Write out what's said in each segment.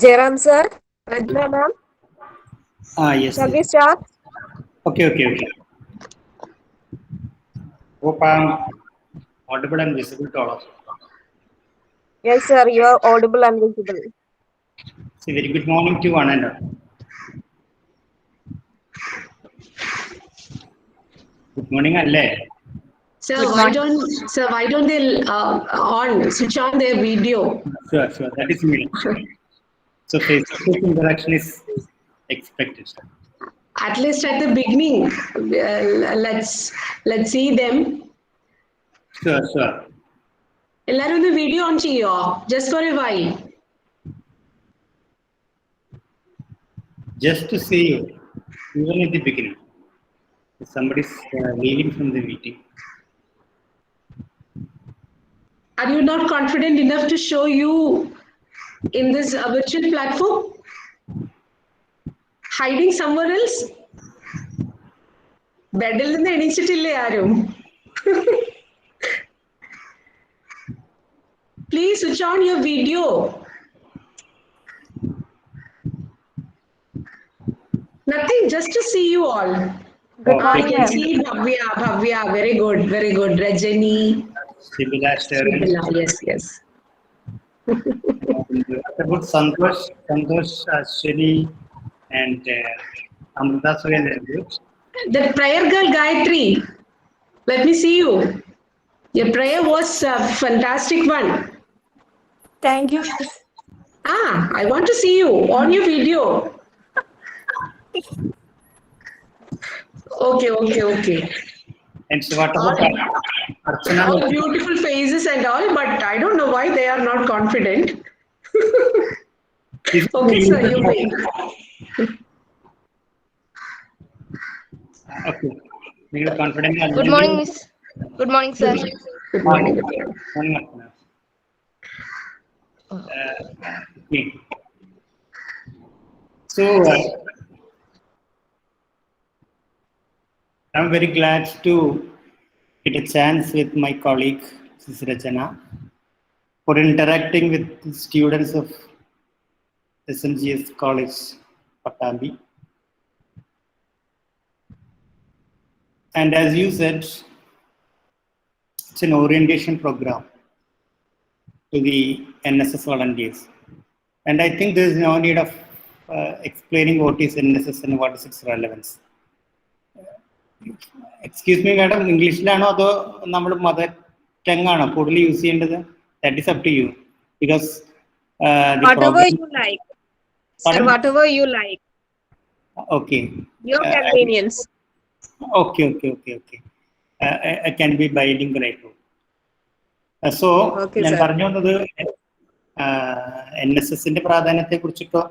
Jairam sir, Rajna ma'am, Yes. shall we start? Okay. Hope I'm audible and visible to all of you. Yes sir, you are audible and visible. So very good morning to one and all. Good morning, alle. Sir, Good why morning. don't they switch on their video? Sure. That is me. So face-to-face interaction is expected. At least at the beginning, let's see them. Sure. എല്ലാരും ഒന്ന് video on ചെയ്യോ just for a while. Just to see you, even at the beginning, if somebody's leaving from the meeting. Are you not confident enough to show you in this virtual platform? Hiding somewhere else? ബെഡിൽ നിന്ന് എണീച്ചിട്ടില്ലേ ആരും? Please switch on your video. Nothing, just to see you all. Good I morning, can ma'am. see Bhavya. Very good. Rajani. Sibila, Yes. About Santosh, Ashwini, and Amrita Surendra. The prayer girl Gayatri. Let me see you. Your prayer was a fantastic one. Thank you. I want to see you on your video. Okay. And so what about Archana? All beautiful faces and all, but I don't know why they are not confident. Okay, sir, you may. Okay. You're confident. Good morning, Miss. Good morning, sir. Good morning. Morning, Archana. Okay. So, I'm very glad to get a chance with my colleague, Ms. Rachana, for interacting with the students of SMGS College, Pattambi. And as you said, it's an orientation program to the NSS volunteers. And I think there is no need of explaining what is NSS and what is its relevance. Excuse me, madam, Englishലാണോ അതോ നമ്മൾ mother tongue ആണോ കൂടുതൽ use ചെയ്യേണ്ടത്? That is up to you. Because Whatever you like. Sir, whatever you like. Okay. Your convenience. Okay. I can be bilingual. So, ഞാൻ പറഞ്ഞു വന്നത് NSSന്റെ പ്രാധാന്യത്തെ കുറിച്ചിട്ടോ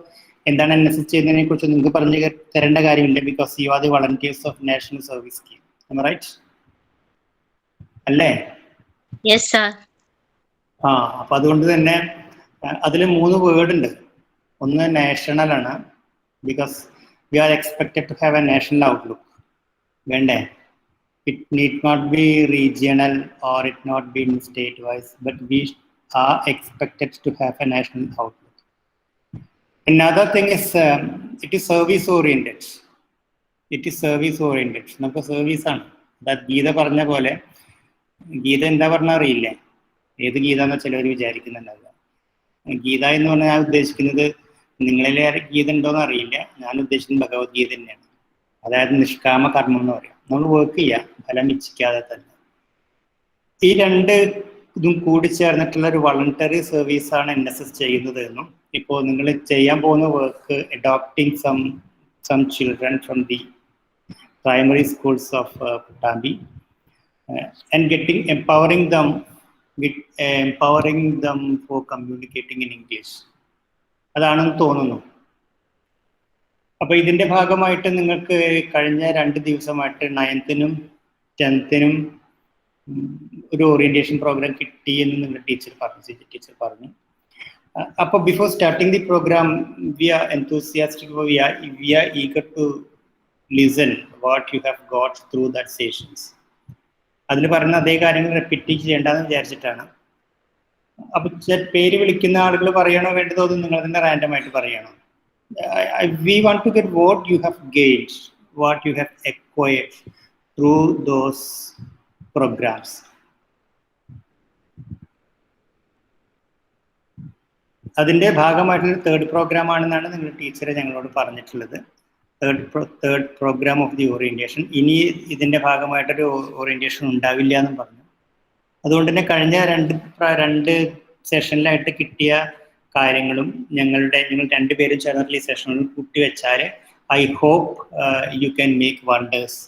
എന്താണ് NSS ചെയ്യുന്നതിനെ കുറിച്ച് നിങ്ങൾക്ക് പറഞ്ഞു തരേണ്ട കാര്യമില്ല, because you are the volunteers of national service scheme. Am I right? അല്ലേ? Yes, sir. അപ്പൊ അതുകൊണ്ട് തന്നെ അതിൽ 3 വേർഡ് ഉണ്ട്. ഒന്ന് നാഷണൽ ആണ്, because we are expected to have a national outlook. വേണ്ടേ? It need not be regional or it not be state wise, but we are expected to have a national outlook. Another thing is it is service oriented. നമുക്ക് service ആണ്. ഗീത പറഞ്ഞ പോലെ, ഗീത എന്താ പറഞ്ഞാൽ അറിയില്ലേ? ഏത് ഗീത എന്ന് ചിലവർ വിചാരിക്കുന്നുണ്ടാവില്ല. ഗീത എന്ന് പറഞ്ഞാൽ ഞാൻ ഉദ്ദേശിക്കുന്നത്, നിങ്ങളിലെ ഗീത ഉണ്ടോയെന്ന് അറിയില്ല, ഞാൻ ഉദ്ദേശിക്കുന്നത് ഭഗവത്ഗീത തന്നെയാണ്. അതായത് നിഷ്കാമ കർമ്മം എന്ന് പറയാം. നമ്മൾ വർക്ക് ചെയ്യുക, ഫലം ഇച്ഛിക്കാതെ തന്നെ. ഈ 2 ഇതും കൂടി ചേർന്നിട്ടുള്ള ഒരു വളണ്ടറി സർവീസാണ് NSS ചെയ്യുന്നത് എന്നും, ഇപ്പോൾ നിങ്ങൾ ചെയ്യാൻ പോകുന്ന work adopting some children from the primary schools of Pattambi and empowering them for communicating in English. അതാണെന്ന് തോന്നുന്നു. അപ്പൊ ഇതിന്റെ ഭാഗമായിട്ട് നിങ്ങൾക്ക് കഴിഞ്ഞ 2 ദിവസമായിട്ട് 9th-നും 10th-നും ഒരു ഓറിയന്റേഷൻ പ്രോഗ്രാം കിട്ടി എന്ന് നിങ്ങളുടെ ടീച്ചർ പറഞ്ഞു. അപ്പോൾ before starting the program we are enthusiastic, we are eager to listen what you have got through that sessions. അതിൽ പറഞ്ഞ അതേ കാര്യങ്ങൾ റിപ്പീറ്റ് ചെയ്യേണ്ടെന്ന് വിചാരിച്ചിട്ടാണ്. അപ്പൊ പേര് വിളിക്കുന്ന ആളുകൾ പറയണോ വേണ്ടതോ അത് നിങ്ങൾ തന്നെ റാൻഡം ആയിട്ട് പറയണോ? We want to get what you have gained, what you have acquired through those programs. അതിന്റെ ഭാഗമായിട്ടുള്ള തേർഡ് പ്രോഗ്രാം ആണെന്നാണ് നിങ്ങൾ ടീച്ചറെ ഞങ്ങളോട് പറഞ്ഞിട്ടുള്ളത്. Third program of the orientation. ഇനി ഇതിന്റെ ഭാഗമായിട്ടൊരു ഓറിയന്റേഷൻ ഉണ്ടാവില്ല എന്നും പറഞ്ഞു. അതുകൊണ്ട് തന്നെ കഴിഞ്ഞ രണ്ട് സെഷനിലായിട്ട് കിട്ടിയ കാര്യങ്ങളും നിങ്ങൾ രണ്ടുപേരും ചേർന്നിട്ടുള്ള ഈ സെഷനിൽ കൂട്ടിവെച്ചാൽ I hope you can make wonders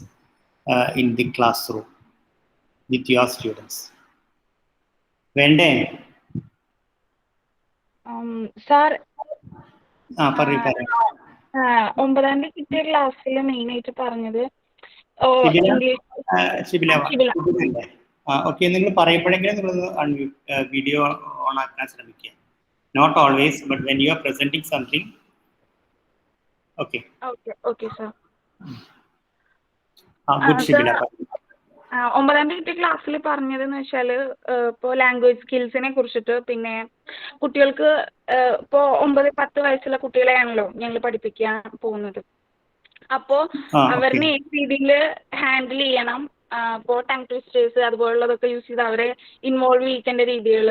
in the classroom with your students. വേണ്ടേ? സാർ പറയൂ. 9ാം തീയതി കിട്ടിയ ക്ലാസ്സിൽ മെയിൻ ആയിട്ട് പറഞ്ഞത് ഓക്കെ, നിങ്ങൾ പറയുമ്പോഴെങ്കിലും നിങ്ങളൊന്ന് വീഡിയോ ഓൺ ആക്കാൻ ശ്രമിക്കുക. Not always, but when you are presenting something. Okay sir. Good Shibila. 9ാം തീയതി ക്ലാസ്സിൽ പറഞ്ഞതെന്ന് വെച്ചാൽ ഇപ്പോൾ ലാംഗ്വേജ് സ്കിൽസിനെ കുറിച്ചിട്ട്, പിന്നെ കുട്ടികൾക്ക് ഇപ്പോൾ 9-10 വയസ്സുള്ള കുട്ടികളെയാണല്ലോ ഞങ്ങൾ പഠിപ്പിക്കാൻ പോകുന്നത്. അപ്പോൾ അവരിനെ ഏത് രീതിയിൽ ഹാൻഡിൽ ചെയ്യണം, ഇപ്പോൾ ടങ് ട്വിസ്റ്റേഴ്സ് അതുപോലുള്ളതൊക്കെ യൂസ് ചെയ്ത് അവരെ ഇൻവോൾവ് ചെയ്യിക്കേണ്ട രീതികൾ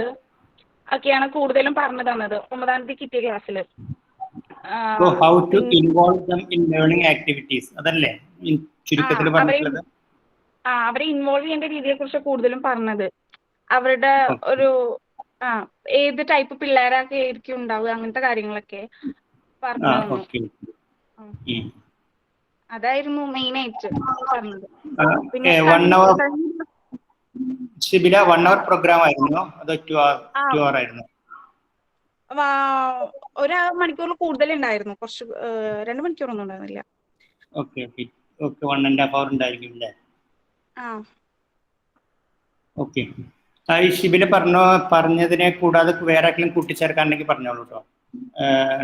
ഒക്കെയാണ് കൂടുതലും പറഞ്ഞു തന്നത് 9ാം തീയതി കിട്ടിയ ക്ലാസ്സിൽ. How to involve them in learning activities, അതല്ലേ ചുരുക്കത്തിൽ പറഞ്ഞിട്ടുള്ളത്? അവരെ ഇൻവോൾവ് ചെയ്യേണ്ട രീതിയെ കുറിച്ച് കൂടുതലും പറഞ്ഞത്. അവരുടെ ഒരു ഏത് ടൈപ്പ് പിള്ളേരൊക്കെ ആയിരിക്കും ഉണ്ടാവുക, അങ്ങനത്തെ കാര്യങ്ങളൊക്കെ പറഞ്ഞു തന്നു. അതായിരുന്നു മെയിൻ ആയിട്ട് പറഞ്ഞത്. പിന്നെ 1 hour പ്രോഗ്രാം ആയിരുന്നോ അതോ 2 hour ആയിരുന്നോ? 1 മണിക്കൂറിൽ കൂടുതൽ ഉണ്ടായിരുന്നു, കുറച്ച് 2 മണിക്കൂറൊന്നും ഉണ്ടായിരുന്നില്ല. ഓക്കെ 1.5 hour ഉണ്ടായിരിക്കും അല്ലേ? ഓക്കെ. ഈ ഷിബില പറഞ്ഞതിനെ കൂടാതെ വേറെ ആരെങ്കിലും കൂട്ടിച്ചേർക്കാണെങ്കിൽ പറഞ്ഞോളൂ കേട്ടോ.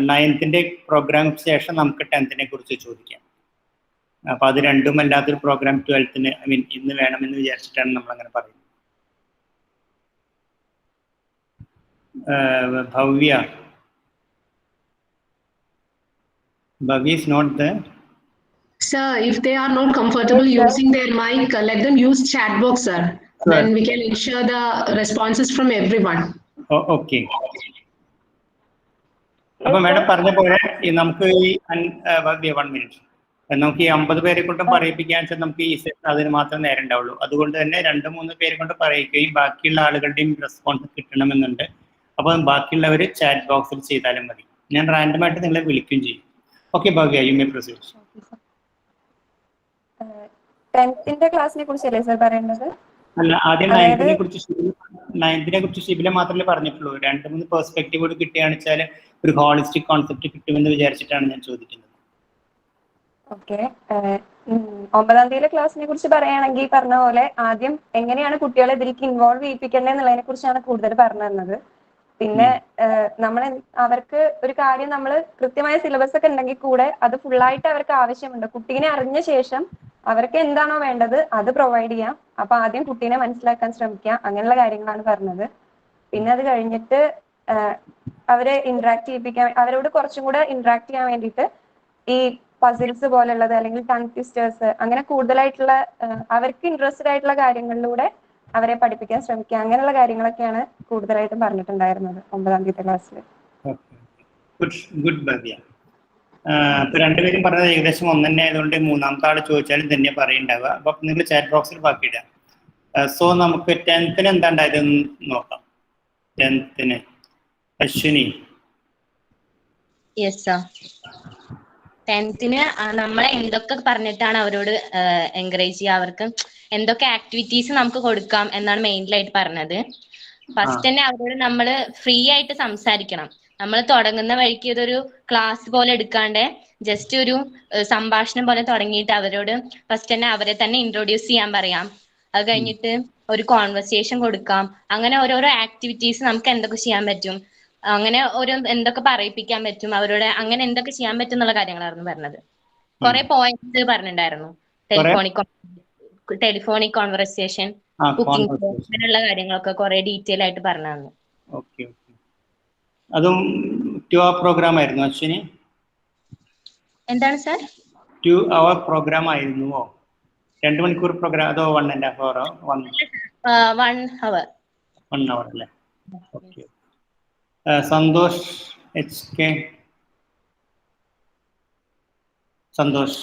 9th പ്രോഗ്രാമിന് ശേഷം നമുക്ക് 10th കുറിച്ച് ചോദിക്കാം. അപ്പൊ അത് രണ്ടും അല്ലാത്തൊരു പ്രോഗ്രാം 12th ഇന്ന് വേണമെന്ന് വിചാരിച്ചിട്ടാണ് നമ്മൾ അങ്ങനെ പറയുന്നത്. Bhavya is not there. Sir, if they are not comfortable using their mic, let them use chat box, sir. Then we can ensure the responses from everyone. Okay. അപ്പൊ മാഡം പറഞ്ഞ പോലെ നമുക്ക് ഈ 1 minute നമുക്ക് ഈ 50 പേരെ കൊണ്ട് പറയിപ്പിക്കാൻ വെച്ചാൽ നമുക്ക് ഈ സെഷൻ അതിന് മാത്രം നേരം ഉണ്ടാവുള്ളൂ. അതുകൊണ്ട് തന്നെ 2-3 പേരെ കൊണ്ട് പറയിക്കുകയും ബാക്കിയുള്ള ആളുകളുടെയും റെസ്പോൺസ് കിട്ടണമെന്നുണ്ട്. അപ്പൊ ബാക്കിയുള്ളവർ ചാറ്റ് ബോക്സിൽ ചെയ്താലും മതി. ഞാൻ റാൻഡമായിട്ട് നിങ്ങളെ വിളിക്കുകയും ചെയ്യും. Okay Bhavya, you may proceed. 10th ക്ലാസ്സിനെ കുറിച്ചല്ലേ സർ പറയേണ്ടത്? അല്ല, ആദ്യം 9th കുറിച്ച് ഷിബില മാത്രമേ പറഞ്ഞിട്ടുള്ളൂ. 2-3 പെർസ്പെക്റ്റീവ് കൂടി കിട്ടുകയാണെന്ന് വെച്ചാൽ ഒരു ഹോളിസ്റ്റിക് കോൺസെപ്റ്റ് കിട്ടുമെന്ന് വിചാരിച്ചിട്ടാണ് ഞാൻ ചോദിക്കുന്നത്. ഓക്കെ, 9ാം തീയതി ക്ലാസ്സിനെ കുറിച്ച് പറയുകയാണെങ്കിൽ പറഞ്ഞ പോലെ ആദ്യം എങ്ങനെയാണ് കുട്ടികളെ ഇതിലേക്ക് ഇൻവോൾവ് ചെയ്യിപ്പിക്കേണ്ടത് എന്നുള്ളതിനെ കുറിച്ചാണ് കൂടുതൽ പറഞ്ഞു തന്നത്. പിന്നെ അവർക്ക് ഒരു കാര്യം നമ്മൾ കൃത്യമായ സിലബസ് ഒക്കെ ഉണ്ടെങ്കിൽ കൂടെ അത് ഫുള്ളായിട്ട് അവർക്ക് ആവശ്യമുണ്ട്. കുട്ടീനെ അറിഞ്ഞ ശേഷം അവർക്ക് എന്താണോ വേണ്ടത് അത് പ്രൊവൈഡ് ചെയ്യാം. അപ്പൊ ആദ്യം കുട്ടീനെ മനസ്സിലാക്കാൻ ശ്രമിക്കുക, അങ്ങനെയുള്ള കാര്യങ്ങളാണ് പറഞ്ഞത്. പിന്നെ അത് കഴിഞ്ഞിട്ട് അവരെ ഇന്ററാക്ട് ചെയ്യിപ്പിക്കാൻ, അവരോട് കുറച്ചും കൂടെ ഇന്ററാക്ട് ചെയ്യാൻ വേണ്ടിയിട്ട് ഈ പസിൽസ് പോലുള്ളത് അല്ലെങ്കിൽ ടങ് ട്വിസ്റ്റേഴ്സ് അങ്ങനെ കൂടുതലായിട്ടുള്ള അവർക്ക് ഇൻട്രസ്റ്റഡ് ആയിട്ടുള്ള കാര്യങ്ങളിലൂടെ അവരെ പഠിപ്പിക്കാൻ ശ്രമിക്കുക. അങ്ങനെയുള്ള കാര്യങ്ങളൊക്കെയാണ് കൂടുതലായിട്ടും പറഞ്ഞിട്ടുണ്ടായിരുന്നത് 9ാം തീയതി ക്ലാസ്സിൽ. ഗുഡ് ഭവ്യ. ഇപ്പൊ രണ്ടുപേരും പറഞ്ഞത് ഏകദേശം ഒന്ന് തന്നെ ആയതുകൊണ്ട് മൂന്നാമത്തെ ആള് ചോദിച്ചാലും തന്നെ പറയുണ്ടാവുക. അപ്പൊ നിങ്ങൾ ചാറ്റ് ബോക്സിൽ ബാക്കിയിടാം. സോ നമുക്ക് 10th എന്താ ഉണ്ടായതെന്ന് നോക്കാം. 10th Ashwini. Yes sir. 10th നമ്മൾ എന്തൊക്കെ പറഞ്ഞിട്ടാണ് അവരോട് എൻകറേജ് ചെയ്യുക, അവർക്ക് എന്തൊക്കെ ആക്ടിവിറ്റീസ് നമുക്ക് കൊടുക്കാം എന്നാണ് മെയിൻലായിട്ട് പറഞ്ഞത്. ഫസ്റ്റ് തന്നെ അവരോട് നമ്മൾ ഫ്രീ ആയിട്ട് സംസാരിക്കണം. നമ്മൾ തുടങ്ങുന്ന വഴിക്ക് ഇതൊരു ക്ലാസ് പോലെ എടുക്കാണ്ട് ജസ്റ്റ് ഒരു സംഭാഷണം പോലെ തുടങ്ങിയിട്ട് അവരോട് ഫസ്റ്റ് തന്നെ അവരെ തന്നെ ഇൻട്രൊഡ്യൂസ് ചെയ്യാൻ പറയാം. അത് കഴിഞ്ഞിട്ട് ഒരു കോൺവെർസേഷൻ കൊടുക്കാം. അങ്ങനെ ഓരോരോ ആക്ടിവിറ്റീസ് നമുക്ക് എന്തൊക്കെ ചെയ്യാൻ പറ്റും, അങ്ങനെ ഓരോ എന്തൊക്കെ പറയിപ്പിക്കാൻ പറ്റും അവരോട്, അങ്ങനെ എന്തൊക്കെ ചെയ്യാൻ പറ്റും എന്നുള്ള കാര്യങ്ങളായിരുന്നു പറഞ്ഞത്. കുറെ പോയിന്റ്സ് പറഞ്ഞിട്ടുണ്ടായിരുന്നു. ടെലിഫോണിക് കോൺവെർസേഷൻ, കുക്കിംഗ്, അങ്ങനെയുള്ള കാര്യങ്ങളൊക്കെ കുറെ ഡീറ്റെയിൽ ആയിട്ട് പറഞ്ഞു തന്നു. Okay okay. അതും 2 hour പ്രോഗ്രാം ആയിരുന്നു അശ്വിനി? എന്താണ് സർ? 2 hour programme ആയിരുന്നുവോ? 2 മണിക്കൂർ പ്രോഗ്രാം അതോ 1.5 hour? 1 hour. 1 hour അല്ലേ? ഓക്കെ. സന്തോഷ് HK. സന്തോഷ്.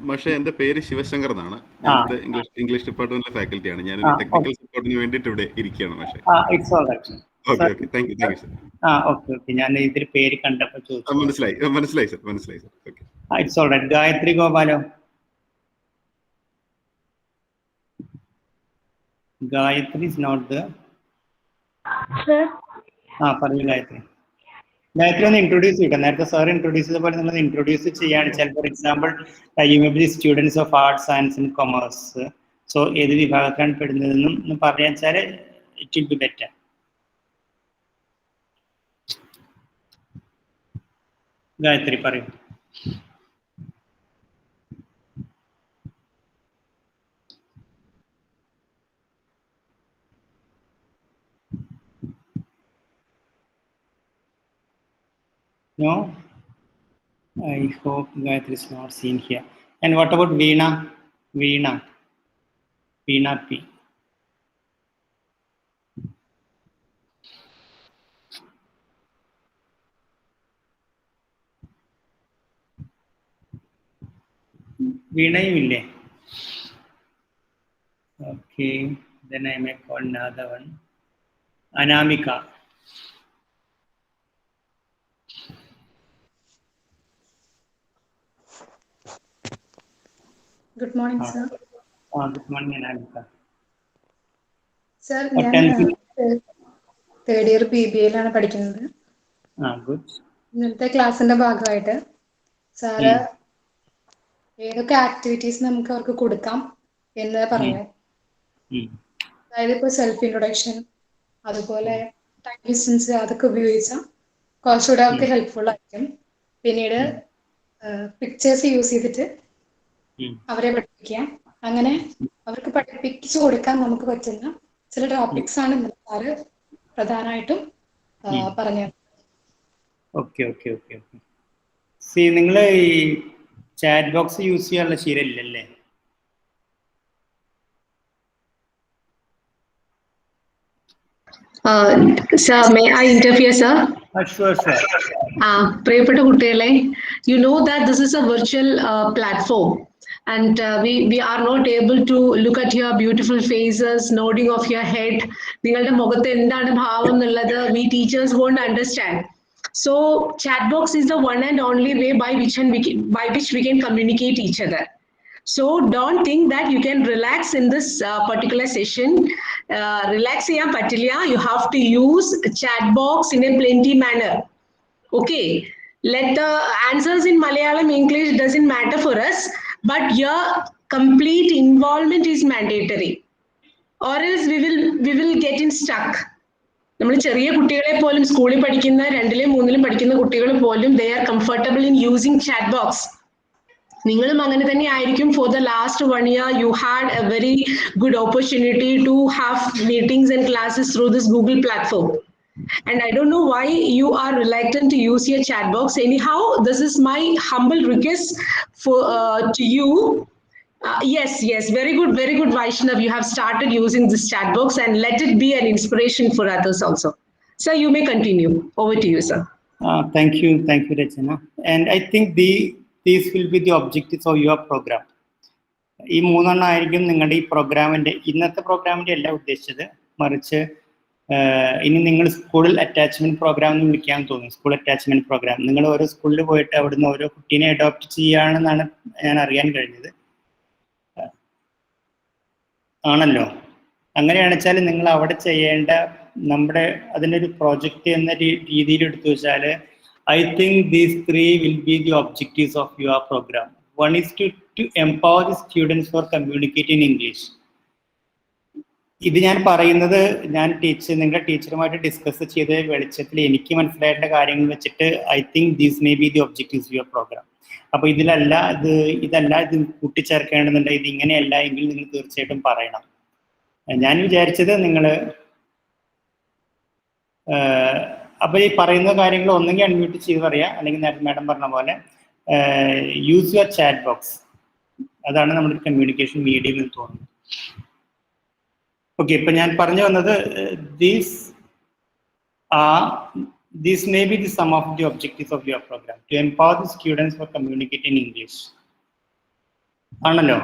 പക്ഷേ എൻ്റെ പേര് ശിവശങ്കർ എന്നാണ്. ആ. ഞാൻ ഇംഗ്ലീഷ് ഡിപ്പാർട്ട്മെന്റിലെ ഫാക്കൽറ്റിയാണ്. ഞാനൊരു ടെക്നിക്കൽ സപ്പോർട്ടിന് വേണ്ടിയിട്ട് ഇവിടെ ഇരിക്കുകയാണ്. പക്ഷേ it's all right. Okay okay, thank you sir. Okay okay. ഞാൻ ഇതിൽ പേര് കണ്ടപ്പോൾ ചോദിച്ചു. മനസ്സിലായി sir. Okay. It's all right. Gayathri ഗോപാലോ? Gayathri is not the. പറയൂ ഗായത്രി. ഗായത്രി ഒന്ന് ഇൻട്രൊഡ്യൂസ് ചെയ്യട്ടെ. നേരത്തെ സാർ ഇൻട്രൊഡ്യൂസ് ചെയ്ത പോലെ നിങ്ങൾ ഇൻട്രൊഡ്യൂസ് ചെയ്യാണ്. For example you may be students of arts, science and commerce. So ഏത് വിഭാഗത്തിലാണ് പെടുന്നതെന്നും പറയാൻ വെച്ചാൽ it will be better. Gayathri പറയൂ. No, I hope Gayatri is not seen here. And what about Veena? Veena P. Veena ille? Okay, then I may call another one. Anamika. Good morning, sir. Good morning, Anamika. Sir, ഞാൻ third year BBA പഠിക്കുന്നത്. Good. ഇന്നത്തെ ക്ലാസ്സിന്റെ ഭാഗമായിട്ട് sir ഏതൊക്കെ activities നമുക്ക് അവർക്ക് കൊടുക്കാം എന്ന് പറഞ്ഞു. അതായത് ഇപ്പോൾ സെൽഫ് ഇൻട്രൊഡക്ഷൻ, അതുപോലെ ടൈം ഡിസ്റ്റൻസ്, അതൊക്കെ ഉപയോഗിച്ചാൽ കുറച്ചുകൂടെ അവർക്ക് ഹെൽപ്ഫുൾ ആയിരിക്കും. പിന്നീട് പിക്ചേഴ്സ് യൂസ് ചെയ്തിട്ട് അവരെ പഠിപ്പിക്കുക. അങ്ങനെ അവർക്ക് പഠിപ്പിച്ചു കൊടുക്കാൻ നമുക്ക് പറ്റുന്ന ചില ടോപ്പിക്സ് ആണ് സാറ് പ്രധാനമായിട്ടും പറഞ്ഞത്. ഓക്കെ. നിങ്ങൾ ഈ ചാറ്റ് ബോക്സ് യൂസ് ചെയ്യാനുള്ള ശീലമില്ലല്ലേ? Sir, may I interfere, sir? Sure. പ്രിയപ്പെട്ട കുട്ടികളെ, you know that this is a virtual platform. And we are not able to look at your beautiful faces, nodding of your head. നിങ്ങളുടെ മുഖത്ത് എന്താണ് ഭാവം എന്നുള്ളത് we teachers won't understand. So chat box is the one and only way by which we can communicate each other. So don't think that you can relax in this particular session. Relax ചെയ്യാൻ പറ്റില്ല. You have to use chat box in a plenty manner. Okay. Let the answers in Malayalam, English doesn't matter for us, but your complete involvement is mandatory, or else we will get in stuck. നമ്മൾ ചെറിയ കുട്ടികളെ പോലും സ്കൂളിൽ പഠിക്കുന്ന 2ലും 3ലും പഠിക്കുന്ന കുട്ടികൾ പോലും they are comfortable in using chat box. നിങ്ങളും അങ്ങനെ തന്നെ ആയിരിക്കും. For the last 1 year you had a very good opportunity to have meetings and classes through this Google platform. And I don't know why you are reluctant to use your chat box. Anyhow, this is my humble request to you. Yes, very good, Vaishnav. You have started using this chat box, and let it be an inspiration for others also. Sir, you may continue. Over to you, sir. Thank you, Rachana. And I think these will be the objectives of your program. ഈ 3 ആയിരിക്കും നിങ്ങളുടെ ഈ പ്രോഗ്രാമിന്റെ ഇന്നത്തെ പ്രോഗ്രാമിന്റെ എല്ലാം ഉദ്ദേശിച്ചത്. മറിച്ച് ഇനി നിങ്ങൾ സ്കൂൾ അറ്റാച്ച്മെന്റ് പ്രോഗ്രാം എന്ന് വിളിക്കാൻ തോന്നുന്നു. സ്കൂൾ അറ്റാച്ച്മെന്റ് പ്രോഗ്രാം നിങ്ങൾ ഓരോ സ്കൂളിൽ പോയിട്ട് അവിടുന്ന് ഓരോ കുട്ടീനെ അഡോപ്റ്റ് ചെയ്യുകയാണെന്നാണ് ഞാൻ അറിയാൻ കഴിഞ്ഞത്. ആണല്ലോ? അങ്ങനെയാണെന്ന് വെച്ചാൽ നിങ്ങൾ അവിടെ ചെയ്യേണ്ട നമ്മുടെ അതിനൊരു പ്രോജക്റ്റ് എന്ന രീതിയിൽ എടുത്തു വെച്ചാൽ I think these 3 will be the objectives of your program. One is to empower the students for communicating English. ഇത് ഞാൻ പറയുന്നത് നിങ്ങളുടെ ടീച്ചറുമായിട്ട് ഡിസ്കസ് ചെയ്ത വെളിച്ചത്തിൽ എനിക്ക് മനസ്സിലായിട്ടുള്ള കാര്യങ്ങൾ വെച്ചിട്ട് I think these may be the objectives of your program. അപ്പോൾ ഇതല്ല ഇത് കൂട്ടിച്ചേർക്കേണ്ടതുണ്ട്, ഇത് ഇങ്ങനെയല്ല എങ്കിൽ നിങ്ങൾ തീർച്ചയായിട്ടും പറയണം. ഞാൻ വിചാരിച്ചത് നിങ്ങൾ അപ്പോൾ ഈ പറയുന്ന കാര്യങ്ങൾ ഒന്നെങ്കിൽ അൺമ്യൂട്ട് ചെയ്ത് പറയാം, അല്ലെങ്കിൽ നേരത്തെ മാഡം പറഞ്ഞ പോലെ യൂസ് യുവർ ചാറ്റ് ബോക്സ്. അതാണ് നമ്മുടെ കമ്മ്യൂണിക്കേഷൻ മീഡിയം എന്ന് തോന്നുന്നു. ഓക്കെ, ഇപ്പൊ ഞാൻ പറഞ്ഞു വന്നത് these may be the some of the objectives of your program to empower the students for communicating in English. ആണല്ലോ,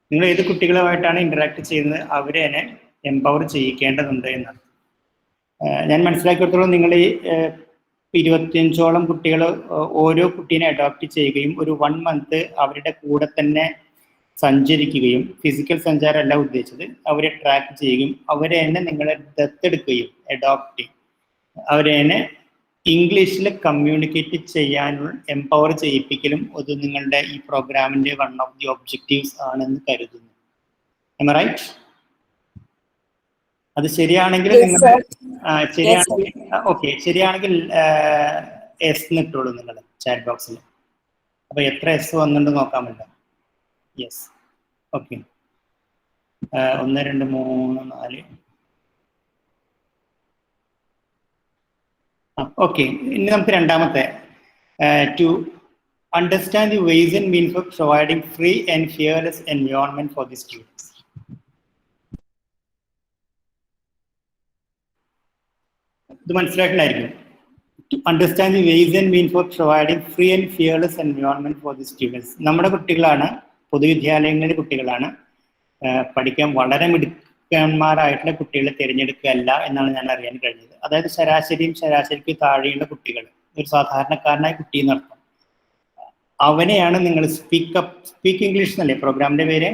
നിങ്ങൾ ഏത് കുട്ടികളുമായിട്ടാണ് ഇന്ററാക്ട് ചെയ്യുന്നത് അവരെ തന്നെ എംപവർ ചെയ്യിക്കേണ്ടതുണ്ട് എന്നാണ് ഞാൻ മനസ്സിലാക്കിയെടുത്തോളം. നിങ്ങൾ ഈ 25ഓളം കുട്ടികൾ ഓരോ കുട്ടീനെ അഡോപ്റ്റ് ചെയ്യുകയും ഒരു 1 month അവരുടെ കൂടെ തന്നെ സഞ്ചരിക്കുകയും, ഫിസിക്കൽ സഞ്ചാരമല്ല ഉദ്ദേശിച്ചത്, അവരെ ട്രാക്ക് ചെയ്യുകയും അവരെ തന്നെ നിങ്ങളെ ദത്തെടുക്കുകയും അഡോപ്റ്റ് അവരെ തന്നെ ഇംഗ്ലീഷിൽ കമ്മ്യൂണിക്കേറ്റ് ചെയ്യാനുള്ള എംപവർ ചെയ്യിപ്പിക്കലും അത് നിങ്ങളുടെ ഈ പ്രോഗ്രാമിന്റെ വൺ ഓഫ് ദി ഒബ്ജക്റ്റീവ്സ് ആണെന്ന് കരുതുന്നു. Am I right? അത് ശരിയാണെങ്കിൽ നിങ്ങൾ ശരിയാണെങ്കിൽ ഓക്കെ, ശരിയാണെങ്കിൽ എസ് എന്നിട്ടുള്ളൂ നിങ്ങൾ ചാറ്റ് ബോക്സിൽ. അപ്പൊ എത്ര എസ് വന്നിട്ട് നോക്കാമല്ലോ. Yes, okay. 1 2 3 4. ഓക്കെ, ഇനി നമുക്ക് രണ്ടാമത്തെ to understand the ways and means of providing free and fearless environment for the students. ഇത് മനസ്സിലാക്കണമായിരിക്കും. To understand the ways and means for providing free and fearless environment for the students. നമ്മുടെ കുട്ടികളാണ്, പൊതുവിദ്യാലയങ്ങളിലെ കുട്ടികളാണ്, പഠിക്കാൻ വളരെ മിടുക്കന്മാരായിട്ടുള്ള കുട്ടികളെ തിരഞ്ഞെടുക്കുകയല്ല എന്നാണ് ഞാൻ അറിയാൻ കഴിഞ്ഞത്. അതായത് ശരാശരിക്ക് താഴെയുള്ള കുട്ടികൾ, ഒരു സാധാരണക്കാരനായ കുട്ടി എന്നർത്ഥം. അവനെയാണ് നിങ്ങൾ സ്പീക്ക് ഇംഗ്ലീഷ് എന്നല്ലേ പ്രോഗ്രാമിന്റെ പേര്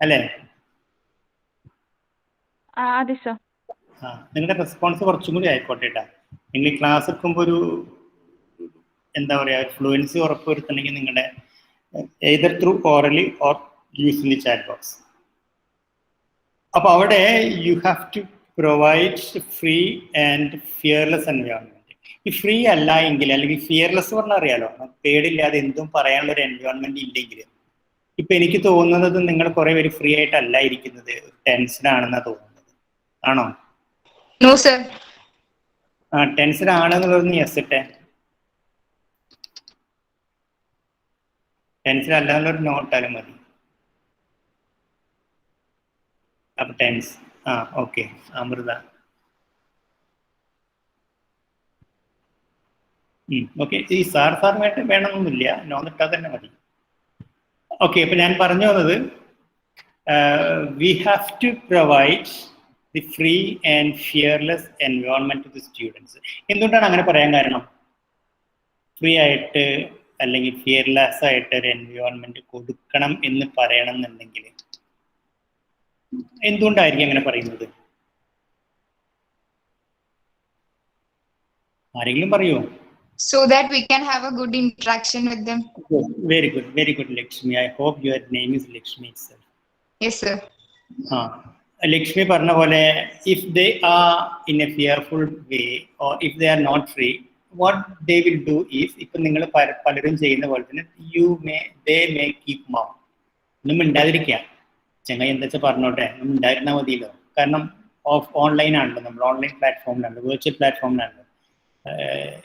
അല്ലേ? അതെ സർ. നിങ്ങളുടെ റെസ്പോൺസ് കുറച്ചും കൂടി ആയിക്കോട്ടെ കേട്ടോ. നിങ്ങൾ ക്ലാസ് എടുക്കുമ്പോൾ ഒരു എന്താ പറയുക, ഫ്ലുവൻസി ഉറപ്പുവരുത്തണമെങ്കിൽ നിങ്ങളുടെ either through orally or using the chat box. അപ്പോൾ അവിടെ you have to provide free and fearless environment. ഈ ഫ്രീ അല്ല എങ്കിൽ, അല്ലെങ്കിൽ ഫിയർലെസ് പറഞ്ഞാൽ അറിയാലോ, പേടില്ലാതെ എന്തും പറയാനുള്ള ഒരു എൻവയോൺമെന്റ് ഇല്ലെങ്കിൽ, ഇപ്പൊ എനിക്ക് തോന്നുന്നത് നിങ്ങൾ കുറെ പേര് ഫ്രീ ആയിട്ടല്ല ഇരിക്കുന്നത്, ടെൻഷൻ ആണെന്നാണ് തോന്നുന്നത്. ആണോ? No sir. ടെൻഷൻ ആണെന്നുള്ളതൊന്ന് യെസ് ഇട്ടെ. ടെൻഷൻ അല്ല എന്നുള്ളൊരു നോട്ടാലും മതി. അപ്പൊ ടെൻസ് ഓക്കെ. അമൃത ഓക്കെ. ഈ സാറുമായിട്ട് വേണമെന്നൊന്നുമില്ല, നോന്നിട്ടാൽ തന്നെ മതി. ഓക്കെ, അപ്പൊ ഞാൻ പറഞ്ഞു വന്നത് we have to provide the free and fearless environment to the students. എന്തുകൊണ്ടാണ് അങ്ങനെ പറയാൻ കാരണം? ഫ്രീ ആയിട്ട് അല്ലെങ്കിൽ ഫിയർലെസ് ആയിട്ട് ഒരു എൻവയോൺമെന്റ് കൊടുക്കണം എന്ന് പറയണം എന്നുണ്ടെങ്കിൽ എന്തുകൊണ്ടായിരിക്കും അങ്ങനെ പറയുന്നത്? ആരെങ്കിലും പറയുമോ? So that we can have a good interaction with them. Very good Lakshmi. I hope your name is Lakshmi itself. Yes sir. Lakshmi പറഞ്ഞ പോലെ if they are in a fearful way or if they are not free, what they will do is, ഇപ്പൊ നിങ്ങൾ പലരും ചെയ്യുന്ന പോലെ തന്നെ they may keep mum. ഒന്നും മിണ്ടാതിരിക്കുക, ചങ്ങായി എന്താ വെച്ചാൽ പറഞ്ഞോട്ടെ, ഒന്നും ഉണ്ടായിരുന്നാൽ മതിയല്ലോ. കാരണം ഓൺലൈൻ ആണല്ലോ, നമ്മൾ ഓൺലൈൻ പ്ലാറ്റ്ഫോമിലാണല്ലോ, വെർച്വൽ പ്ലാറ്റ്ഫോമിലാണല്ലോ,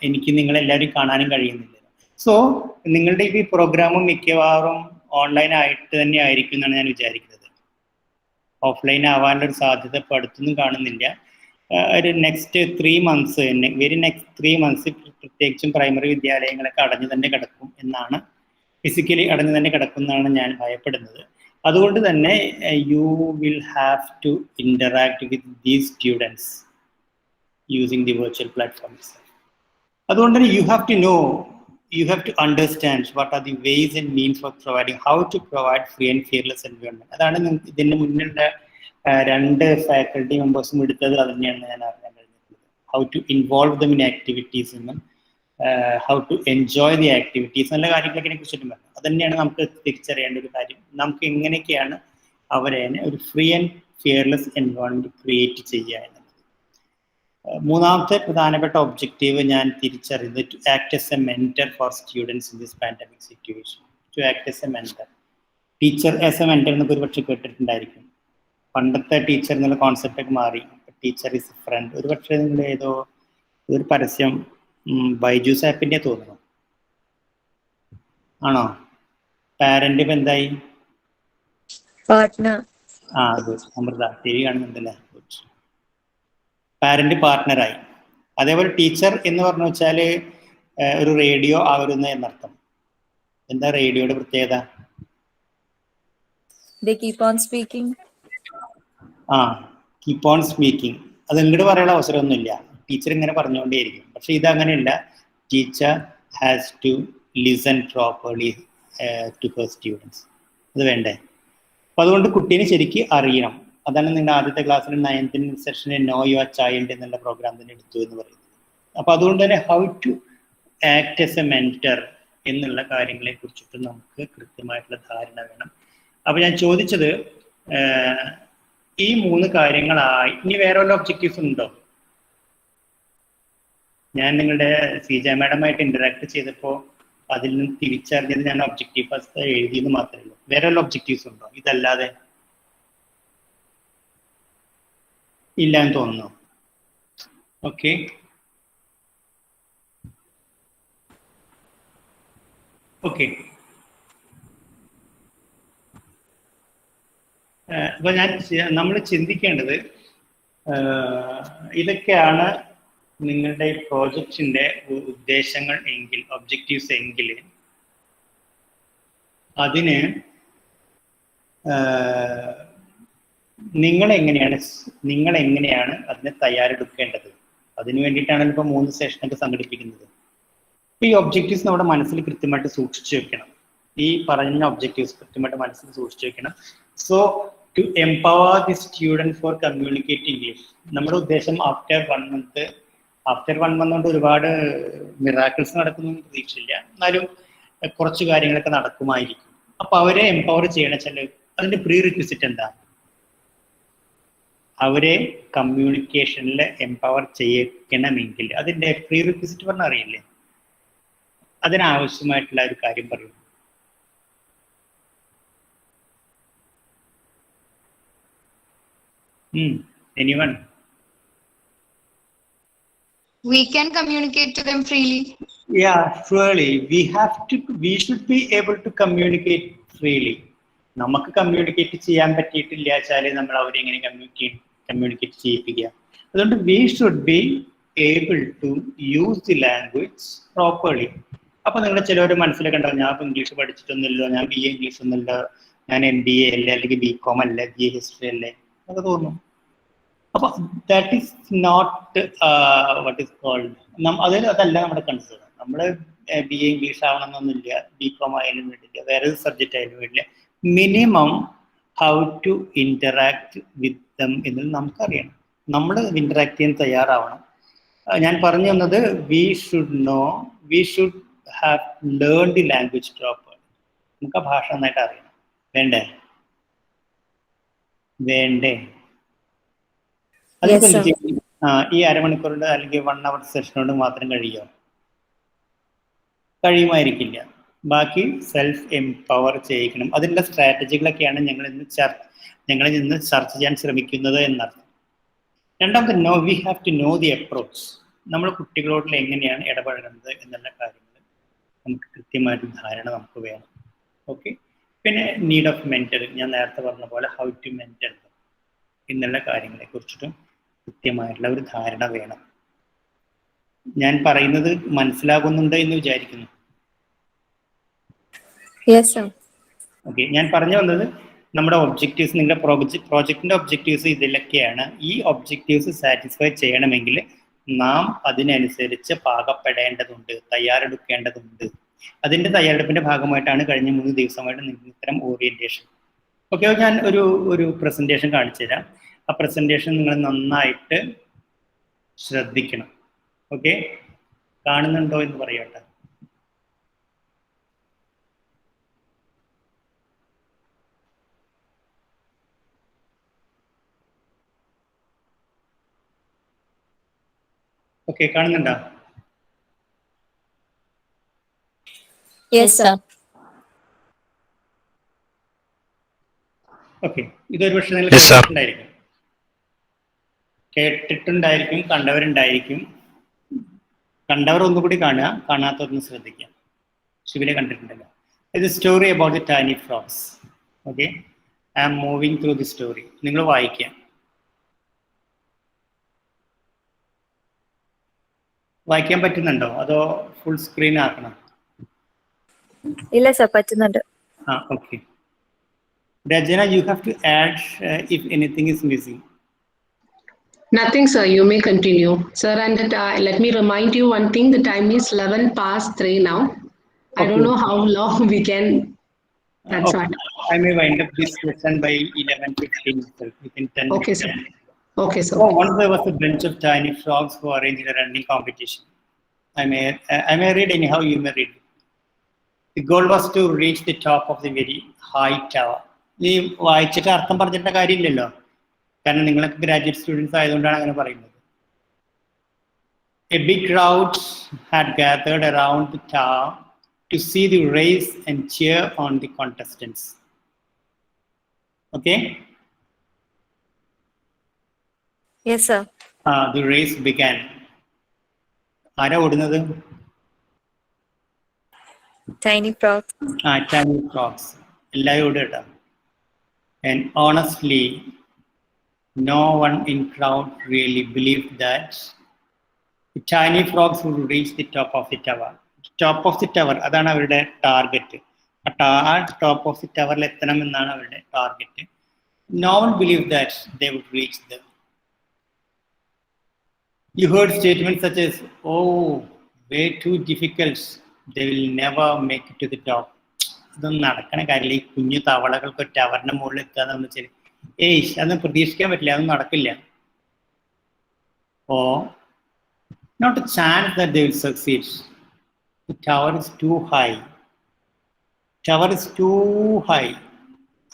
എനിക്ക് നിങ്ങളെല്ലാവരും കാണാനും കഴിയുന്നില്ല. സോ നിങ്ങളുടെ ഈ പ്രോഗ്രാമും മിക്കവാറും ഓൺലൈൻ ആയിട്ട് തന്നെ ആയിരിക്കും എന്നാണ് ഞാൻ വിചാരിക്കുന്നത്. ഓഫ്ലൈൻ ആവാനുള്ളൊരു സാധ്യത ഇപ്പോൾ അടുത്തൊന്നും കാണുന്നില്ല. ഒരു next 3 months, very next 3 months പ്രത്യേകിച്ചും പ്രൈമറി വിദ്യാലയങ്ങളൊക്കെ അടഞ്ഞു തന്നെ കിടക്കും എന്നാണ്, ഫിസിക്കലി അടഞ്ഞു തന്നെ കിടക്കും എന്നാണ് ഞാൻ ഭയപ്പെടുന്നത്. അതുകൊണ്ട് തന്നെ you will have to interact with these students using the virtual platforms. അതുകൊണ്ട് തന്നെ you have to understand what are the ways and means for providing, how to provide free and fearless environment. അതാണ് ഇതിന് മുന്നിലുള്ള 2 faculty members എടുത്തത്. അത് തന്നെയാണ് ഞാൻ അറിയാൻ കഴിഞ്ഞിട്ടുള്ളത്. How to involve them in activities എന്നും how to enjoy the activities എന്നുള്ള കാര്യങ്ങളൊക്കെ കുറിച്ചിട്ടും പറഞ്ഞു. അത് തന്നെയാണ് നമുക്ക് തിരിച്ചറിയേണ്ട ഒരു കാര്യം. നമുക്ക് എങ്ങനെയൊക്കെയാണ് അവരെ ഒരു free and fearless environment create ചെയ്യുക എന്നുള്ളത്. മൂന്നാമത്തെ പ്രധാനപ്പെട്ട ഒബ്ജക്റ്റീവ് ഞാൻ തിരിച്ചറിയുന്നത് to act as a mentor for students in this pandemic situation. To act as a mentor, teacher as a mentor എന്നൊക്കെ ഒരു പക്ഷേ കേട്ടിട്ടുണ്ടായിരിക്കും. പണ്ടത്തെ ടീച്ചർ എന്നുള്ള കോൺസെപ്റ്റ് ഒക്കെ മാറി, ടീച്ചർ ഇസ് ഫ്രണ്ട്. ഒരു പക്ഷേ നിങ്ങൾ ഏതോ ഒരു പരസ്യം ബൈജൂസ് ആപ്പിന്റെ തോന്നുന്നു, ആണോ? പാരന്റ് ഇപ്പം എന്തായി? Partner. Good. Amrita T V കാണുന്നുണ്ടല്ലേ? ഗുഡ്. പാരന്റ് പാർട്ട്ണറായി. അതേപോലെ ടീച്ചർ എന്ന് പറഞ്ഞു വെച്ചാൽ ഒരു റേഡിയോ ആവരുന്ന എന്നർത്ഥം. എന്താ റേഡിയോയുടെ പ്രത്യേകത? They keep on speaking. Keep on speaking. അത് ഇങ്ങോട്ട് പറയാനുള്ള അവസരമൊന്നുമില്ല, ടീച്ചർ ഇങ്ങനെ പറഞ്ഞുകൊണ്ടേയിരിക്കും. പക്ഷെ ഇതങ്ങനെയല്ല, teacher has to listen properly to her students. അത് വേണ്ടേ? അപ്പം അതുകൊണ്ട് കുട്ടീനെ ശരിക്ക് അറിയണം. അതാണ് നിങ്ങളുടെ ആദ്യത്തെ ക്ലാസ്സിൽ 9th സെഷനിൽ നോ യുവർ ചൈൽഡ് എന്നുള്ള പ്രോഗ്രാം തന്നെ എടുത്തു എന്ന് പറയുന്നത്. അപ്പം അതുകൊണ്ട് തന്നെ how to act as a mentor എന്നുള്ള കാര്യങ്ങളെ കുറിച്ചിട്ട് നമുക്ക് കൃത്യമായിട്ടുള്ള ധാരണ വേണം. അപ്പം ഞാൻ ചോദിച്ചത് ഈ 3 കാര്യങ്ങളായി. ഇനി വേറെ വല്ല ഒബ്ജക്റ്റീവ്സ് ഉണ്ടോ? ഞാൻ നിങ്ങളുടെ CJ മാഡമായിട്ട് ഇന്ററാക്ട് ചെയ്തപ്പോൾ അതിൽ നിന്ന് തിരിച്ചറിഞ്ഞത് ഞാൻ ഒബ്ജക്റ്റീവ് ഫസ്റ്റ് എഴുതിയെന്ന് മാത്രമേ ഉള്ളൂ. വേറെ വല്ല ഒബ്ജക്റ്റീവ്സ് ഉണ്ടോ ഇതല്ലാതെ? ഇല്ല എന്ന് തോന്നുന്നു. Okay, okay. അപ്പൊ നമ്മൾ ചിന്തിക്കേണ്ടത് ഇതൊക്കെയാണ് നിങ്ങളുടെ പ്രോജക്റ്റിന്റെ ഉദ്ദേശങ്ങൾ എങ്കിൽ, ഒബ്ജക്റ്റീവ്സ് എങ്കിൽ, അതിന് നിങ്ങൾ എങ്ങനെയാണ് അതിനെ തയ്യാറെടുക്കേണ്ടത്? അതിനു വേണ്ടിയിട്ടാണ് ഇപ്പോൾ 3 സെഷനൊക്കെ സംഘടിപ്പിക്കുന്നത്. ഈ ഒബ്ജക്റ്റീവ്സ് നമ്മുടെ മനസ്സിൽ കൃത്യമായിട്ട് സൂക്ഷിച്ചു വെക്കണം. ഈ പറഞ്ഞ ഒബ്ജക്റ്റീവ്സ് കൃത്യമായിട്ട് മനസ്സിൽ സൂക്ഷിച്ചു വെക്കണം. So to empower the student for communicate English. നമ്മുടെ ഉദ്ദേശം ആഫ്റ്റർ 1 മന്ത് കൊണ്ട് ഒരുപാട് മിറാക്കിൾസ് നടക്കുന്നൊന്നും പ്രതീക്ഷയില്ല, എന്നാലും കുറച്ച് കാര്യങ്ങളൊക്കെ നടക്കുമായിരിക്കും. അപ്പൊ അവരെ എംപവർ ചെയ്യണം വെച്ചാൽ അതിന്റെ പ്രീ റിക്വിസിറ്റ് എന്താ? അവരെ കമ്മ്യൂണിക്കേഷനിൽ എംപവർ ചെയ്യണമെങ്കിൽ അതിന്റെ പ്രീ റിക്വിസിറ്റ് പറഞ്ഞാൽ അറിയില്ലേ? അതിനാവശ്യമായിട്ടുള്ള ഒരു കാര്യം പറയും. Anyone? We can communicate to them freely. Yeah, surely. We should be able to communicate freely. നമുക്ക് കമ്മ്യൂണിക്കേറ്റ് ചെയ്യാൻ പറ്റിയിട്ടില്ല വെച്ചാല് നമ്മൾ അവരെ എങ്ങനെ കമ്മ്യൂണിക്കേറ്റ് ചെയ്യിപ്പിക്കുക? അതുകൊണ്ട് we should be able to use the language properly. അപ്പൊ നിങ്ങൾ ചിലവർ മനസ്സിലൊക്കെ ഉണ്ടാവും, ഞാൻ ഇംഗ്ലീഷ് പഠിച്ചിട്ടൊന്നുമില്ലോ, ഞാൻ BA ഇംഗ്ലീഷ് ഒന്നുമില്ല, ഞാൻ MBA അല്ലേ, അല്ലെങ്കിൽ BCom അല്ലേ, BA ഹിസ്റ്ററി അല്ലേ എന്നൊക്കെ തോന്നും. അപ്പൊ that is not what is called. അതല്ല നമ്മുടെ കൺസേൺ. നമ്മൾ BA ഇംഗ്ലീഷ് ആവണമെന്നൊന്നുമില്ല, BCom ആയാലും വേണ്ടില്ല, വേറെ സബ്ജക്റ്റ് ആയാലും വേണ്ടില്ല. Minimum how to interact with them എന്നത് നമുക്കറിയണം. നമ്മൾ ഇന്ററാക്ട് ചെയ്യാൻ തയ്യാറാവണം. ഞാൻ പറഞ്ഞു തന്നത് we should have learn the language proper. നമുക്ക് ആ ഭാഷ നന്നായിട്ട് അറിയണം. വേണ്ടേ? അതിപ്പോ ഈ അരമണിക്കൂറുണ്ട് അല്ലെങ്കിൽ 1 hour സെഷനോട് മാത്രം കഴിയുമായിരിക്കില്ല. ബാക്കി സെൽഫ് എംപവർ ചെയ്യിക്കണം. അതിനുള്ള സ്ട്രാറ്റജികളൊക്കെയാണ് ഞങ്ങൾ ഇന്ന് ചർച്ച ചെയ്യാൻ ശ്രമിക്കുന്നത് എന്നർത്ഥം. രണ്ടാമത്തെ, we have to know the approach. നമ്മൾ കുട്ടികളോട് എങ്ങനെയാണ് ഇടപഴകുന്നത് എന്നുള്ള കാര്യങ്ങൾ നമുക്ക് കൃത്യമായിട്ട് ധാരണ നമുക്ക് വേണം. ഓക്കെ. പിന്നെ നീഡ് ഓഫ് മെന്റർ, ഞാൻ നേരത്തെ പറഞ്ഞ പോലെ ഹൗ ടു മെന്റർ എന്നുള്ള കാര്യങ്ങളെ കുറിച്ചിട്ടും കൃത്യമായിട്ടുള്ള ഒരു ധാരണ വേണം. ഞാൻ പറയുന്നത് മനസ്സിലാകുന്നുണ്ട് എന്ന് വിചാരിക്കുന്നു. ഓക്കെ. ഞാൻ പറഞ്ഞു വന്നത് നമ്മുടെ ഒബ്ജക്റ്റീവ്സ്, നിങ്ങളുടെ പ്രോജക്റ്റിന്റെ ഒബ്ജക്റ്റീവ്സ് ഇതിലൊക്കെയാണ്. ഈ ഒബ്ജക്റ്റീവ്സ് സാറ്റിസ്ഫൈ ചെയ്യണമെങ്കിൽ നാം അതിനനുസരിച്ച് പാകപ്പെടേണ്ടതുണ്ട്, തയ്യാറെടുക്കേണ്ടതുണ്ട്. അതിന്റെ തയ്യാറെടുപ്പിന്റെ ഭാഗമായിട്ടാണ് കഴിഞ്ഞ 3 ദിവസമായിട്ട് നിങ്ങൾക്ക് ഇത്തരം ഓറിയന്റേഷൻ. ഓക്കെ. ഞാൻ ഒരു പ്രസന്റേഷൻ കാണിച്ചു തരാം. ആ പ്രസന്റേഷൻ നിങ്ങൾ നന്നായിട്ട് ശ്രദ്ധിക്കണം. ഓക്കെ. കാണുന്നുണ്ടോ എന്ന് പറയട്ടെ. ഓക്കെ, കാണുന്നുണ്ടോ? Yes, sir. ഓക്കെ. ഇതൊരു പക്ഷേ നിങ്ങൾ കണ്ടിട്ടുണ്ടായിരിക്കും. കേട്ടിട്ടുണ്ടായിരിക്കും, കണ്ടവരുണ്ടായിരിക്കും. കണ്ടവർ ഒന്നുകൂടി കാണുക, കാണാത്തവരൊന്ന് ശ്രദ്ധിക്കുക. ശിവനെ കണ്ടിട്ടുണ്ടല്ലോ. ഇത് story about the tiny frogs. Okay, I am moving through the story. നിങ്ങൾ വായിക്കാം. വായിക്കാൻ പറ്റുന്നുണ്ടോ അതോ ഫുൾ സ്ക്രീൻ ആക്കണം? ഇല്ല സർ, പറ്റുന്നുണ്ട്. Okay. Rajana, you have to add if anything is missing. Nothing, sir. You may continue, sir. And let me remind you one thing. The time is 11:03 now. I don't know how long we can. That's Okay. what. I may wind up this session by 11:15 itself, within 10 Okay, minutes. sir. Okay, sir. So once there was a bunch of tiny frogs who arranged a running competition. I may read anyhow. You may read. The goal was to reach the top of the very high tower. ഈ വായിച്ചിട്ട് അർത്ഥം പറഞ്ഞിട്ട കാര്യമില്ലല്ലോ, കാരണം നിങ്ങളൊക്കെ graduate students ആയതുകൊണ്ടാണ് അങ്ങനെ പറയുന്നത്. A big crowd had gathered around the tower to see the race and cheer on the contestants. Okay? Yes sir. The race began. ആരാ ഓടുന്നത്? Tiny frogs. Tiny frogs. എല്ലാവരും ഓടുക കേട്ടോ. And honestly, no one in crowd really believed that the tiny frogs would reach the top of the tower. Top of the tower, അതാണ് അവരുടെ target. ആ top of the ടവറിൽ എത്തണം എന്നാണ് അവരുടെ target. No one believed that they would reach them. You heard statements such as, "Oh, way too difficult. They will never make it to the top." ഇതൊന്നും നടക്കണ കാര്യമില്ല. ഈ കുഞ്ഞു തവളകൾക്ക് ടവറിന്റെ മുകളിൽ എത്താന്ന് വെച്ചാൽ അതൊന്നും പ്രതീക്ഷിക്കാൻ പറ്റില്ല, അതൊന്നും നടക്കില്ല. Or not a chance that they will succeed. The tower is too high. Tower is too high.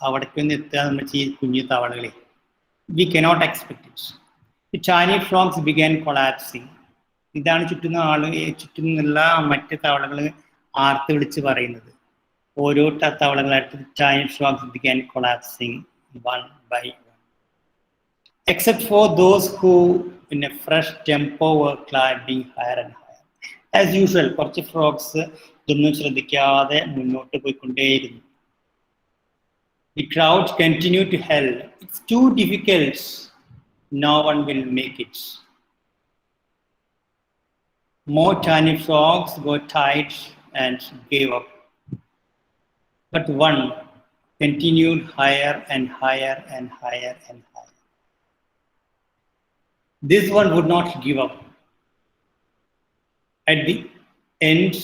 അവിടേക്കൊന്ന് എത്താന്ന് വെച്ചാൽ ഈ കുഞ്ഞു തവളകളെ we cannot expect it. The tiny frogs began collapsing. ഇതാണ് ചുറ്റുമുള്ള മറ്റ് തവളകൾ ആർത്ത് വിളിച്ച് പറയുന്നത്. ഓരോ തവളകളായിട്ട് tiny frogs began collapsing one by one. Except for those who in a fresh tempo were climbing higher and higher. As usual, കുറച്ച് frogs ഇതൊന്നും ശ്രദ്ധിക്കാതെ മുന്നോട്ട് പോയിക്കൊണ്ടേയിരുന്നു. The crowd continued to yell, "It's too difficult. No one will make it." More tiny frogs got tired and gave up. But one continued higher and higher and higher and higher. This one would not give up. At the end,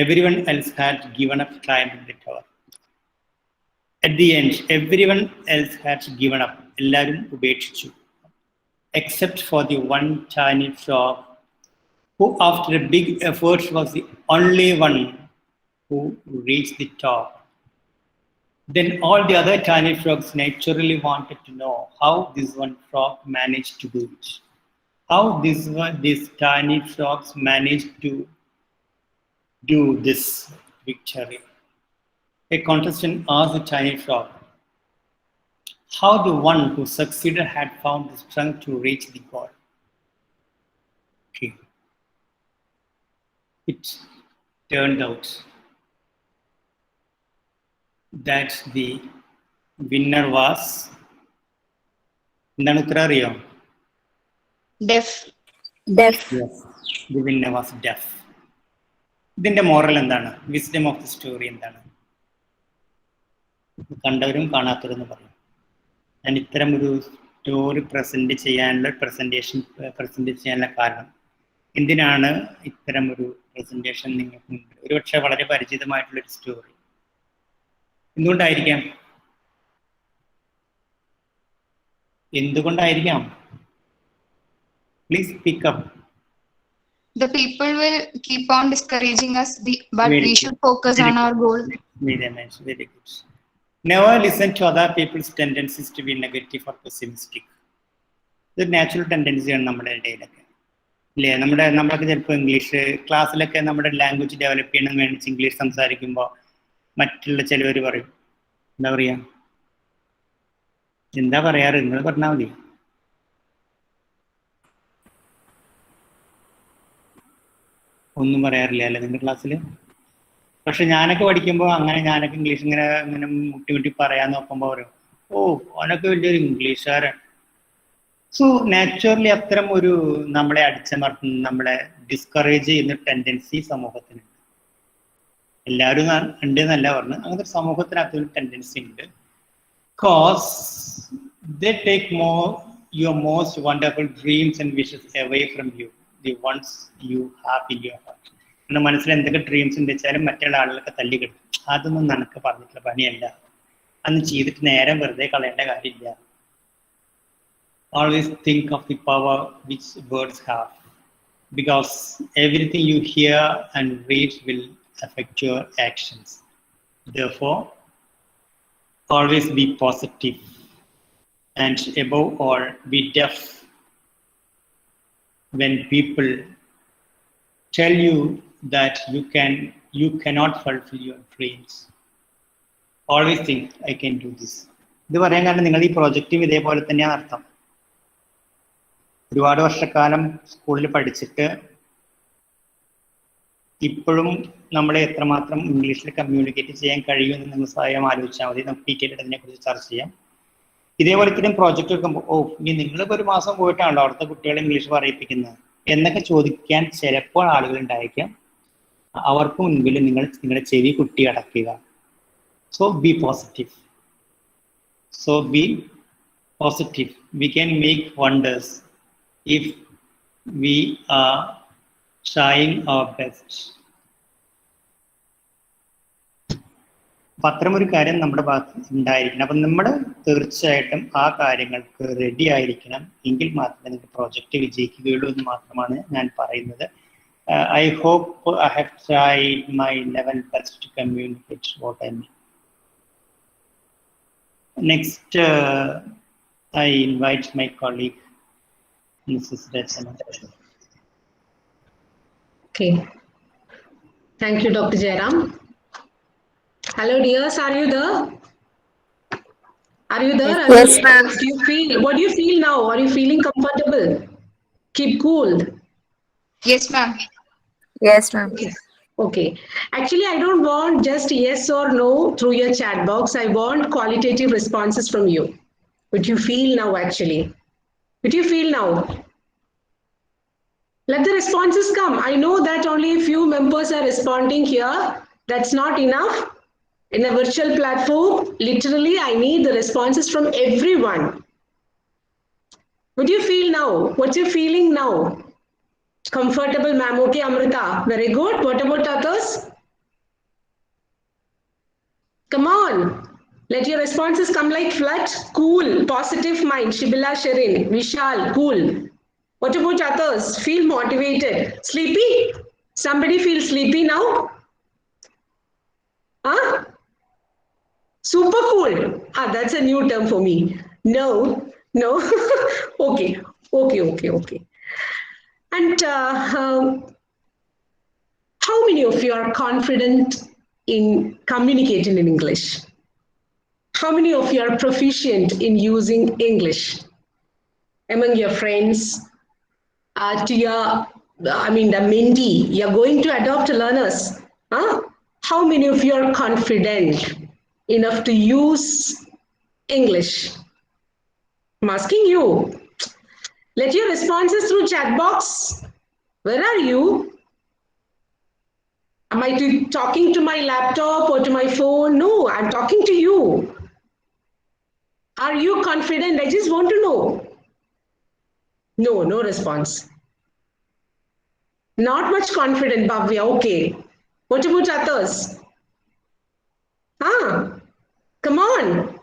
everyone else had given up climbing the tower. At the end, everyone else had given up. എല്ലാവരും ഉപേക്ഷിച്ചു. Except for the one tiny frog who after a big effort was the only one who reached the top. Then all the other tiny frogs naturally wanted to know how this one frog managed to do it. How these tiny frogs managed to do this victory. A contestant asked the tiny frog how the one who succeeded had found the strength to reach the goal. Okay. It turned out that the winner was എന്താണ് ഉത്തരം അറിയോ? Deaf. Deaf. Yes, the winner was deaf. ഇതിന്റെ moral എന്താണ്? Wisdom of the story എന്താണ്? കണ്ടവരും കാണാത്തവരും എന്ന് പറയും. ഞാൻ ഇത്തരം ഒരു സ്റ്റോറി പ്രസന്റ് ചെയ്യാനുള്ള കാരണം എന്തിനാണ് ഇത്തരം ഒരു പ്രസന്റേഷൻ നിങ്ങൾക്ക് മുൻപിൽ? ഒരുപക്ഷെ വളരെ പരിചിതമായിട്ടുള്ളൊരു സ്റ്റോറി. എന്തുകൊണ്ടായിരിക്കാം? Please speak up. The people will keep on discouraging us, but we should focus on our goal. Very good. Never listen to other people's tendencies to be negative or pessimistic. ഇത് natural ടെൻഡൻസിയാണ് നമ്മുടെ ഇടയിലൊക്കെ, ഇല്ലേ? നമ്മളൊക്കെ ചിലപ്പോൾ English ക്ലാസ്സിലൊക്കെ നമ്മുടെ language develop ചെയ്യണമെന്ന് വേണ്ടി ഇംഗ്ലീഷ് സംസാരിക്കുമ്പോൾ മറ്റുള്ള ചിലവർ പറയും, എന്താ പറയാറ്? നിങ്ങൾ പറഞ്ഞാൽ മതി. ഒന്നും പറയാറില്ല അല്ലേ നിങ്ങളുടെ ക്ലാസ്സിൽ? പക്ഷെ ഞാനൊക്കെ പഠിക്കുമ്പോൾ ഞാനൊക്കെ ഇംഗ്ലീഷ് ഇങ്ങനെ മുട്ടി മുട്ടി പറയാൻ നോക്കുമ്പോൾ പറയും, ഓ അവനൊക്കെ വലിയൊരു ഇംഗ്ലീഷുകാരൻ. സോ നാച്ചുറലി അത്തരം ഒരു നമ്മളെ അടിച്ചമർത്തുന്ന, നമ്മളെ ഡിസ്കറേജ് ചെയ്യുന്ന ടെൻഡൻസി സമൂഹത്തിനുണ്ട്. എല്ലാവരും ഉണ്ട് എന്നല്ല പറഞ്ഞു, അങ്ങനത്തെ സമൂഹത്തിനകത്ത് ഒരു ടെൻഡൻസി ഉണ്ട്. Because they take your most wonderful dreams and wishes away from you, the ones you have in your heart. നമ്മുടെ മനസ്സിൽ എന്തൊക്കെ ഡ്രീംസ് ഉണ്ട് വെച്ചാലും മറ്റുള്ള ആളുകളൊക്കെ തല്ലി കിട്ടും. അതൊന്നും നിനക്ക് പറഞ്ഞിട്ടുള്ള പണിയല്ല, അന്ന് ചെയ്തിട്ട് നേരം വെറുതെ കളയേണ്ട കാര്യമില്ല. Always think of the power which words have, because everything you hear and read will affect your actions. Therefore, always be positive, and above all, be deaf when people tell you that you cannot fulfill your dreams. Always think, I can do this. ഇത് പറയാൻ കാരണം നിങ്ങൾ ഈ പ്രോജക്റ്റും ഇതേപോലെ തന്നെയാണ് അർത്ഥം. ഒരുപാട് വർഷക്കാലം സ്കൂളിൽ പഠിച്ചിട്ട് ഇപ്പോഴും നമ്മളെ എത്രമാത്രം ഇംഗ്ലീഷിൽ കമ്മ്യൂണിക്കേറ്റ് ചെയ്യാൻ കഴിയുമെന്ന് നിങ്ങൾ സ്വയം ആലോചിച്ചാൽ മതി. നമുക്ക് ഡീറ്റെയിൽ അതിനെ കുറിച്ച് ചർച്ച ചെയ്യാം. ഇതേപോലെ ഇത്രയും പ്രോജക്റ്റ് എടുക്കുമ്പോൾ, ഓ ഇനി നിങ്ങളിപ്പോൾ ഒരു മാസം പോയിട്ടാണല്ലോ അവിടുത്തെ കുട്ടികളെ ഇംഗ്ലീഷ് പറയിപ്പിക്കുന്നത് എന്നൊക്കെ ചോദിക്കാൻ ചിലപ്പോൾ ആളുകൾ ഉണ്ടായിരിക്കാം. അവർക്ക് മുൻപിൽ നിങ്ങളുടെ ചെവി കുട്ടി അടയ്ക്കുക. So B positive. So B positive. V can make wonders if we are trying our best. അപ്പം അത്തരമൊരു കാര്യം നമ്മുടെ ഭാഗത്ത് ഉണ്ടായിരിക്കണം. അപ്പം നമ്മൾ തീർച്ചയായിട്ടും ആ കാര്യങ്ങൾക്ക് റെഡി ആയിരിക്കണം. എങ്കിൽ മാത്രമേ നിങ്ങൾക്ക് പ്രോജക്റ്റ് വിജയിക്കുകയുള്ളൂ എന്ന് മാത്രമാണ് ഞാൻ പറയുന്നത്. I hope I have tried my level best to communicate what I mean. Next, I invite my colleague, Mrs. Rachana. Okay. Thank you, Dr. Jairam. Hello, dears. Are you there? Are you there? Yes, ma'am. What do you feel now? Are you feeling comfortable? Keep cool. Yes, ma'am. Yes, ma'am. Okay. Actually, I don't want just yes or no through your chat box. I want qualitative responses from you. What you feel now, actually. What do you feel now? Let the responses come. I know that only a few members are responding here. That's not enough. In a virtual platform, literally, I need the responses from everyone. What do you feel now? What's your feeling now? Comfortable, ma'am. Okay, Amrita. Very good. What about others? Come on. Let your responses come like flood. Cool. Positive mind. Shibila Shirin. Vishal. Cool. What about others? Feel motivated. Sleepy? Somebody feel sleepy now? Huh? Super cool. That's a new term for me. No. Okay. And how many of you are confident in communicating in English? How many of you are proficient in using English among your friends? The mentee, you're going to adopt learners. How many of you are confident enough to use English? I'm asking you. Let your responses through chat box. Where are you? Am I talking to my laptop or to my phone? No, I'm talking to you. Are you confident? I just want to know. No response. Not much confident, Bhavya. Okay. What about others? Come on.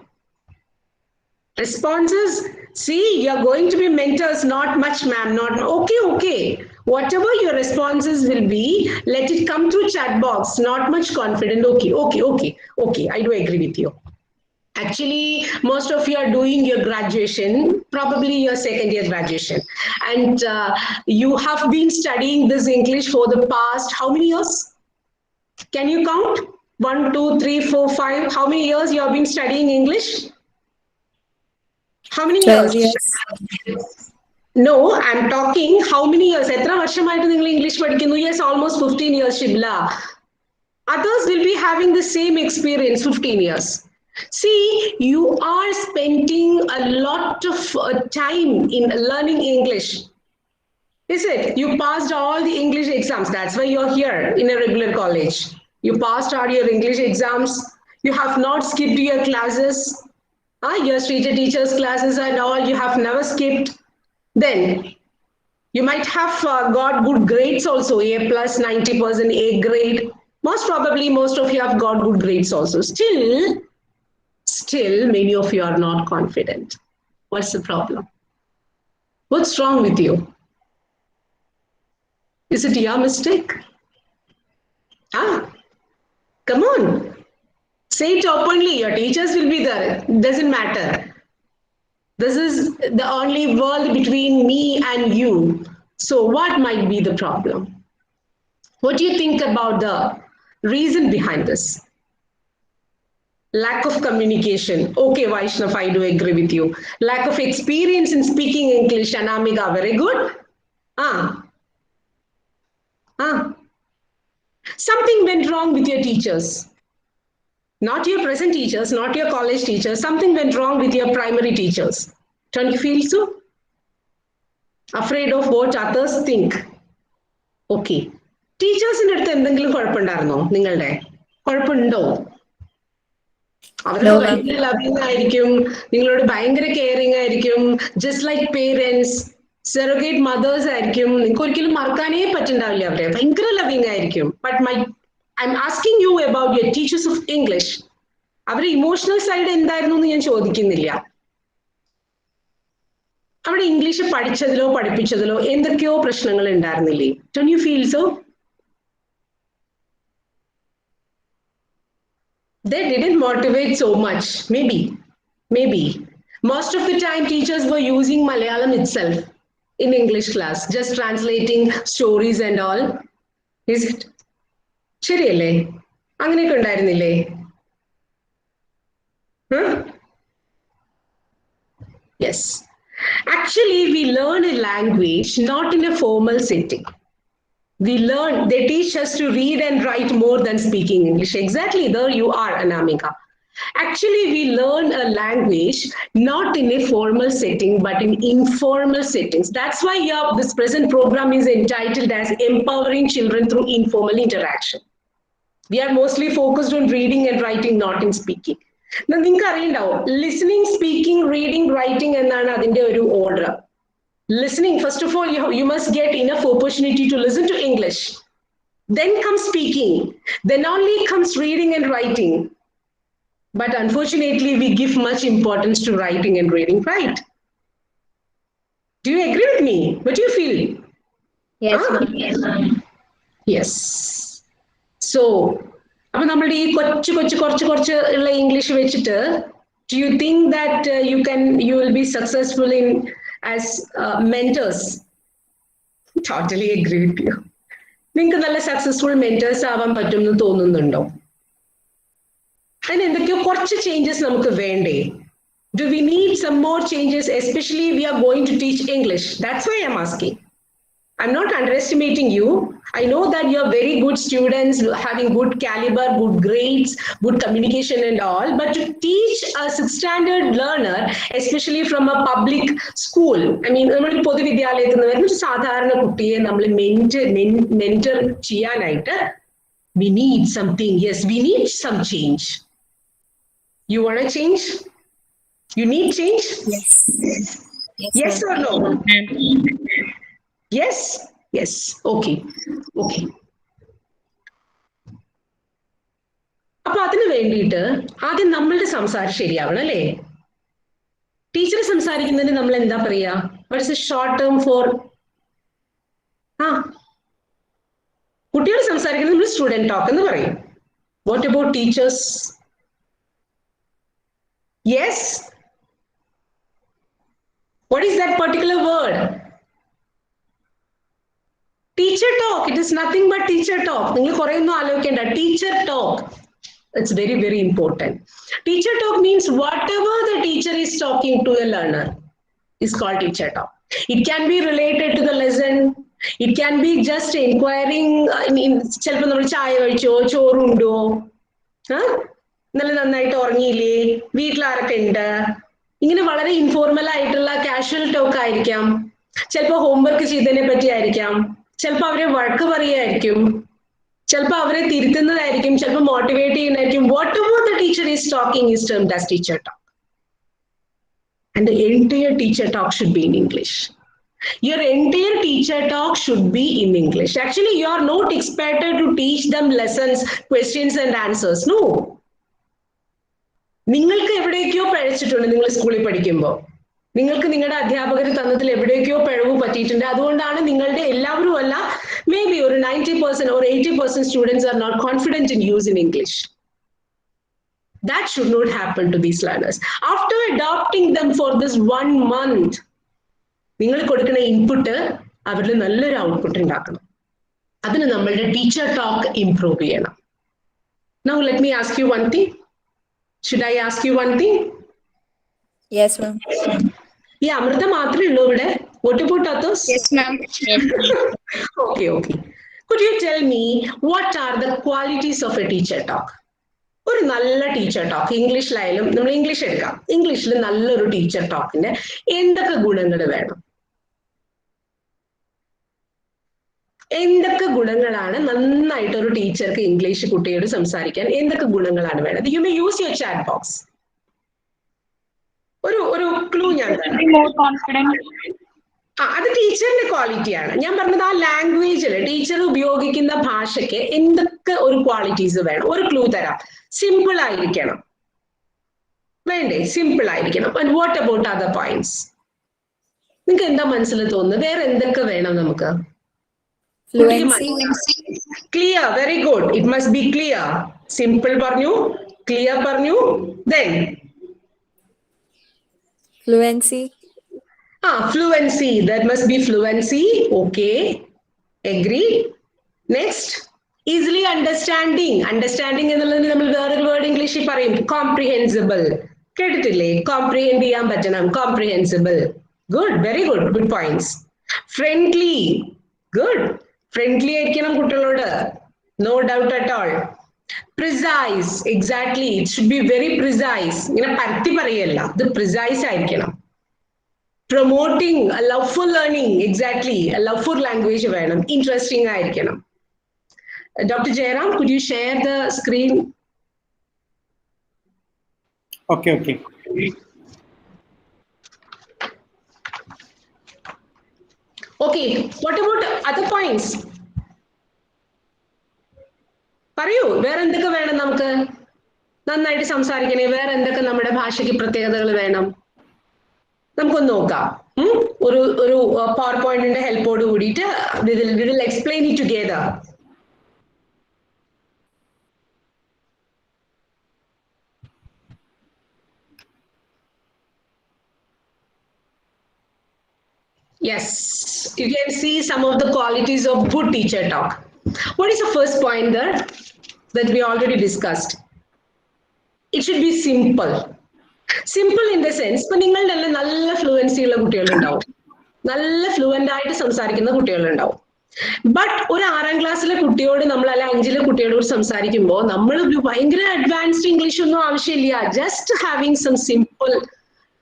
Responses. See, you're going to be mentors. Not much, ma'am. Not okay. Whatever your responses will be, let it come through chat box. Not much confident. Okay. I do agree with you. Actually, most of you are doing your graduation, probably your second year graduation. And you have been studying this English for the past, how many years? Can you count? 1, 2, 3, 4, 5. How many years you have been studying English? How many 12 years? years. No, I'm talking how many years? എത്ര വർഷമായിട്ട് നിങ്ങൾ English പഠിക്കുന്നു? Yes, almost 15 years, Shibla. Others will be having the same experience, 15 years. See, you are spending a lot of time in learning English. Is it? You passed all the English exams. That's why you're here in a regular college. You passed all your English exams. You have not skipped your classes. Your street teachers' classes and all. You have never skipped. Then you might have got good grades also, A plus, 90%, A grade. Most probably, most of you have got good grades also. Still, many of you are not confident. What's the problem? What's wrong with you? Is it your mistake? Come on. Say it openly. Your teachers will be there. It doesn't matter. This is the only world between me and you. So what might be the problem? What do you think about the reason behind this? Lack of communication. Okay, Vaishnav, I do agree with you. Lack of experience in speaking English. Anamika, very good. Something went wrong with your teachers. Not your present teachers, not your college teachers. Something went wrong with your primary teachers. Don't you feel so? Afraid of what others think. Okay. ടീച്ചേഴ്സിന്റെ അടുത്ത് എന്തെങ്കിലും കുഴപ്പമുണ്ടായിരുന്നോ നിങ്ങളുടെ? കുഴപ്പമുണ്ടോ? അവരോട് ഭയങ്കര loving ആയിരിക്കും, നിങ്ങളോട് ഭയങ്കര caring ആയിരിക്കും, just like parents, surrogate mothers ആയിരിക്കും. നിങ്ങൾക്ക് ഒരിക്കലും മറക്കാനേ പറ്റുണ്ടാവില്ല അവരെ. ഭയങ്കര ലവിങ് ആയിരിക്കും. But I'm asking you about your teachers of English. അവരുടെ ഇമോഷണൽ സൈഡ് എന്തായിരുന്നു എന്ന് ഞാൻ ചോദിക്കുന്നില്ല. അവിടെ ഇംഗ്ലീഷ് പഠിച്ചതിലോ പഠിപ്പിച്ചതിലോ എന്തൊക്കെയോ പ്രശ്നങ്ങൾ ഉണ്ടായിരുന്നില്ലേ? Don't you feel so? They didn't motivate so much. Maybe. Most of the time teachers were using Malayalam itself in English class, just translating stories and all. Is it? ശരിയല്ലേ? അങ്ങനെയൊക്കെ ഉണ്ടായിരുന്നില്ലേ? Yes. Actually, we learn a language not in a formal setting. They teach us to read and write more than speaking English. Exactly, there you are, Anamika. Actually, we learn a language not in a formal setting, but in informal settings. That's why this present program is entitled as Empowering Children Through Informal Interaction. We are mostly focused on reading and writing, not in speaking. Now, നിങ്ങൾക്ക് അറിയണ്ടാവും, listening, speaking, reading, writing എന്നാണ് അതിന്റെ ഒരു order. Listening, first of all, you must get enough opportunity to listen to English. Then comes speaking. Then only comes reading and writing. But unfortunately, we give much importance to writing and reading, right? Do you agree with me? What do you feel? Yes, Yes. So, അപ്പോൾ നമ്മുടെ ഈ കുറച്ച് ഉള്ള English വെച്ചിട്ട്, do you think that you will be successful in as mentors? Totally agree with you. നിങ്ങൾക്ക് നല്ല successful mentors ആവാൻ പറ്റും എന്ന് തോന്നുന്നുണ്ടോ? അതിന് എന്തൊക്കെയോ കുറച്ച് ചേഞ്ചസ് നമുക്ക് വേണ്ടേ? Do we need some more changes, especially we are going to teach English? That's why I'm asking. I'm not underestimating you. I know that you're very good students, having good caliber, good grades, good communication and all, but to teach a 6th standard learner, especially from a public school, I mean, നമ്മൾ പൊതുവിദ്യാലയത്തിൽ നിന്ന് വരുന്ന ഒരു സാധാരണ കുട്ടിയെ നമ്മൾ mentor ചെയ്യാനായിട്ട്, we need something. Yes, we need some change. You want to change? You need change? Yes or no? Yes. Okay. അപ്പൊ അതിന് വേണ്ടിയിട്ട് ആദ്യം നമ്മളുടെ സംസാരം ശരിയാവണം അല്ലേ? ടീച്ചർ സംസാരിക്കുന്നതിന് നമ്മൾ എന്താ പറയാ? What is a short term for? കുട്ടികൾ സംസാരിക്കുന്നത് നമ്മൾ സ്റ്റുഡന്റ് ടോക്ക് എന്ന് പറയും. What about teachers? Yes. What is that particular word? Teacher talk. It is nothing but teacher talk. നിങ്ങൾ കുറേ ഒന്നും ആലോചിക്കേണ്ട. Teacher talk. It's very, very important. Teacher talk means whatever the teacher is talking to a learner is called teacher talk. It can be related to the lesson. It can be just inquiring. ചിലപ്പോൾ നമ്മൾ ചായ കഴിച്ചോ, ചോറുണ്ടോ, ഇന്നലെ നന്നായിട്ട് ഉറങ്ങിയില്ലേ, വീട്ടിൽ ആരൊക്കെ ഉണ്ട്, ഇങ്ങനെ വളരെ ഇൻഫോർമൽ ആയിട്ടുള്ള കാഷ്വൽ ടോക്ക് ആയിരിക്കാം. ചിലപ്പോൾ ഹോംവർക്ക് ചെയ്തതിനെ പറ്റി ആയിരിക്കാം, ചിലപ്പോൾ അവരെ വഴക്ക് പറയുകയായിരിക്കും, ചിലപ്പോൾ അവരെ തിരുത്തുന്നതായിരിക്കും, ചിലപ്പോൾ മോട്ടിവേറ്റ് ചെയ്യുന്നതായിരിക്കും. What ever the teacher is talking is termed as teacher talk. And the entire teacher talk should be in English. Your entire teacher talk should be in English. Actually, you are not expected to teach them lessons, questions and answers. No. നിങ്ങൾക്ക് എവിടേക്കോ പഴിച്ചിട്ടുണ്ട് നിങ്ങൾ സ്കൂളിൽ പഠിക്കുമ്പോൾ. നിങ്ങൾക്ക് നിങ്ങളുടെ അധ്യാപകർ തന്നതിൽ എവിടേക്കോ പിഴവ് പറ്റിയിട്ടുണ്ട്. അതുകൊണ്ടാണ് നിങ്ങളുടെ എല്ലാവരും അല്ല, മേ ബി ഒരു 90% or 80% students are not confident in using English. That should not happen to these learners. After adopting them for this 1 month, നിങ്ങൾ കൊടുക്കുന്ന ഇൻപുട്ട് അവരിൽ നല്ലൊരു ഔട്ട്പുട്ട് ഉണ്ടാക്കണം. അതിന് നമ്മളുടെ ടീച്ചർ ടോക്ക് ഇംപ്രൂവ് ചെയ്യണം. Now let me ask you one thing. Should I ask you one thing? Yes, ma'am. ഈ അമൃത മാത്രമേ ഉള്ളൂ ഇവിടെ? What about others? Yes, ma'am. Okay. Could you tell me what are the qualities of a teacher talk? ഒരു നല്ല teacher talk, ഇംഗ്ലീഷിലായാലും നമ്മൾ English എടുക്കാം, ഇംഗ്ലീഷിൽ നല്ലൊരു ടീച്ചർ ടോക്കിന്റെ എന്തൊക്കെ ഗുണങ്ങൾ വേണം? എന്തൊക്കെ ഗുണങ്ങളാണ് നന്നായിട്ട് ഒരു ടീച്ചർക്ക് ഇംഗ്ലീഷ് കുട്ടിയോട് സംസാരിക്കാൻ എന്തൊക്കെ ഗുണങ്ങളാണ് വേണ്ടത്? You may use your chat box. ഒരു ക്ലൂ ഞാൻ അത് ടീച്ചറിന്റെ ക്വാളിറ്റിയാണ്. ഞാൻ പറഞ്ഞത് ആ ലാംഗ്വേജിൽ ടീച്ചർ ഉപയോഗിക്കുന്ന ഭാഷയ്ക്ക് എന്തൊക്കെ ഒരു ക്വാളിറ്റീസ് വേണം? ഒരു ക്ലൂ തരാം. സിമ്പിൾ ആയിരിക്കണം, വേണ്ടേ? സിമ്പിൾ ആയിരിക്കണം. And what about other points? നിങ്ങൾക്ക് എന്താ മനസ്സിൽ തോന്നുന്നത്? വേറെ എന്തൊക്കെ വേണം നമുക്ക്? Clear. Very good. It must be clear. Simple പറഞ്ഞു, ക്ലിയർ പറഞ്ഞു, then Fluency. Fluency. There must be fluency. Okay. Agree. Next. Easily understanding. Understanding എന്നുള്ളത് നമ്മൾ വേറൊരു വേർഡ് ഇംഗ്ലീഷിൽ പറയും, comprehensible. കേട്ടിട്ടില്ലേ? comprehend ചെയ്യാൻ പറ്റണം. comprehensible. Good. Very good. Good points. Friendly. Good. Friendly ആയിരിക്കണം കുട്ടികളോട്. No doubt at all. Precise. Exactly. It should be very precise. ഇങ്ങനെ പരത്തി പറയല്ല, ഇത് precise ആയിരിക്കണം. Promoting a love for learning. Exactly. A love for language വേണം. Interesting ആയിരിക്കണം. Dr. Jairam, could you share the screen? Okay. Okay. What about other points? പറയൂ, വേറെ എന്തൊക്കെ വേണം നമുക്ക്? നന്നായിട്ട് സംസാരിക്കണേ, വേറെ എന്തൊക്കെ നമ്മുടെ ഭാഷയ്ക്ക് പ്രത്യേകതകൾ വേണം? നമുക്കൊന്ന് നോക്കാം. ഒരു പവർ പോയിന്റിന്റെ ഹെൽപ്പോട് കൂടിയിട്ട് we will explain it together. Yes, you can see some of the qualities of good teacher talk. What is the first point there that we already discussed? It should be simple. Simple in the sense, ഇപ്പൊ നിങ്ങളുടെ നല്ല fluency ഉള്ള കുട്ടികളുണ്ടാവും, നല്ല fluent ആയിട്ട് സംസാരിക്കുന്ന കുട്ടികളുണ്ടാവും. But ഒരു 6ാം ക്ലാസ്സിലെ കുട്ടിയോട് നമ്മൾ അല്ല 5ലെ കുട്ടിയോട് സംസാരിക്കുമ്പോൾ നമ്മൾ ഭയങ്കര അഡ്വാൻസ്ഡ് ഇംഗ്ലീഷ് ഒന്നും ആവശ്യമില്ല. Just having some simple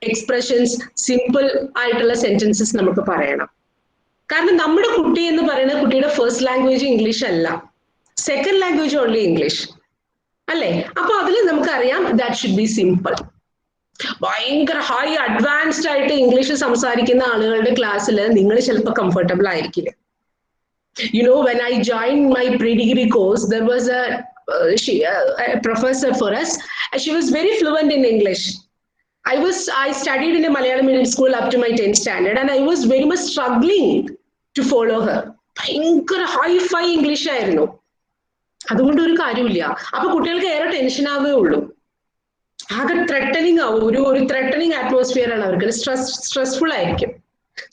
expressions, simple ആയിട്ടുള്ള സെന്റൻസസ് നമുക്ക് പറയണം. കാരണം നമ്മുടെ കുട്ടി എന്ന് പറയുന്ന കുട്ടിയുടെ ഫസ്റ്റ് ലാംഗ്വേജ് ഇംഗ്ലീഷ് അല്ല, സെക്കൻഡ് ലാംഗ്വേജ് ഓൺലി ഇംഗ്ലീഷ് അല്ലേ? അപ്പൊ അതിൽ നമുക്കറിയാം ദാറ്റ് ഷുഡ് ബി സിമ്പിൾ. ഭയങ്കര ഹൈ അഡ്വാൻസ്ഡ് ആയിട്ട് ഇംഗ്ലീഷ് സംസാരിക്കുന്ന ആളുകളുടെ ക്ലാസ്സിൽ നിങ്ങൾ ചിലപ്പോൾ കംഫർട്ടബിൾ ആയിരിക്കില്ല. You know, when I joined my pre-degree course, there was a professor for us, and she was very fluent in English. I studied in a Malayalam medium school up to my 10th standard, and I was very much struggling to follow her. ഭയങ്കര high-phi English ആയിരുന്നു. അതുകൊണ്ട് ഒരു കാര്യമില്ല. അപ്പൊ കുട്ടികൾക്ക് ഏറെ tension ആവേ ഉള്ളൂ, ആകെ ത്രെട്ടനിങ് ആവും. ഒരു ത്രെട്ടനിങ് അറ്റ്മോസ്ഫിയർ ആണ് അവർക്ക്, സ്ട്രെസ്ഫുൾ ആയിരിക്കും.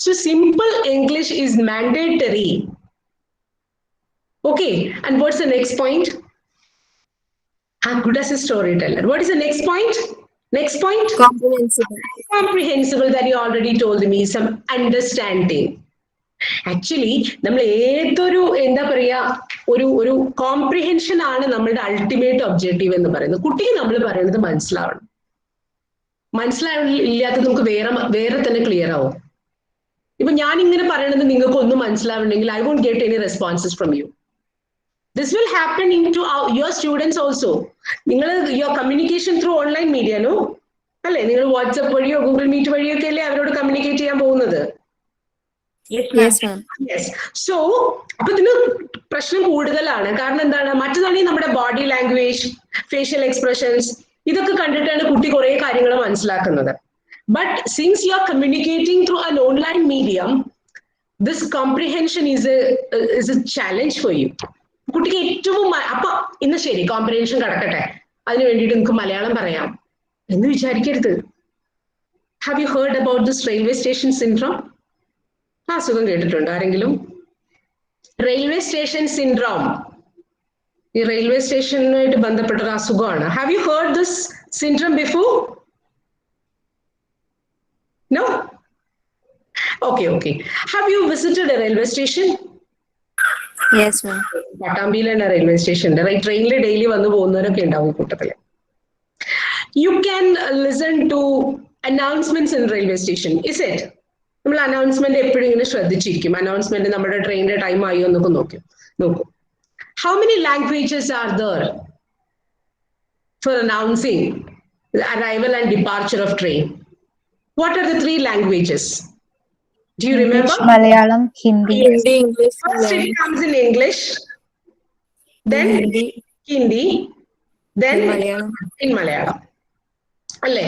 So simple English is mandatory. Okay, and what's the next point? Good as a storyteller. What is the next point? Next point. Comprehensible. Comprehensible, that you already told me, some understanding. Actually നമ്മൾ ഏതൊരു എന്താ പറയാ ഒരു comprehension ആണ് നമ്മളുടെ ultimate objective എന്ന് പറയുന്നത്. കുട്ടിക്ക് നമ്മൾ പറയുന്നത് മനസ്സിലാവണം. മനസ്സിലാവില്ലാത്തത് നമുക്ക് വേറെ തന്നെ ക്ലിയർ ആവും. ഇപ്പൊ ഞാൻ ഇങ്ങനെ പറയണത് നിങ്ങൾക്ക് ഒന്നും മനസ്സിലാവുന്നുണ്ടെങ്കിൽ I won't get any responses from you. This will happen into your students also. നിങ്ങൾ your communication through online media, no? അല്ലേ, നിങ്ങൾ വാട്സ്ആപ്പ് വഴിയോ ഗൂഗിൾ മീറ്റ് വഴിയോ ഒക്കെ അല്ലേ അവരോട് കമ്മ്യൂണിക്കേറ്റ് ചെയ്യാൻ പോകുന്നത്? Yes, ma'am. Yes. So അപ്പൊ ഇതിന് പ്രശ്നം കൂടുതലാണ്. കാരണം എന്താണ്, മറ്റേതാണെങ്കിൽ നമ്മുടെ ബോഡി ലാംഗ്വേജ്, ഫേഷ്യൽ എക്സ്പ്രഷൻസ്, ഇതൊക്കെ കണ്ടിട്ടാണ് കുട്ടി കുറെ കാര്യങ്ങൾ മനസ്സിലാക്കുന്നത്. But since you are communicating through an online medium, this comprehension is a challenge for you. കുട്ടിക്ക് ഏറ്റവും അപ്പൊ ഇന്ന് ശരി കോംപ്രിഹെൻഷൻ കടക്കട്ടെ, അതിന് വേണ്ടിയിട്ട് നിങ്ങൾക്ക് മലയാളം പറയാം എന്ന് വിചാരിക്കരുത്. Have you heard about this railway station syndrome? ആ അസുഖം കേട്ടിട്ടുണ്ടോ ആരെങ്കിലും? റെയിൽവേ സ്റ്റേഷൻ സിൻഡ്രോം, ഈ റെയിൽവേ സ്റ്റേഷനുമായിട്ട് ബന്ധപ്പെട്ട ഒരു അസുഖമാണ്. Have you heard this syndrome before? No? Okay okay. Have you visited a railway station? Yes, ma'am. പട്ടാമ്പിയിലാണ് റെയിൽവേ സ്റ്റേഷൻ്റെ, റൈറ്റ്? ട്രെയിനിൽ ഡെയിലി വന്നു പോകുന്നവരൊക്കെ ഉണ്ടാവും കൂട്ടത്തില്. You can listen to announcements in railway station, is it? നമ്മൾ അനൗൺസ്മെന്റ് എപ്പോഴും ഇങ്ങനെ ശ്രദ്ധിച്ചിരിക്കും. അനൗൺസ്മെന്റ് നമ്മുടെ ട്രെയിനിന്റെ ടൈം ആയോ എന്നൊക്കെ നോക്കൂ. How many languages are there for announcing the arrival and departure of train? What are the 3 languages? Do you remember? Malayalam, Hindi. English. First it comes in English, then Hindi, then in Malayalam. അല്ലേ?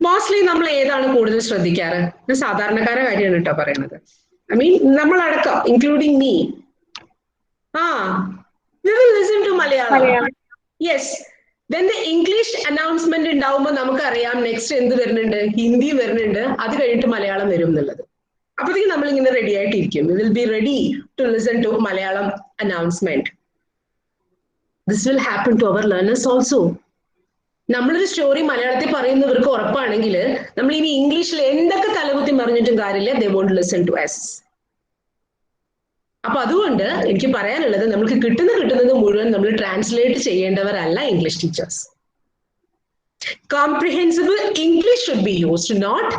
Mostly നമ്മൾ ഏതാണ് കൂടുതൽ ശ്രദ്ധിക്കാറ്? ഇത് സാധാരണക്കാരുടെ കാര്യമാണ് കേട്ടോ പറയണത്. ഐ മീൻ നമ്മളടക്കം, including me. We will listen to Malayalam. Yes. Then the English announcement ഉണ്ടാവുമ്പോൾ നമുക്കറിയാം നെക്സ്റ്റ് എന്ത് വരുന്നുണ്ട്, ഹിന്ദി വരുന്നുണ്ട്, അത് കഴിഞ്ഞിട്ട് മലയാളം വരും എന്നുള്ളത്. അപ്പോഴത്തേക്കും നമ്മൾ ഇങ്ങനെ റെഡി ആയിട്ടിരിക്കും. We will be ready to listen to Malayalam announcement. This will happen to our learners also. നമ്മളൊരു സ്റ്റോറി മലയാളത്തിൽ പറയുന്നവർക്ക് ഉറപ്പാണെങ്കിൽ നമ്മൾ ഇനി ഇംഗ്ലീഷിൽ എന്തൊക്കെ തലകുത്തി മറിഞ്ഞിട്ടും കാര്യമില്ല, they won't listen to us. അപ്പൊ അതുകൊണ്ട് എനിക്ക് പറയാനുള്ളത്, നമുക്ക് കിട്ടുന്നത് മുഴുവൻ നമ്മൾ ട്രാൻസ്ലേറ്റ് ചെയ്യേണ്ടവരല്ല English teachers. Comprehensible English should be used, not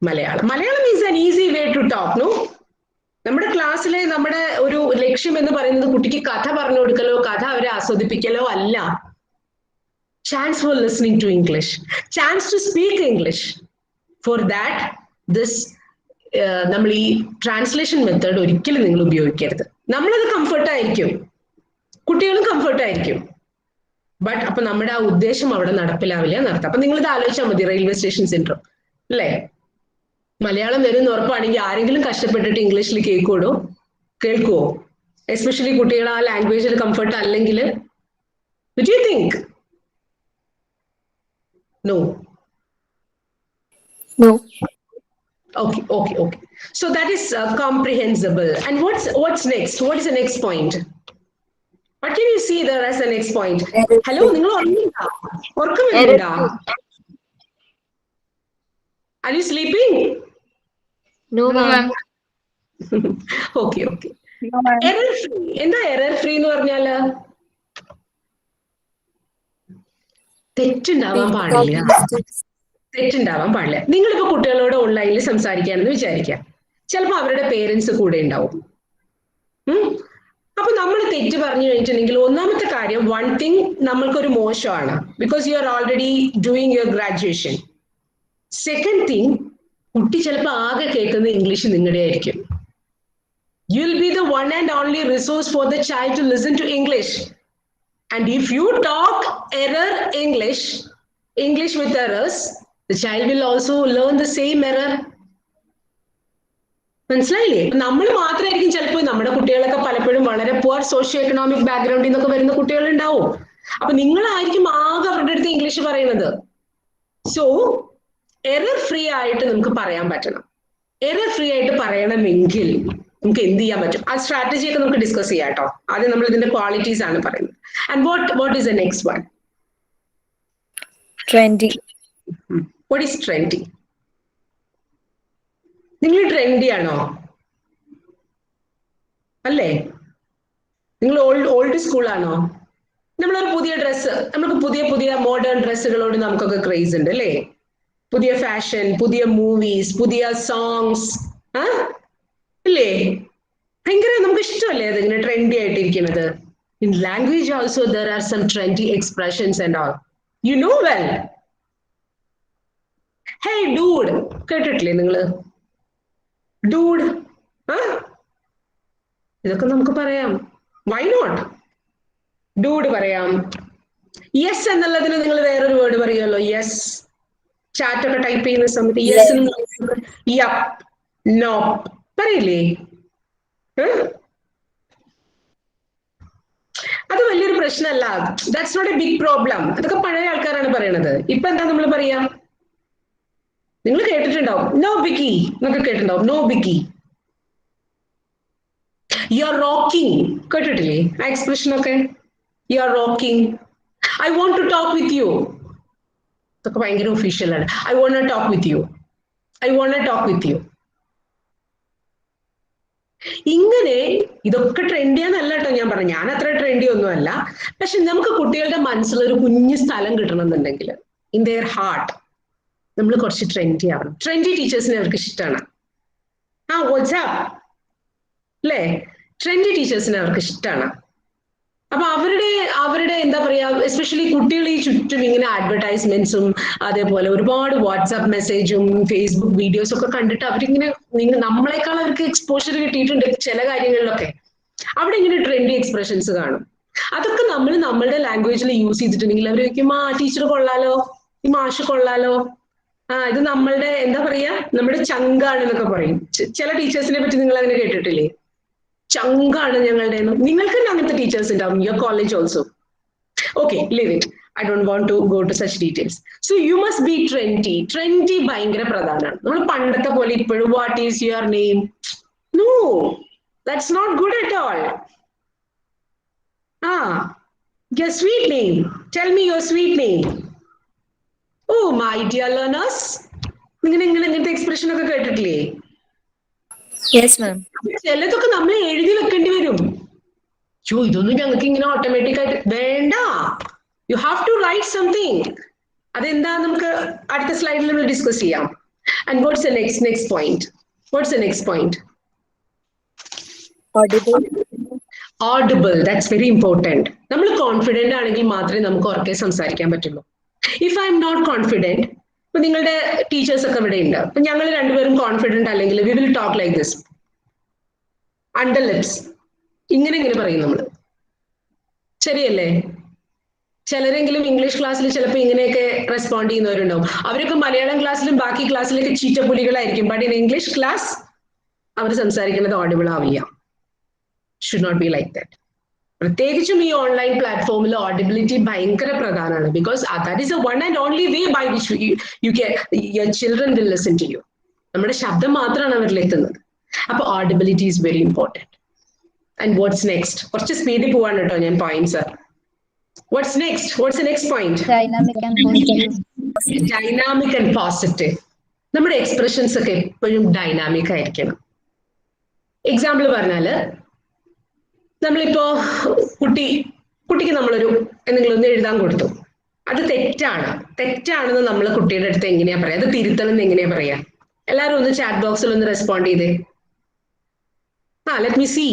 Malayalam. Malayalam is an easy way to talk, no? നമ്മുടെ ക്ലാസ്സിലെ നമ്മുടെ ഒരു ലക്ഷ്യം എന്ന് പറയുന്നത് കുട്ടിക്ക് കഥ പറഞ്ഞു കൊടുക്കലോ കഥ അവരെ ആസ്വദിപ്പിക്കലോ അല്ല. Chance for listening to English, chance to speak English. For that, this നമ്മൾ ഈ ട്രാൻസ്ലേഷൻ മെത്തേഡ് ഒരിക്കലും നിങ്ങൾ ഉപയോഗിക്കരുത്. നമ്മളത് കംഫർട്ടായിരിക്കും, കുട്ടികളും കംഫർട്ടായിരിക്കും, ബട്ട് അപ്പൊ നമ്മുടെ ആ ഉദ്ദേശം അവിടെ നടപ്പിലാവില്ല എന്നർത്ഥം. അപ്പൊ നിങ്ങളിത് ആലോചിച്ചാൽ മതി, റെയിൽവേ സ്റ്റേഷൻ സിൻഡ്രോം അല്ലേ? മലയാളം വരുന്ന ഉറപ്പാണെങ്കിൽ ആരെങ്കിലും കഷ്ടപ്പെട്ടിട്ട് ഇംഗ്ലീഷിൽ കേൾക്കുവോ? എസ്പെഷ്യലി കുട്ടികൾ ആ ലാംഗ്വേജിൽ കംഫർട്ട് അല്ലെങ്കിൽ. What do you think? No. Okay. So that is comprehensible. And what's next? What is the next point? What can you see there as the next point? Hello, നിങ്ങൾ ഉറക്കമില്ല? Are you sleeping? No, ma'am. Okay. Error free. എന്താ error free എന്ന് പറഞ്ഞാല്? തെറ്റുണ്ടാവാൻ പാടില്ല. നിങ്ങളിപ്പോ കുട്ടികളോട് ഓൺലൈനിൽ സംസാരിക്കാണെന്ന് വിചാരിക്കാം. ചിലപ്പോൾ അവരുടെ പേരൻസ് കൂടെ ഉണ്ടാവും. അപ്പൊ നമ്മൾ തെറ്റ് പറഞ്ഞു കഴിഞ്ഞിട്ടുണ്ടെങ്കിൽ ഒന്നാമത്തെ കാര്യം, വൺ തിങ് നമ്മൾക്കൊരു മോശമാണ്, because you are already doing your graduation. Second thing, കുട്ടി ചിലപ്പോൾ ആകെ കേൾക്കുന്നത് ഇംഗ്ലീഷ് നിങ്ങളുടെ ആയിരിക്കും. You will be the one and only resource for the child to listen to English. And if you talk error English with errors, the child will also learn the same error. മനസ്സിലായില്ലേ? നമ്മൾ മാത്രമായിരിക്കും ചിലപ്പോൾ, നമ്മുടെ കുട്ടികളൊക്കെ പലപ്പോഴും വളരെ poor socio economic ബാക്ക്ഗ്രൗണ്ടിൽ നിന്നൊക്കെ വരുന്ന കുട്ടികൾ ഉണ്ടാവും. അപ്പൊ നിങ്ങളായിരിക്കും ആകെ അവരുടെ അടുത്ത് ഇംഗ്ലീഷ് പറയുന്നത്. സോ എറർ ഫ്രീ ആയിട്ട് നമുക്ക് പറയാൻ പറ്റണം. എറർ ഫ്രീ ആയിട്ട് പറയണമെങ്കിൽ നമുക്ക് എന്ത് ചെയ്യാൻ പറ്റും? ആ സ്ട്രാറ്റജി ഒക്കെ നമുക്ക് ഡിസ്കസ് ചെയ്യാം കേട്ടോ. ആദ്യം നമ്മൾ ഇതിന്റെ ക്വാളിറ്റീസ് ആണ് പറയുന്നത്. And what is the next one? Trendy. What is trendy? നിങ്ങൾ ട്രെൻഡി ആണോ? അല്ലേ? നിങ്ങൾ ഓൾഡ് സ്കൂളാണോ? നമ്മളൊരു പുതിയ ഡ്രസ്സ്, നമുക്ക് പുതിയ മോഡേൺ ഡ്രസ്സുകളോട് നമുക്കൊക്കെ ക്രേസ് ഉണ്ട് അല്ലേ? പുതിയ ഫാഷൻ, പുതിയ മൂവീസ്, പുതിയ സോങ്സ് ഇല്ലേ? ഭയങ്കര നമുക്ക് ഇഷ്ടമല്ലേ അതിങ്ങനെ trendy ആയിട്ടിരിക്കുന്നത്? In language also there are some trendy expressions and all. You know well. Hey dude, കേട്ടിട്ടില്ലേ നിങ്ങള്? Dude, ഇതൊക്കെ നമുക്ക് പറയാം. Why not? Dude പറയാം. Yes എന്നുള്ളതിന് നിങ്ങൾ വേറൊരു വേർഡ് പറയുമല്ലോ. Yes. ചാറ്റ് ഒക്കെ ടൈപ്പ് ചെയ്യുന്ന സമയത്ത് yes yup, no പറയില്ലേ? അത് വലിയൊരു പ്രശ്നമല്ല. That's not a big problem. അതൊക്കെ പഴയ ആൾക്കാരാണ് പറയണത്. ഇപ്പൊ എന്താ നമ്മൾ പറയാ? നിങ്ങൾ കേട്ടിട്ടുണ്ടാവും നോ ബിക്കി എന്നൊക്കെ കേട്ടിട്ടുണ്ടാവും. No biggie. You are rocking കേട്ടിട്ടില്ലേ ആ എക്സ്പ്രഷൻ ഒക്കെ? You are rocking. I want to talk with you. ഇതൊക്കെ ഭയങ്കര ഒഫീഷ്യലാണ്. I want to talk with you. I want to talk with you. ഇങ്ങനെ ഇതൊക്കെ ട്രെൻഡിയാന്നല്ല കേട്ടോ ഞാൻ പറഞ്ഞു. ഞാൻ അത്ര ട്രെൻഡി ഒന്നും അല്ല. പക്ഷെ നമുക്ക് കുട്ടികളുടെ മനസ്സിലൊരു കുഞ്ഞു സ്ഥലം കിട്ടണം എന്നുണ്ടെങ്കിൽ ഇൻ ദെയർ ഹാർട്ട് നമ്മൾ കുറച്ച് ട്രെൻഡി ആവണം. ട്രെൻഡി ടീച്ചേഴ്സിനെ അവർക്ക് ഇഷ്ടമാണ്. വാട്സ്ആപ്പ് അല്ലേ? ട്രെൻഡി ടീച്ചേഴ്സിനെ അവർക്ക് ഇഷ്ടമാണ്. അപ്പൊ അവരുടെ എന്താ പറയാ, എസ്പെഷ്യലി കുട്ടികൾ ഈ ചുറ്റും ഇങ്ങനെ അഡ്വർടൈസ്മെന്റ്സും അതേപോലെ ഒരുപാട് വാട്സാപ്പ് മെസ്സേജും ഫേസ്ബുക്ക് വീഡിയോസും ഒക്കെ കണ്ടിട്ട് അവരിങ്ങനെ നമ്മളെക്കാൾ അവർക്ക് എക്സ്പോഷർ കിട്ടിയിട്ടുണ്ട് ചില കാര്യങ്ങളിലൊക്കെ. അവിടെ ഇങ്ങനെ ട്രെൻഡി എക്സ്പ്രഷൻസ് കാണും. അതൊക്കെ നമ്മൾ നമ്മളുടെ ലാംഗ്വേജിൽ യൂസ് ചെയ്തിട്ടുണ്ടെങ്കിൽ അവർ ചോദിക്കും ടീച്ചർ കൊള്ളാലോ, ഈ മാഷ് കൊള്ളാലോ, ഇത് നമ്മളുടെ എന്താ പറയാ നമ്മുടെ ചങ്കാണ് എന്നൊക്കെ പറയും. ചില ടീച്ചേഴ്സിനെ പറ്റി നിങ്ങൾ അങ്ങനെ കേട്ടിട്ടില്ലേ? ചങ്കാണ് ഞങ്ങളുടെ. നിങ്ങൾക്ക് അങ്ങനത്തെ ടീച്ചേഴ്സ് ഉണ്ടാവും your college also. Okay, leave it. I don't want to go to such details. So you must be trendy. Trendy ഭയങ്കര പ്രധാനമാണ്. നമ്മൾ പണ്ടത്തെ പോലെ ഇപ്പോഴും what is your name? No, that's not good at all. Your sweet name. Tell me your sweet name. Oh my dear learners, ഇങ്ങനത്തെ expression ഒക്കെ കേട്ടിട്ടില്ലേ? Yes, ma'am. ചിലതൊക്കെ നമ്മൾ എഴുതി വെക്കേണ്ടി വരും. ഇതൊന്നും ഞങ്ങൾക്ക് ഇങ്ങനെ ഓട്ടോമാറ്റിക് ആയിട്ട് വേണ്ട. You have to write something. അതെന്താ നമുക്ക് അടുത്ത സ്ലൈഡിൽ നമ്മൾ ഡിസ്കസ് ചെയ്യാം. And what's the next point? What's the next point? Audible. That's very important. നമ്മൾ കോൺഫിഡന്റ് ആണെങ്കിൽ മാത്രമേ നമുക്ക് ഉറക്കെ സംസാരിക്കാൻ പറ്റുള്ളൂ. If I'm not confident, ഇപ്പൊ നിങ്ങളുടെ ടീച്ചേഴ്സ് ഒക്കെ ഇവിടെ ഉണ്ട്, അപ്പൊ ഞങ്ങൾ രണ്ടുപേരും കോൺഫിഡന്റ് അല്ലെങ്കിൽ we will talk like this under lips. ഇങ്ങനെ പറയും നമ്മൾ. ശരിയല്ലേ? ചിലരെങ്കിലും ഇംഗ്ലീഷ് ക്ലാസ്സിൽ ചിലപ്പോൾ ഇങ്ങനെയൊക്കെ റെസ്പോണ്ട് ചെയ്യുന്നവരുണ്ടാവും. അവരൊക്കെ മലയാളം ക്ലാസ്സിലും ബാക്കി ക്ലാസ്സിലൊക്കെ ചീറ്റപ്പുലികളായിരിക്കും. ബട്ട് ഇൻ ഇംഗ്ലീഷ് ക്ലാസ് അവർ സംസാരിക്കുന്നത് ഓഡിബിൾ ആവില്ല. Should not be like that. പ്രത്യേകിച്ചും ഈ ഓൺലൈൻ പ്ലാറ്റ്ഫോമിൽ ഓഡിബിലിറ്റി ഭയങ്കര പ്രധാനമാണ്. Because that is the one and only way by which your children will listen to you. നമ്മുടെ ശബ്ദം മാത്രമാണ് അവരിൽ എത്തുന്നത്. അപ്പൊ audibility is very important. And what's next? കുറച്ച് സ്പീഡിൽ പോവാണ് കേട്ടോ ഞാൻ points. What's next? What's the next point? Dynamic and positive. നമ്മുടെ എക്സ്പ്രഷൻസ് ഒക്കെ എപ്പോഴും ഡൈനാമിക് ആയിരിക്കണം. എക്സാമ്പിൾ പറഞ്ഞാല്, നമ്മളിപ്പോ കുട്ടിക്ക് നമ്മളൊരു എന്തെങ്കിലും ഒന്ന് എഴുതാൻ കൊടുത്തു. അത് തെറ്റാണെന്ന് നമ്മൾ കുട്ടിയുടെ അടുത്ത് എങ്ങനെയാ പറയാ? അത് തിരുത്തണം എന്ന് എങ്ങനെയാ പറയാ? എല്ലാവരും ഒന്ന് ചാറ്റ് ബോക്സിൽ ഒന്ന് റെസ്പോണ്ട് ചെയ്തേ. Let me see.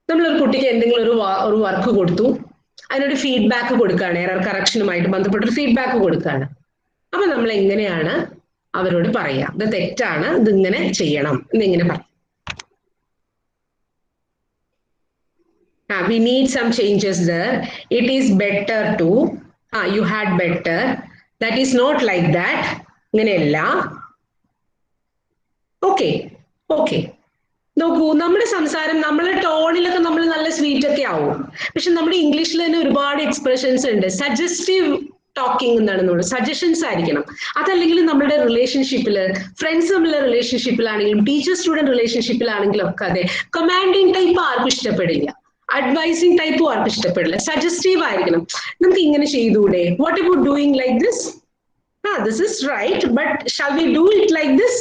നമ്മളൊരു കുട്ടിക്ക് എന്തെങ്കിലും ഒരു വർക്ക് കൊടുത്തു, അതിനൊരു ഫീഡ്ബാക്ക് കൊടുക്കുകയാണ്, എറർ കറക്ഷനുമായിട്ട് ബന്ധപ്പെട്ടൊരു ഫീഡ്ബാക്ക് കൊടുക്കുകയാണ്. അപ്പൊ നമ്മൾ എങ്ങനെയാണ് അവരോട് പറയാ? ഇത് തെറ്റാണ്, ഇതിങ്ങനെ ചെയ്യണം എന്നിങ്ങനെ പറയാം. We need some changes there. It is better to. You had better. That is not like that. ഇങ്ങനെയല്ല. ഓക്കെ. നോക്കൂ, നമ്മുടെ സംസാരം, നമ്മുടെ ടോണിലൊക്കെ നമ്മൾ നല്ല സ്വീറ്റ് ഒക്കെ ആവും. പക്ഷെ നമ്മുടെ ഇംഗ്ലീഷിൽ തന്നെ ഒരുപാട് എക്സ്പ്രഷൻസ് ഉണ്ട്. സജസ്റ്റീവ് ടോക്കിംഗ് എന്നാണ് നമ്മൾ. സജഷൻസ് ആയിരിക്കണം. അതല്ലെങ്കിൽ നമ്മുടെ റിലേഷൻഷിപ്പില്, ഫ്രണ്ട്സ് തമ്മിലുള്ള റിലേഷൻഷിപ്പിലാണെങ്കിലും ടീച്ചർ സ്റ്റുഡന്റ് റിലേഷൻഷിപ്പിലാണെങ്കിലും ഒക്കെ അതെ. കമാൻഡിങ് ടൈപ്പ് ആർക്കും ഇഷ്ടപ്പെടില്ല. അഡ്വൈസിങ് ടൈപ്പും ആർക്കും ഇഷ്ടപ്പെടില്ല. സജസ്റ്റീവ് ആയിരിക്കണം. നമുക്ക് ഇങ്ങനെ ചെയ്തൂടെ, what about doing like this, this is right but shall we do it like this,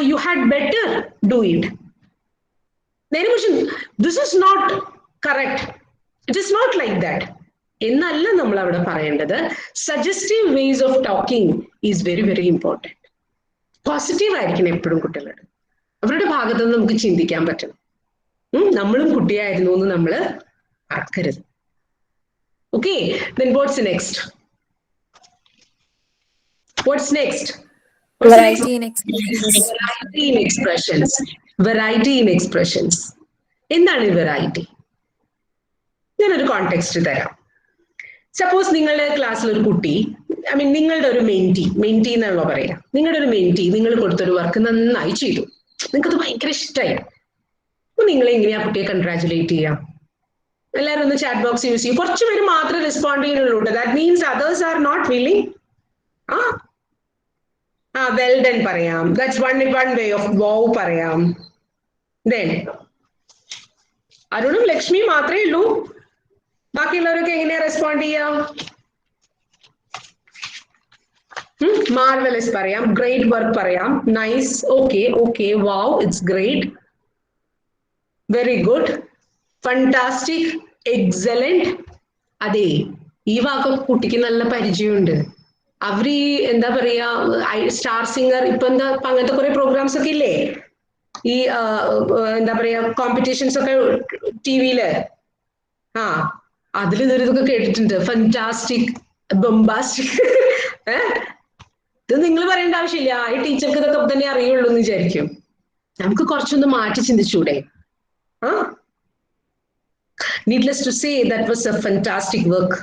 you had better do it. നേരെ മറിച്ച് this is not correct, it is not like that എന്നല്ല നമ്മൾ അവിടെ പറയേണ്ടത്. Suggestive ways of talking is very very important. Positive ആയിരിക്കണം എപ്പോഴും കുട്ടികളോട്. അവരുടെ ഭാഗത്ത് നിന്ന് നമുക്ക് ചിന്തിക്കാൻ പറ്റണം. നമ്മളും കുട്ടിയായിരുന്നു എന്ന് നമ്മൾ മറക്കരുത്. Okay, then what's next? What's next? Variety in expressions. Variety in expressions. Variety in expressions. എന്താണ് ഈ വെറൈറ്റി? ഞാനൊരു കോണ്ടെക്സ്റ്റ് തരാം. സപ്പോസ് നിങ്ങളുടെ ക്ലാസ്സിൽ ഒരു കുട്ടി, നിങ്ങളുടെ ഒരു മെന്റി എന്നാണല്ലോ പറയാ, നിങ്ങളുടെ ഒരു മെന്റി നിങ്ങൾ കൊടുത്തൊരു വർക്ക് നന്നായി ചെയ്തു, നിങ്ങൾക്കത് ഭയങ്കര ഇഷ്ടമായി. അപ്പൊ നിങ്ങൾ എങ്ങനെയാ കുട്ടിയെ കൺഗ്രാറ്റുലേറ്റ് ചെയ്യാം? എല്ലാവരും ഒന്ന് ചാറ്റ് ബോക്സ് യൂസ് ചെയ്യും. കുറച്ച് പേര് മാത്രമേ റെസ്പോണ്ട് ചെയ്യുന്നുള്ളൂ. That means others are not willing. Well done പറയാം. That's one way of wow പറയാം. ദെൻ അരുണും ലക്ഷ്മി മാത്രമേ ഉള്ളൂ. ബാക്കിയുള്ളവരൊക്കെ എങ്ങനെയാ റെസ്പോണ്ട് ചെയ്യാം? മാർവലസ് പറയാം, ഗ്രേറ്റ് വർക്ക് പറയാം, nice, okay, wow, it's great, very good, fantastic, excellent. അതെ, ഈ വാക്കൊക്കെ കുട്ടിക്ക് നല്ല പരിചയമുണ്ട്. അവര് എന്താ പറയാ, സ്റ്റാർ സിംഗർ, ഇപ്പൊ അങ്ങനത്തെ കുറെ പ്രോഗ്രാംസ് ഒക്കെ ഇല്ലേ, ഈ എന്താ പറയാ കോമ്പറ്റീഷൻസ് ഒക്കെ ടിവിയില്, അതിൽ ഇതൊക്കെ കേട്ടിട്ടുണ്ട്. ഫന്റാസ്റ്റിക്, ബൊംബാസ്റ്റിക്. ഇത് നിങ്ങൾ പറയേണ്ട ആവശ്യമില്ല, ഈ ടീച്ചർക്ക് ഇതൊക്കെ തന്നെ അറിയുള്ളൂ എന്ന് വിചാരിക്കും. നമുക്ക് കുറച്ചൊന്ന് മാറ്റി ചിന്തിച്ചൂടെ? Needless to say, that was a fantastic work.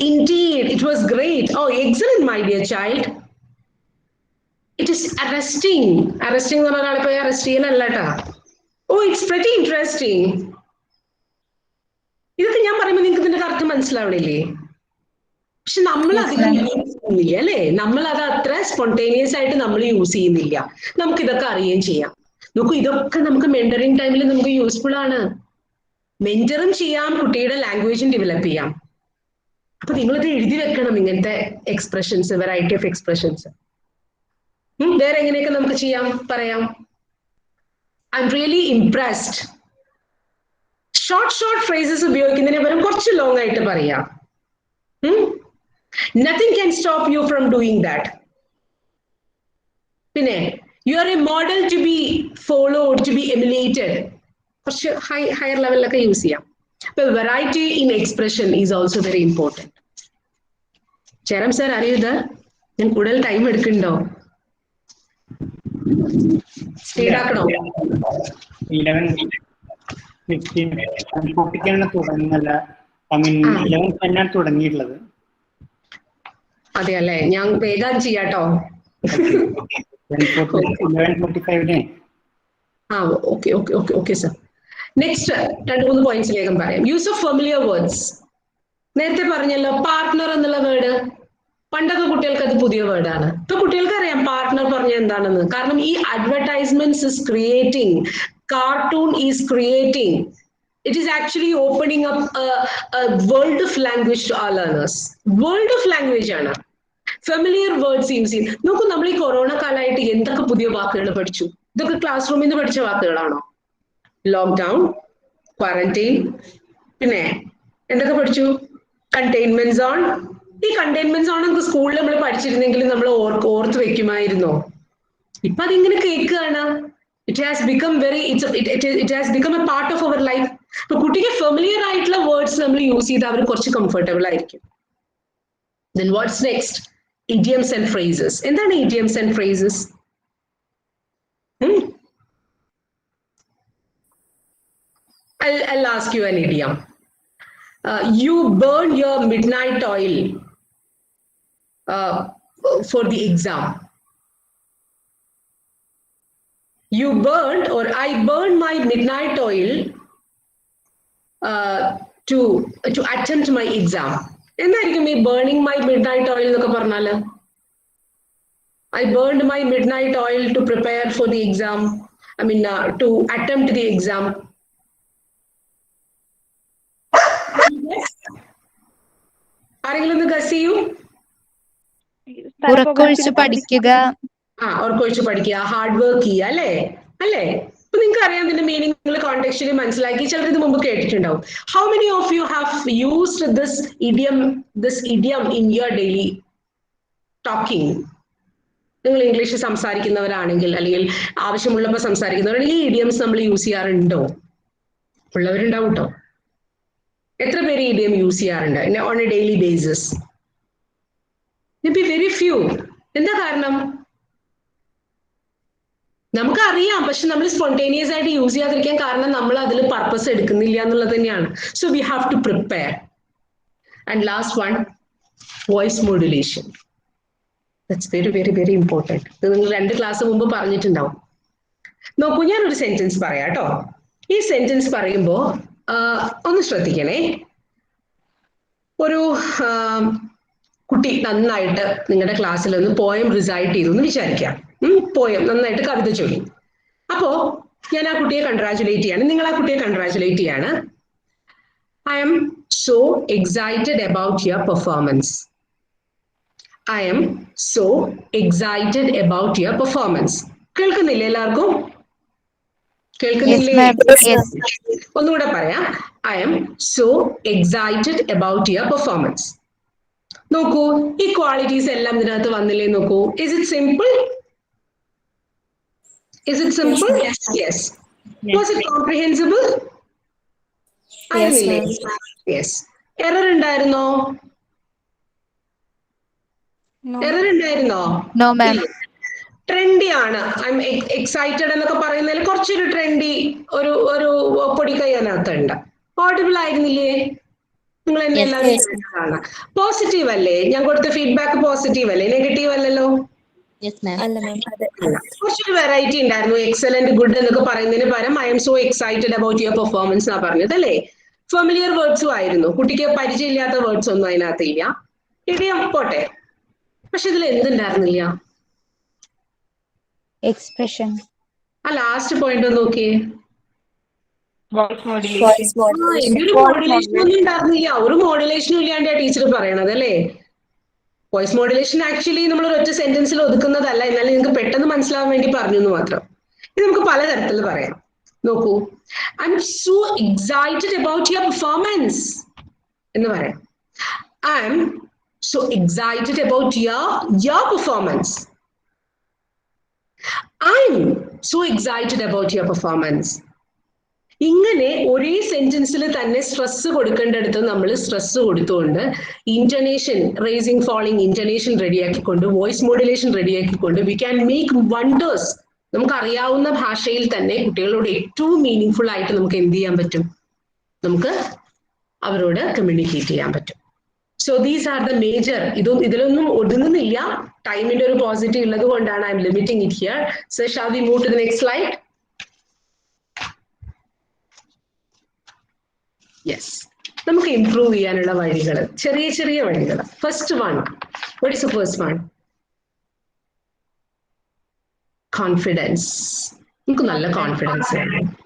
Indeed, it was great. Oh, excellent, my dear child. It is arresting. Arresting എന്ന് പറഞ്ഞാൽ ഇപ്പൊ arrest ചെയ്യാനല്ലട്ടാ. Oh, it's pretty interesting. ഇതൊക്കെ ഞാൻ പറയുമ്പോൾ നിങ്ങൾക്ക് ഇതിന്റെ അർത്ഥം മനസ്സിലാവണില്ലേ? പക്ഷെ നമ്മൾ അധികം യൂസ് ചെയ്യുന്നില്ല അല്ലേ? നമ്മൾ അത് അത്ര സ്പോണ്ടേനിയസ് ആയിട്ട് നമ്മൾ യൂസ് ചെയ്യുന്നില്ല. നമുക്ക് ഇതൊക്കെ അറിയുകയും ചെയ്യാം. നോക്കൂ, ഇതൊക്കെ നമുക്ക് മെന്ററിങ് ടൈമിൽ നമുക്ക് യൂസ്ഫുൾ ആണ്. മെന്ററും ചെയ്യാം, കുട്ടിയുടെ ലാംഗ്വേജും ഡെവലപ്പ് ചെയ്യാം. അപ്പൊ നിങ്ങളിത് എഴുതി വെക്കണം, ഇങ്ങനത്തെ എക്സ്പ്രഷൻസ്, വെറൈറ്റി ഓഫ് എക്സ്പ്രഷൻസ്. വേറെ എങ്ങനെയൊക്കെ നമുക്ക് ചെയ്യാം പറയാം? I am really impressed. Short phrases ഉപയോഗിക്കുന്നതിന് പകരം കുറച്ച് ലോങ് ആയിട്ട് പറയാം. Nothing can stop you from doing that. പിന്നെ you are a model to be followed, to be emulated. കുറച്ച് ഹയർ ലെവലിലൊക്കെ യൂസ് ചെയ്യാം. അപ്പൊ variety in expression is also very important. ചേരം സാർ അറിയത്? ഞാൻ കൂടുതൽ ടൈം എടുക്കണ്ടോ? സ്പീഡ് ആക്കണോ? 11:15 തുടങ്ങുന്നല്ല, 11:10 തുടങ്ങിയിട്ടുള്ളത്. അതെ അല്ലേ, ഞാൻ വേഗം ചെയ്യാട്ടോ. 11:45 ഓക്കെ സർ. നെക്സ്റ്റ് 2-3 പോയിന്റ്സ് വേഗം പറയാം. Use of familiar words. നേരത്തെ പറഞ്ഞല്ലോ പാർട്ട്ണർ എന്നുള്ള വേർഡ്. പണ്ടൊക്കെ കുട്ടികൾക്ക് അത് പുതിയ വേർഡാണ്. ഇപ്പൊ കുട്ടികൾക്ക് അറിയാം പാർട്ട്ണർ പറഞ്ഞ എന്താണെന്ന്. കാരണം ഈ advertisements is creating, cartoon is creating, it is actually opening up a world of language to our learners. World of language ആണ്. ഫെമിലിയർ വേർഡ്സ് യൂസ് ചെയ്യും. നോക്കൂ, നമ്മൾ ഈ കൊറോണ കാലമായിട്ട് എന്തൊക്കെ പുതിയ വാക്കുകൾ പഠിച്ചു. ഇതൊക്കെ ക്ലാസ് റൂമിൽ നിന്ന് പഠിച്ച വാക്കുകളാണോ? ലോക്ക്ഡൗൺ, ക്വാറന്റൈൻ, പിന്നെ എന്തൊക്കെ പഠിച്ചു? Containment zone. ഈ കണ്ടെയ്ൻമെന്റ് സോൺ നമുക്ക് സ്കൂളിൽ നമ്മൾ പഠിച്ചിരുന്നെങ്കിൽ നമ്മൾ ഓർത്ത് വെക്കുമായിരുന്നോ? ഇപ്പൊ അതിങ്ങനെ കേൾക്കുകയാണ്. It has become it has become a part of our life. അപ്പൊ കുട്ടിക്ക് ഫെമിലിയർ ആയിട്ടുള്ള വേർഡ്സ് നമ്മൾ യൂസ് ചെയ്ത് അവർ കുറച്ച് കംഫർട്ടബിൾ ആയിരിക്കും. Then what's next? Idioms and phrases. എന്താണ് idioms and phrases? I'll ask you an idiom. You burn your midnight oil for the exam. You burned, or I burned my midnight oil to attempt my exam. എന്തായിരിക്കും ഈ burning my mid night oil എന്നൊക്കെ പറഞ്ഞാല്? I burned my midnight oil to prepare for the exam. to attempt the exam? ആരെങ്കിലും ഒന്ന് guess ചെയ്യൂ. ഉറക്കൊഴിച്ച് പഠിക്കുക. ഉറക്കൊഴിച്ച് പഠിക്കുക, hard work ചെയ്യുക, അല്ലേ? അപ്പൊ നിങ്ങൾക്ക് അറിയാം ഇതിന്റെ മീനിങ്, നിങ്ങൾ കോണ്ടെക്സ്റ്റിൽ മനസ്സിലാക്കി. ചിലർ ഇത് മുമ്പ് കേട്ടിട്ടുണ്ടാവും. How many of you have used this idiom in your daily talking? നിങ്ങൾ ഇംഗ്ലീഷ് സംസാരിക്കുന്നവരാണെങ്കിൽ, അല്ലെങ്കിൽ ആവശ്യമുള്ളപ്പോൾ സംസാരിക്കുന്നവരാണെങ്കിൽ ഈ ഇഡിയംസ് നമ്മൾ യൂസ് ചെയ്യാറുണ്ടോ? ഉള്ളവരുണ്ടാവും കേട്ടോ. എത്ര പേര് ഇഡിയം യൂസ് ചെയ്യാറുണ്ട് on A daily basis? Very few. എന്താ കാരണം? നമുക്കറിയാം, പക്ഷെ നമ്മൾ സ്പോണ്ടേനിയസ് ആയിട്ട് യൂസ് ചെയ്യാതിരിക്കാൻ കാരണം നമ്മൾ അതിൽ പർപ്പസ് എടുക്കുന്നില്ല എന്നുള്ളത് തന്നെയാണ്. So we have to prepare. And last one, voice modulation. That's very very very important. ഇത് നിങ്ങൾ 2 ക്ലാസ് മുമ്പ് പറഞ്ഞിട്ടുണ്ടാവും. നോക്കൂ, ഞാനൊരു സെന്റൻസ് പറയാം കേട്ടോ. ഈ സെന്റൻസ് പറയുമ്പോൾ ഒന്ന് ശ്രദ്ധിക്കണേ. ഒരു കുട്ടി നന്നായിട്ട് നിങ്ങളുടെ ക്ലാസ്സിൽ ഒന്ന് പോയം റിസൈറ്റ് ചെയ്തു എന്ന് വിചാരിക്കാം. പോയം നന്നായിട്ട് കവിത ചൊല്ലി. അപ്പോ ഞാൻ ആ കുട്ടിയെ കൺഗ്രാജുലേറ്റ് ചെയ്യാണ്, നിങ്ങൾ ആ കുട്ടിയെ കൺഗ്രാജുലേറ്റ് ചെയ്യാണ്. I M so excited about your performance. I am so excited about your performance. കേൾക്കുന്നില്ലേ എല്ലാവർക്കും? കേൾക്കുന്നില്ലേ? ഒന്നുകൂടെ പറയാം. I am so excited about your performance. നോക്കൂ, ഈ ക്വാളിറ്റീസ് എല്ലാം ഇതിനകത്ത് വന്നില്ലേ? നോക്കൂ. Is it simple? Yes. Was it comprehensible? Yes. Error ഉണ്ടായിരുന്നോ? എറർ ഉണ്ടായിരുന്നോ? No ma'am. ട്രെൻഡി ആണ്. ഐ എം എക്സൈറ്റഡ് എന്നൊക്കെ പറയുന്നതിൽ കുറച്ചൊരു ട്രെൻഡി ഒരു പൊടിക്കൈ അതിനകത്തുണ്ട്. ഓഡിബിൾ ആയിരുന്നില്ലേ? നിങ്ങൾ എന്നെ എല്ലാവരും പോസിറ്റീവ് അല്ലേ? ഞാൻ കൊടുത്ത ഫീഡ്ബാക്ക് പോസിറ്റീവ് അല്ലേ? നെഗറ്റീവ് അല്ലല്ലോ. കുറച്ചൊരു വെറൈറ്റി ഉണ്ടായിരുന്നു. എക്സലന്റ്, ഗുഡ് എന്നൊക്കെ പറയുന്നതിന് പകരം I M so excited about your performance എന്നാ പറഞ്ഞത് അല്ലേ? ഫെമിലിയർ വേർഡ്സും ആയിരുന്നു. കുട്ടിക്ക് പരിചയമില്ലാത്ത വേർഡ്സ് ഒന്നും അതിനകത്ത് ഇല്ല. ഇടിയം പോട്ടെ. പക്ഷെ ഇതിൽ എന്തുണ്ടായിരുന്നില്ല? എക്സ്പ്രഷൻ. ആ ലാസ്റ്റ് പോയിന്റ് ഒന്ന് നോക്കിയേ. ഒരു മോഡുലേഷൻ ഒന്നും ഉണ്ടായിരുന്നില്ല. ഒരു മോഡുലേഷനും ഇല്ലാണ്ടാ ടീച്ചർ പറയണത് അല്ലേ? വോയിസ് മോഡുലേഷൻ ആക്ച്വലി നമ്മൾ ഒരൊറ്റ സെന്റൻസിൽ ഒതുക്കുന്നതല്ല. എന്നാലും നിങ്ങൾക്ക് പെട്ടെന്ന് മനസ്സിലാവാൻ വേണ്ടി പറഞ്ഞു എന്ന് മാത്രം. ഇത് നമുക്ക് പലതരത്തിൽ പറയാം. നോക്കൂ, I M so excited about your performance എന്ന് പറയാം. I M so excited about your performance. I'm so excited about your performance. ഇങ്ങനെ ഒരേ സെന്റൻസിൽ തന്നെ സ്ട്രെസ് കൊടുക്കേണ്ടടുത്ത് നമ്മൾ സ്ട്രെസ് കൊടുത്തുകൊണ്ട് ഇന്റർനേഷൻ, റേസിംഗ് ഫോളിംഗ് ഇന്റർനേഷൻ റെഡിയാക്കിക്കൊണ്ട്, വോയിസ് മോഡുലേഷൻ റെഡിയാക്കിക്കൊണ്ട് വി ക്യാൻ മേക്ക് വണ്ടേഴ്സ്. നമുക്ക് അറിയാവുന്ന ഭാഷയിൽ തന്നെ കുട്ടികളോട് ഏറ്റവും മീനിങ് ഫുൾ ആയിട്ട് നമുക്ക് എന്ത് ചെയ്യാൻ പറ്റും? നമുക്ക് അവരോട് കമ്മ്യൂണിക്കേറ്റ് ചെയ്യാൻ പറ്റും. So these are the major. ഇതിലൊന്നും ഒതുങ്ങുന്നില്ല. ടൈമിന്റെ ഒരു പോസിറ്റീവ് ഉള്ളത് കൊണ്ടാണ് I M limiting it here. So shall we move to the next slide? Yes. നമുക്ക് ഇംപ്രൂവ് ചെയ്യാനുള്ള വഴികൾ, ചെറിയ ചെറിയ വഴികൾ. First one, what is the first one? Confidence. നമുക്ക് നല്ല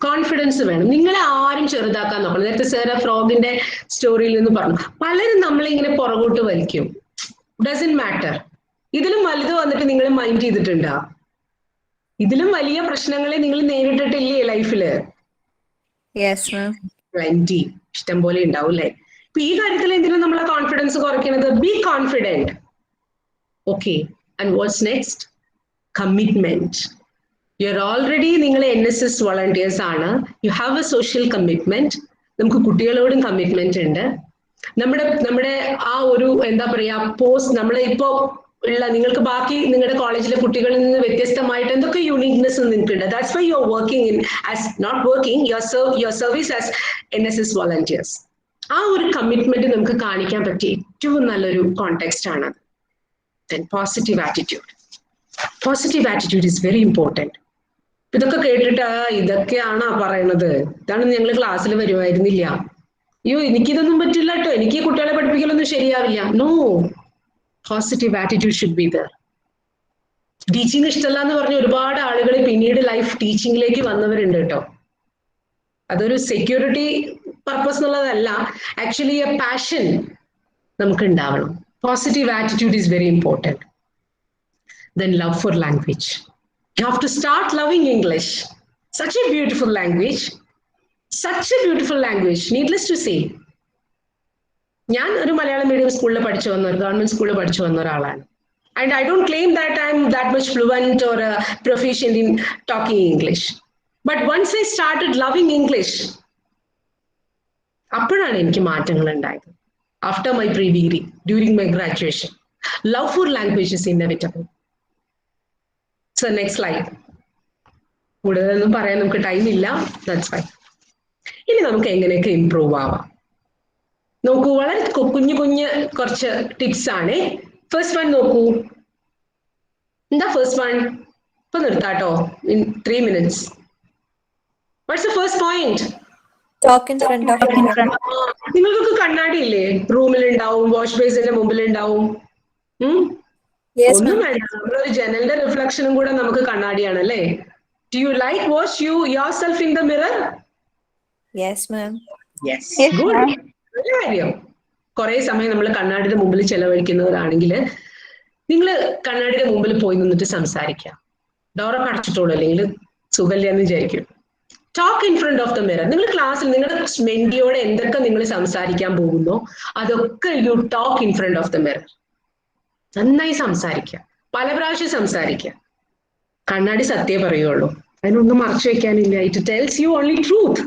കോൺഫിഡൻസ് വേണം. നിങ്ങളെ ആരും ചെറുതാക്കാൻ നോക്കണം. നേരത്തെ സാർ ഫ്രോഗിന്റെ സ്റ്റോറിയിൽ നിന്ന് പറഞ്ഞു, പലരും നമ്മളിങ്ങനെ പുറകോട്ട് വലിക്കും. Doesn't matter. ഇതിലും വലുത് വന്നിട്ട് നിങ്ങൾ മൈൻഡ് ചെയ്തിട്ടുണ്ടോ? ഇതിലും വലിയ പ്രശ്നങ്ങളെ നിങ്ങൾ നേരിട്ടിട്ടില്ലേ ലൈഫില്? പ്ലെന്റി, ഇഷ്ടം പോലെ ഉണ്ടാവും അല്ലേ? ഇപ്പൊ ഈ കാര്യത്തിൽ എന്തിനും നമ്മളെ കോൺഫിഡൻസ് കുറയ്ക്കുന്നത്? B confident. Okay, and what's next? Commitment. You're already നിങ്ങൾ NSS volunteers ആണ്. You have a social commitment. നമുക്ക് കുട്ടികളോടും കമ്മിറ്റ്മെന്റ് ഉണ്ട്. നമ്മുടെ ആ ഒരു എന്താ പറയാ പോസ്റ്റ് നമ്മൾ ഇപ്പോ ഉള്ള നിങ്ങൾക്ക് ബാക്കി നിങ്ങളുടെ കോളേജിലെ കുട്ടികളിൽ നിന്ന് വ്യത്യസ്തമായിട്ട് എന്തൊക്കെ യൂണിക്നെസ് നിങ്ങൾക്കുണ്ട്. That's why you're working in as not working, your service as NSS volunteers. ആ ഒരു കമ്മിറ്റ്മെന്റ് നമുക്ക് കാണിക്കാൻ പറ്റിയ ഏറ്റവും നല്ലൊരു കോണ്ടെക്സ്റ്റ് ആണ്. Then positive attitude. Positive attitude is very important. ഇതൊക്കെ കേട്ടിട്ട് ഇതൊക്കെയാണോ പറയണത്? ഇതാണ് ഞങ്ങൾ ക്ലാസ്സിൽ വരുമായിരുന്നില്ല. അയ്യോ എനിക്കിതൊന്നും പറ്റില്ല കേട്ടോ, എനിക്ക് കുട്ടികളെ പഠിപ്പിക്കലൊന്നും ശരിയാവില്ല. No, positive attitude should be there. Teaching ഇഷ്ടമല്ല എന്ന് പറഞ്ഞ ഒരുപാട് ആളുകൾ പിന്നീട് ലൈഫ് ടീച്ചിങ്ങിലേക്ക് വന്നവരുണ്ട് കേട്ടോ. അതൊരു സെക്യൂരിറ്റി പർപ്പസ് എന്നുള്ളതല്ല, ആക്ച്വലി എ പാഷൻ നമുക്ക് ഉണ്ടാവണം. Positive attitude is very important. Then love for language. You have to start loving English. Such a beautiful language, such a beautiful language, needless to say. ഞാൻ ഒരു Malayalam medium സ്കൂളിൽ പഠിച്ചു വന്ന ഒരു government സ്കൂളിൽ പഠിച്ചു വന്ന ഒരാളാണ്. And I don't claim that I'm that much fluent or proficient in talking English. But once I started loving English, appadana eniki maatangal undayathu. After my pre-degree, during my graduation, love for language is inevitable. So next slide. കൂടുതലൊന്നും പറയാൻ നമുക്ക് time ഇല്ല. That's fine. ഇനി നമുക്ക് എങ്ങനെയൊക്കെ improve ആവാം നോക്കൂ. വളരെ കുഞ്ഞു കുഞ്ഞ് കുറച്ച് ടിപ്സ് ആണ്. ഫസ്റ്റ് വൺ നോക്കൂ. എന്താ ഫസ്റ്റ് വൺ? ഇപ്പൊ നിർത്താട്ടോ, in 3 minutes. What's the first point? Talk in front of mirror. നിങ്ങൾക്കൊക്കെ കണ്ണാടി ഇല്ലേ? റൂമിൽ ഉണ്ടാവും, വാഷ് ബേസിന്റെ മുമ്പിൽ ഉണ്ടാവും. ഒന്നും വേണ്ട, നമ്മളൊരു ജനലിന്റെ റിഫ്ലക്ഷനും കൂടെ നമുക്ക് കണ്ണാടിയാണ് അല്ലേ? Do you like wash yourself in the mirror? Yes, ma'am. Yes. Good. നല്ല കാര്യം. കുറെ സമയം നമ്മൾ കണ്ണാടിയുടെ മുമ്പിൽ ചെലവഴിക്കുന്നവരാണെങ്കിൽ നിങ്ങൾ കണ്ണാടിയുടെ മുമ്പിൽ പോയി നിന്നിട്ട് സംസാരിക്കാം. ഡോറൊക്കെ അടച്ചിട്ടോളൂ, അല്ലെങ്കിൽ സുഖമില്ല എന്ന് വിചാരിക്കും. Talk in front of the mirror. നിങ്ങൾ ക്ലാസ്സിൽ നിങ്ങളുടെ മെന്റിയോട് എന്തൊക്കെ നിങ്ങൾ സംസാരിക്കാൻ പോകുന്നോ അതൊക്കെ you talk in front of the mirror. നന്നായി സംസാരിക്കുക, പല പ്രാവശ്യം സംസാരിക്കുക. കണ്ണാടി സത്യമേ പറയുള്ളൂ, അതിനൊന്നും മറച്ചു വെക്കാനില്ല. It tells you only truth.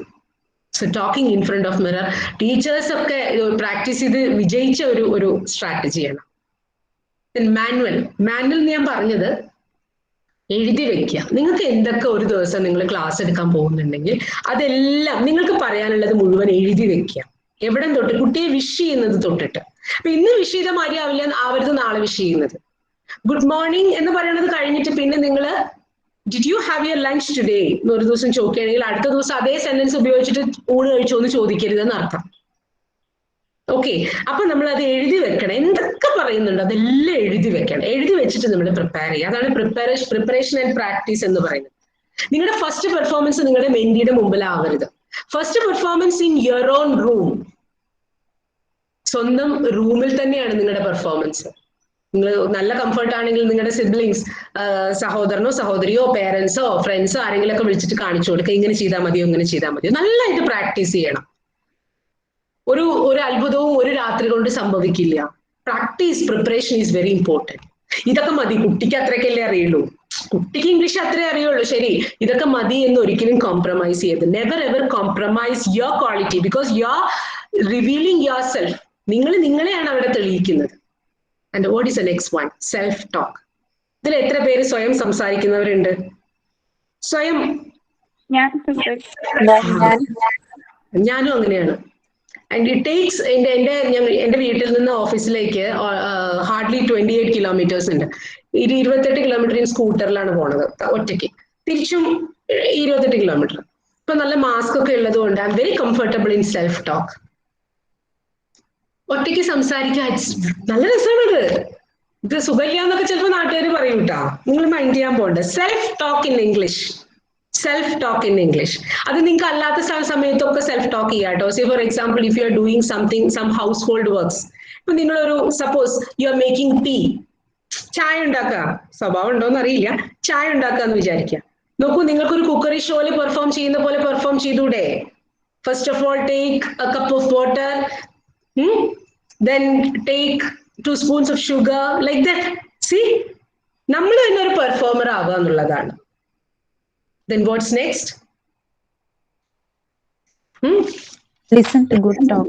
So talking in front of mirror teachers ഒക്കെ പ്രാക്ടീസ് ചെയ്ത് വിജയിച്ച ഒരു സ്ട്രാറ്റജിയാണ്. മാനുവൽ ഞാൻ പറഞ്ഞത് എഴുതി വെക്കുക. നിങ്ങൾക്ക് എന്തൊക്കെ ഒരു ദിവസം നിങ്ങൾ ക്ലാസ് എടുക്കാൻ പോകുന്നുണ്ടെങ്കിൽ അതെല്ലാം നിങ്ങൾക്ക് പറയാനുള്ളത് മുഴുവൻ എഴുതി വെക്കുക. എവിടെ തൊട്ട്? കുട്ടിയെ വിഷ് ചെയ്യുന്നത് തൊട്ടിട്ട്. അപ്പൊ ഇന്ന് വിഷ് ചെയ്ത മാതിരി ആവരുത് നാളെ വിഷ് ചെയ്യുന്നത്. ഗുഡ് മോർണിംഗ് എന്ന് പറയുന്നത് കഴിഞ്ഞിട്ട് പിന്നെ നിങ്ങൾ did you have your lunch today എന്ന് ഒരു ദിവസം ചോദിക്കുകയാണെങ്കിൽ അടുത്ത ദിവസം അതേ സെന്റൻസ് ഉപയോഗിച്ചിട്ട് ഊണ് കഴിച്ചോ എന്ന് ചോദിക്കരുതെന്ന് അർത്ഥം. ഓക്കെ, അപ്പൊ നമ്മൾ അത് എഴുതി വെക്കണം. എന്തൊക്കെ പറയുന്നുണ്ട് അതെല്ലാം എഴുതി വെക്കണം. എഴുതി വെച്ചിട്ട് നമ്മൾ പ്രിപ്പയർ ചെയ്യുക. അതാണ് പ്രിപ്പറേഷൻ ആൻഡ് പ്രാക്ടീസ് എന്ന് പറയുന്നത്. നിങ്ങളുടെ ഫസ്റ്റ് പെർഫോമൻസ് നിങ്ങളുടെ മെന്റിയുടെ മുമ്പിലാവരുത്. First performance in your own room. സ്വന്തം റൂമിൽ തന്നെയാണ് നിങ്ങളുടെ പെർഫോമൻസ്. നിങ്ങൾ നല്ല കംഫർട്ട് ആണെങ്കിൽ നിങ്ങളുടെ സിബ്ലിങ്സ്, സഹോദരനോ സഹോദരിയോ പേരൻസോ ഫ്രണ്ട്സോ ആരെങ്കിലും ഒക്കെ വിളിച്ചിട്ട് കാണിച്ചു കൊടുക്കുക. ഇങ്ങനെ ചെയ്താൽ മതിയോ, ഇങ്ങനെ ചെയ്താൽ മതിയോ. നല്ലതായിട്ട് പ്രാക്ടീസ് ചെയ്യണം. ഒരു അത്ഭുതവും ഒരു രാത്രി കൊണ്ട് സംഭവിക്കില്ല. Practice, preparation is very important. ഇതൊക്കെ മതി, കുട്ടിക്ക് അത്രയ്ക്കല്ലേ അറിയുള്ളൂ, കുട്ടിക്ക് ഇംഗ്ലീഷ് അത്രേ അറിയുള്ളൂ, ശരി, ഇതൊക്കെ മതി എന്ന് ഒരിക്കലും കോംപ്രമൈസ് ചെയ്യരുത്. Never ever compromise your quality, because you are revealing your സെൽഫ്. നിങ്ങളെയാണ് അവിടെ തെളിയിക്കുന്നത്. And what is the next one? Self talk. ഇതിൽ എത്ര പേര് സ്വയം സംസാരിക്കുന്നവരുണ്ട്? സ്വയം ഞാനും അങ്ങനെയാണ്. ആൻഡ് ഇറ്റ് ടേക്സ് എന്റെ വീട്ടിൽ നിന്ന് ഓഫീസിലേക്ക് ഹാർഡ്ലി 28 കിലോമീറ്റേഴ്സ് ഉണ്ട്. 28 കിലോമീറ്റർ സ്കൂട്ടറിലാണ് പോണത് ഒറ്റയ്ക്ക്, തിരിച്ചും 28 കിലോമീറ്റർ. ഇപ്പൊ നല്ല മാസ്ക് ഒക്കെ ഉള്ളത് കൊണ്ട് I am very comfortable in self talk. ഒറ്റയ്ക്ക് സംസാരിക്കാൻ നല്ല രസമാണത്. ഇത് സുഖമില്ല എന്നൊക്കെ ചിലപ്പോൾ നാട്ടുകാർ പറയും കേട്ടാ, നിങ്ങൾ മൈൻഡ് ചെയ്യാൻ പോകണ്ട. Self talk in English. Self talk in English. അത് നിങ്ങൾക്ക് അല്ലാത്ത സമയത്തൊക്കെ സെൽഫ് ടോക്ക് ചെയ്യാം കേട്ടോ. Say for example, if you are doing something, some household works. ഇപ്പൊ നിങ്ങളൊരു suppose you are making tea, ചായ ഉണ്ടാക്കുക, സ്വഭാവം ഉണ്ടോന്ന് അറിയില്ല, ചായ ഉണ്ടാക്കുക എന്ന് വിചാരിക്കുക. നോക്കൂ, നിങ്ങൾക്കൊരു കുക്കറി ഷോയിൽ പെർഫോം ചെയ്യുന്ന പോലെ പെർഫോം ചെയ്തൂടെ? First of all take a cup of water, then take 2 spoons of sugar, like that. See, നമ്മൾ തന്നെ ഒരു പെർഫോമർ ആവുക എന്നുള്ളതാണ്. Then what's next? Listen to good talk.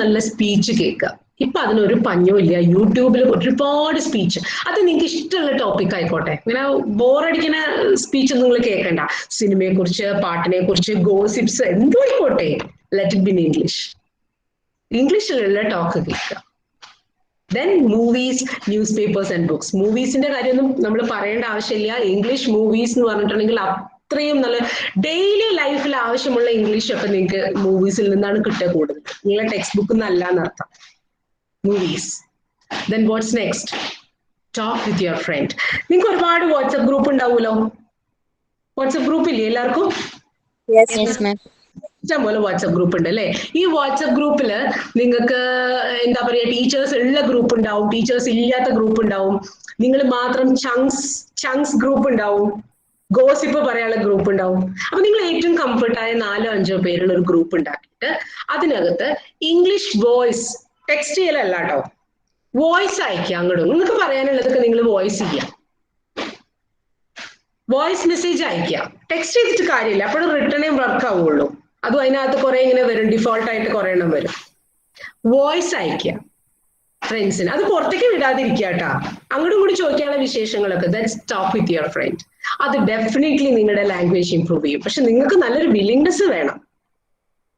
നല്ല സ്പീച്ച് കേൾക്കുക. ഇപ്പൊ അതിനൊരു പഞ്ഞമില്ല. യൂട്യൂബിൽ ഒരുപാട് സ്പീച്ച്. അത് നിങ്ങൾക്ക് ഇഷ്ടമുള്ള ടോപ്പിക് ആയിക്കോട്ടെ. ഇങ്ങനെ ബോറടിക്കുന്ന സ്പീച്ച് നിങ്ങൾ കേൾക്കണ്ട. സിനിമയെ കുറിച്ച്, പാട്ടിനെ കുറിച്ച്, ഗോസിപ്സ് എന്തോ ആയിക്കോട്ടെ. Let it be in English. ഇംഗ്ലീഷിലുള്ള ടോക്ക് കേൾക്കുക. Then movies, news papers and books. മൂവീസിന്റെ കാര്യമൊന്നും നമ്മൾ പറയേണ്ട ആവശ്യമില്ല. ഇംഗ്ലീഷ് മൂവീസ് എന്ന് പറഞ്ഞിട്ടുണ്ടെങ്കിൽ അത്രയും നല്ല ഡെയിലി ലൈഫിൽ ആവശ്യമുള്ള ഇംഗ്ലീഷ് ഒക്കെ നിങ്ങൾക്ക് മൂവീസിൽ നിന്നാണ് കിട്ടുക കൂടുതൽ. നിങ്ങളെ ടെക്സ്റ്റ് ബുക്ക് എന്നല്ല എന്നർത്ഥം. Movies. Then what's next? Talk with your friend. നിങ്ങൾക്ക് ഒരുപാട് വാട്സപ്പ് ഗ്രൂപ്പ് ഉണ്ടാവുമല്ലോ. വാട്സപ്പ് ഗ്രൂപ്പ് ഇല്ലേ എല്ലാവർക്കും? ഇഷ്ടംപോലെ വാട്സപ്പ് ഗ്രൂപ്പ് ഉണ്ട് അല്ലേ? ഈ വാട്സപ്പ് ഗ്രൂപ്പിൽ നിങ്ങൾക്ക് എന്താ പറയുക, ടീച്ചേഴ്സ് ഉള്ള ഗ്രൂപ്പ് ഉണ്ടാവും, ടീച്ചേഴ്സ് ഇല്ലാത്ത ഗ്രൂപ്പ് ഉണ്ടാവും, നിങ്ങൾ മാത്രം ചങ്ക്സ് ഗ്രൂപ്പ് ഉണ്ടാവും, ഗോസിപ്പ് പറയാനുള്ള ഗ്രൂപ്പ് ഉണ്ടാവും. അപ്പൊ നിങ്ങൾ ഏറ്റവും കംഫർട്ടായ 4-5 പേരുള്ള ഒരു ഗ്രൂപ്പ് ഉണ്ടാക്കിയിട്ട് അതിനകത്ത് ഇംഗ്ലീഷ് വോയിസ്, ടെക്സ്റ്റ് ചെയ്യലല്ല കേട്ടോ, വോയിസ് അയക്കുക. അങ്ങോട്ടും നിങ്ങൾക്ക് പറയാനുള്ളതൊക്കെ നിങ്ങൾ വോയിസ് ചെയ്യാം, വോയിസ് മെസ്സേജ് അയക്കുക. ടെക്സ്റ്റ് ചെയ്തിട്ട് കാര്യമില്ല, അപ്പോഴും റിട്ടേണേ വർക്ക് ആവുള്ളൂ. അതും അതിനകത്ത് കുറെ ഇങ്ങനെ വരും, ഡിഫോൾട്ട് ആയിട്ട് കുറെ എണ്ണം വരും. വോയിസ് അയക്കുക ഫ്രണ്ട്സിന്. അത് പുറത്തേക്ക് വിടാതിരിക്കുക കേട്ടാ. അങ്ങോട്ടും കൂടി ചോദിക്കാനുള്ള വിശേഷങ്ങളൊക്കെ that's talk with your friend. അത് ഡെഫിനറ്റ്ലി നിങ്ങളുടെ ലാംഗ്വേജ് ഇംപ്രൂവ് ചെയ്യും. പക്ഷെ നിങ്ങൾക്ക് നല്ലൊരു വില്ലിങ്നെസ് വേണം.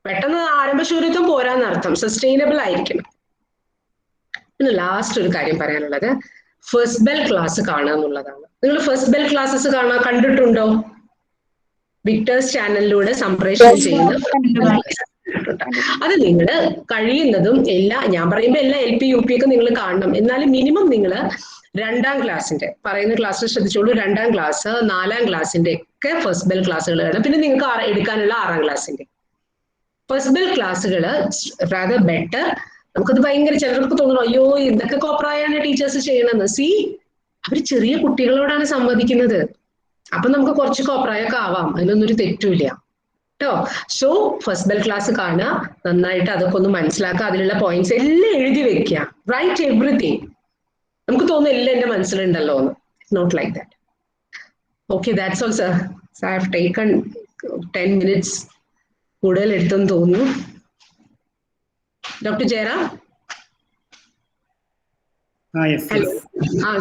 പെട്ടെന്ന് ആരംഭശൂരിത്വം പോരാന്നർത്ഥം, സസ്റ്റൈനബിൾ ആയിരിക്കണം. പിന്നെ ലാസ്റ്റ് ഒരു കാര്യം പറയാനുള്ളത് ഫസ്റ്റ് ബെൽ ക്ലാസ് കാണുക എന്നുള്ളതാണ്. നിങ്ങൾ ഫസ്റ്റ് ബെൽ ക്ലാസ്സസ് കണ്ടിട്ടുണ്ടോ? വിക്ടേഴ്സ് ചാനലിലൂടെ സംപ്രേഷണം ചെയ്യുന്ന അത് നിങ്ങൾ കഴിയുന്നതും ഞാൻ പറയുമ്പോൾ എല്ലാ LP UP ഒക്കെ നിങ്ങൾ കാണണം. എന്നാലും മിനിമം നിങ്ങൾ 2ാം ക്ലാസ്സിന്റെ പറയുന്ന ക്ലാസ് ശ്രദ്ധിച്ചോളൂ. 2ാം ക്ലാസ് 4ാം ക്ലാസ്സിന്റെ ഒക്കെ ഫസ്റ്റ് ബെൽ ക്ലാസ്സുകൾ വേണം. പിന്നെ നിങ്ങൾക്ക് എടുക്കാനുള്ള 6ാം ക്ലാസ്സിന്റെ ഫസ്റ്റ് ബെൽ ക്ലാസ്സുകൾ റാദർ ബെറ്റർ. നമുക്കത് ഭയങ്കര ചിലർക്ക് തോന്നുന്നു അയ്യോ എന്തൊക്കെ കോപ്രായാണ് ടീച്ചേഴ്സ് ചെയ്യണമെന്ന്. അവർ ചെറിയ കുട്ടികളോടാണ് സംവദിക്കുന്നത്. അപ്പൊ നമുക്ക് കുറച്ച് കോപ്രായൊക്കെ ആവാം, അതിലൊന്നും ഒരു തെറ്റുമില്ല കേട്ടോ. സോ ഫസ്റ്റ് ബെൽ ക്ലാസ് കാണുക, നന്നായിട്ട് അതൊക്കെ ഒന്ന് മനസ്സിലാക്കുക, അതിലുള്ള പോയിന്റ്സ് എല്ലാം എഴുതി വെക്കുക. Write everything. നമുക്ക് തോന്നുന്നു എല്ലാം എന്റെ മനസ്സിലുണ്ടല്ലോ എന്ന്. Not like that. Okay, that's all sir. I have taken 10 minutes കൂടുതൽ എടുത്തെന്ന് തോന്നുന്നു. Dr. Jairam? Yes. Hello.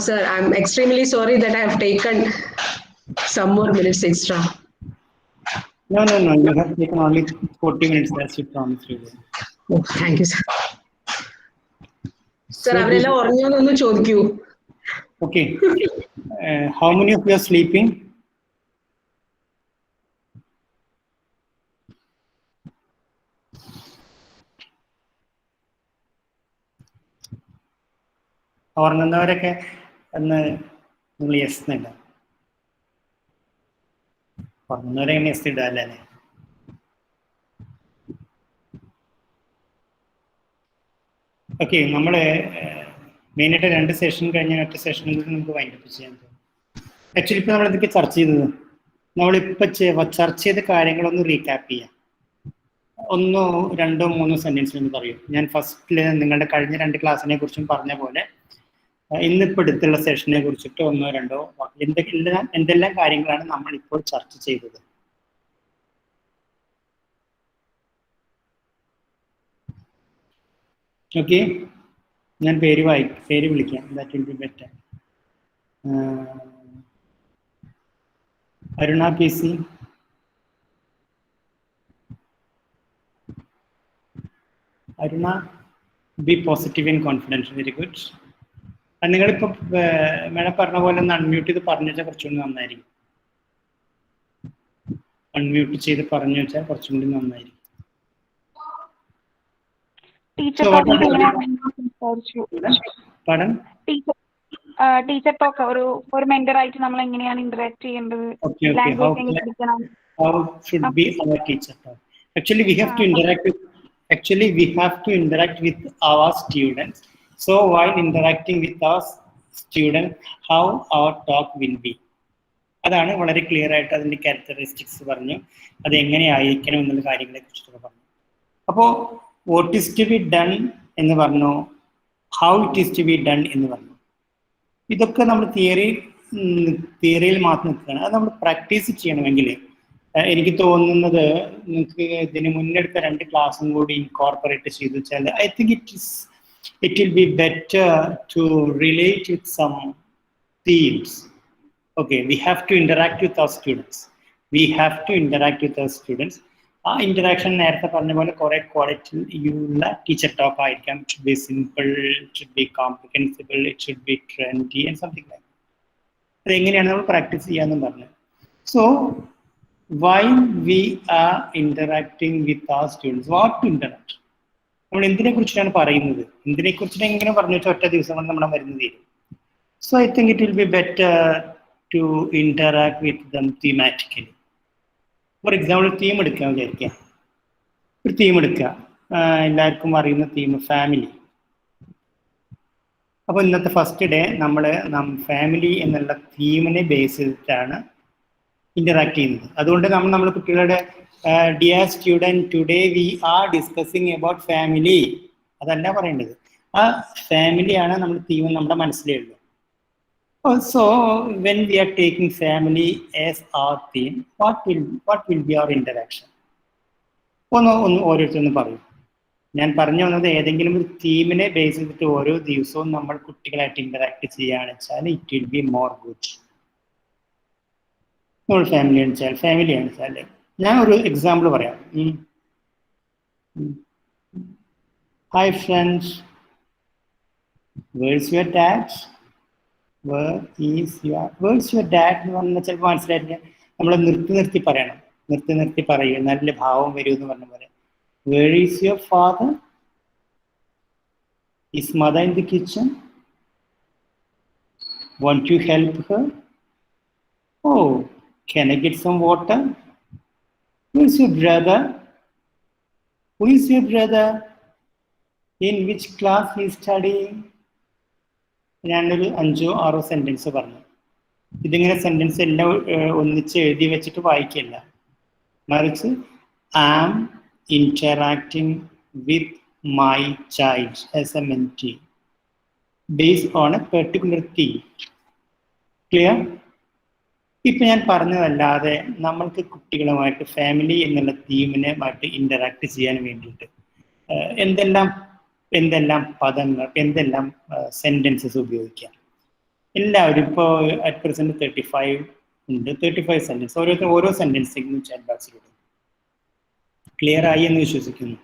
Sir, I'm extremely sorry that I have taken some more minutes extra. No. You have taken only 40 minutes as you promised. Oh, thank you, sir. Sir, avരെല്ലാം ഉറങ്ങിയോന്നൊന്ന് ചോദിക്കൂ. Okay. How many of you are sleeping? ഉറങ്ങുന്നവരൊക്കെ ഒന്ന് നിങ്ങൾ yes ഇടാം. ഉറങ്ങുന്നവരെ yes ഇടാം അല്ലേ? Okay, നമ്മൾ മെയിനായിട്ട് 2 session കഴിഞ്ഞ ഒറ്റ സെഷനും കൂടി നമുക്ക് വൈൻഡപ്പ് ചെയ്യാൻ തോന്നും. ആക്ച്വലി ഇപ്പോൾ നമ്മളെന്തൊക്കെ ചർച്ച ചെയ്തത്, നമ്മളിപ്പോൾ ചർച്ച ചെയ്ത കാര്യങ്ങളൊന്ന് റീക്യാപ്പ് ചെയ്യാം. 1, 2, 3 സെന്റൻസിൽ ഒന്ന് പറയൂ. ഞാൻ ഫസ്റ്റിൽ നിങ്ങളുടെ കഴിഞ്ഞ 2 ക്ലാസ്സിനെ കുറിച്ചും പറഞ്ഞ പോലെ ഇന്നിപ്പോൾ എടുത്തുള്ള സെഷനെ കുറിച്ചിട്ട് 1, 2 എന്തെല്ലാം കാര്യങ്ങളാണ് നമ്മൾ ഇപ്പോൾ ചർച്ച ചെയ്തത്? ഓക്കെ, ഞാൻ പേര് വിളിക്കാം. That will be better. Aruna PC, Aruna, B positive and confident. Very good. നിങ്ങളിപ്പോൾ മേഡം പറഞ്ഞ പോലെ ഒന്ന് അൺമ്യൂട്ട് ചെയ്ത് പറഞ്ഞു വെച്ചാൽ കുറച്ചുകൂടി നന്നായിരിക്കും. അൺമ്യൂട്ട് ചെയ്ത് പറഞ്ഞു വെച്ചാൽ കുറച്ചും കൂടി നന്നായിരിക്കും. ടീച്ചർ ടോക്ക് ഒരു മെന്ററായിട്ട് നമ്മൾ എങ്ങനെയാണ് ഇന്ററാക്ട് ചെയ്യേണ്ടത്? How should be our teacher talk? Actually, we have to interact with our students. So while interacting with our students, how our talk will be. അതാണ് വളരെ ക്ലിയർ ആയിട്ട് അതിൻ്റെ ക്യാരക്ടറിസ്റ്റിക്സ് പറഞ്ഞു, അത് എങ്ങനെയായിരിക്കണം എന്നുള്ള കാര്യങ്ങളെ കുറിച്ചൊക്കെ പറഞ്ഞു. അപ്പോൾ what is to be done എന്ന് പറഞ്ഞു, how it is to be done എന്ന് പറഞ്ഞു. ഇതൊക്കെ നമ്മൾ തിയറിയിൽ മാത്രം നിൽക്കുകയാണ്. അത് നമ്മൾ പ്രാക്ടീസ് ചെയ്യണമെങ്കിൽ എനിക്ക് തോന്നുന്നത് നിങ്ങൾക്ക് ഇതിന് മുന്നെടുത്ത 2 ക്ലാസ്സും കൂടി ഇൻകോർപ്പറേറ്റ് ചെയ്ത് വെച്ചാൽ I think it will be better to relate with some themes. Okay, we have to interact with our students. ആ ഇന്ററാക്ഷൻ നേരത്തെ പറഞ്ഞ പോലെ കുറെ ക്വാളിറ്റി ഉള്ള ടീച്ചർ ടോക്ക് ആയിരിക്കാം. It should be simple, it should be comprehensible, it should be trendy and something like. അതെങ്ങനെയാണ് നമ്മൾ practice ചെയ്യാമെന്നും പറഞ്ഞു. So while we are interacting with our students, what to interact? നമ്മൾ എന്തിനെ കുറിച്ചിട്ടാണ് പറയുന്നത്, എന്തിനെ കുറിച്ചിട്ട് എങ്ങനെ പറഞ്ഞു വെച്ചാൽ ഒറ്റ ദിവസം കൊണ്ട് നമ്മുടെ മരുന്ന് തീരും. So I think it will be better to interact with them thematically. For example, theme എടുക്കാൻ വിചാരിക്കുക. ഒരു തീം എടുക്കുക, എല്ലാവർക്കും അറിയുന്ന തീം ഫാമിലി. അപ്പോൾ ഇന്നത്തെ ഫസ്റ്റ് ഡേ നമ്മൾ ഫാമിലി എന്നുള്ള തീമിനെ ബേസ് ചെയ്തിട്ടാണ് ഇന്ററാക്ട് ചെയ്യുന്നത്. അതുകൊണ്ട് നമ്മൾ കുട്ടികളുടെ dear student today we R discussing about family അതല്ല പറയേണ്ടത്. ആ ഫാമിലിയാണ് നമ്മൾ തീം നമ്മുടെ മനസ്സിലേ ഉള്ളൂ. Also, when we are taking family as our theme, what will be our interaction? ഒന്ന് ഓരോരുത്തരൊന്ന് പറയും. ഞാൻ പറഞ്ഞു വന്നത് ഏതെങ്കിലും ഒരു തീമിനെ ബേസ് ചെയ്തിട്ട് ഓരോ ദിവസവും നമ്മൾ കുട്ടികളായിട്ട് ഇന്ററാക്ട് ചെയ്യുകയാണെന്ന് വെച്ചാൽ it will be more good. നമ്മൾ ഫാമിലി ആണെച്ചാൽ ഞാൻ ഒരു എക്സാമ്പിൾ പറയാം. Hi friends, where's your dad? Where's your dad എന്ന് പറഞ്ഞാൽ ചിലപ്പോൾ മനസ്സിലായില്ല. നമ്മൾ നിർത്തി പറയണം. നിർത്തി പറയുക, നല്ല ഭാവം വരൂ എന്ന് പറഞ്ഞ പോലെ. Where is your father? Is mother in the kitchen? Won't you help her? Oh, can I get some water? Who is your brother? Who is your brother? In which class he is studying? ഞാനൊരു 5-6 sentence പറഞ്ഞു. ഇതിങ്ങനെ sentence എല്ലാം ഒന്നിച്ച് എഴുതി വെച്ചിട്ട് വായിക്കില്ല, മറിച്ച് am interacting with my child as a mentee based on a particular theme. Clear? ഇപ്പൊ ഞാൻ പറഞ്ഞതല്ലാതെ നമ്മൾക്ക് കുട്ടികളുമായിട്ട് ഫാമിലി എന്നുള്ള തീമിനുമായിട്ട് ഇന്ററാക്ട് ചെയ്യാൻ വേണ്ടിയിട്ട് എന്തെല്ലാം പദങ്ങൾ, എന്തെല്ലാം സെന്റൻസസ് ഉപയോഗിക്കാം. എല്ലാവരും ഇപ്പോൾ അറ്റ് പ്രസന്റ് 35 ഉണ്ട്. 35 സെന്റൻസ് ഓരോരുത്തർ ഓരോ സെന്റൻസിനും ചാറ്റ് ബോക്സിലിടും. ക്ലിയർ ആയി എന്ന് വിശ്വസിക്കുന്നു.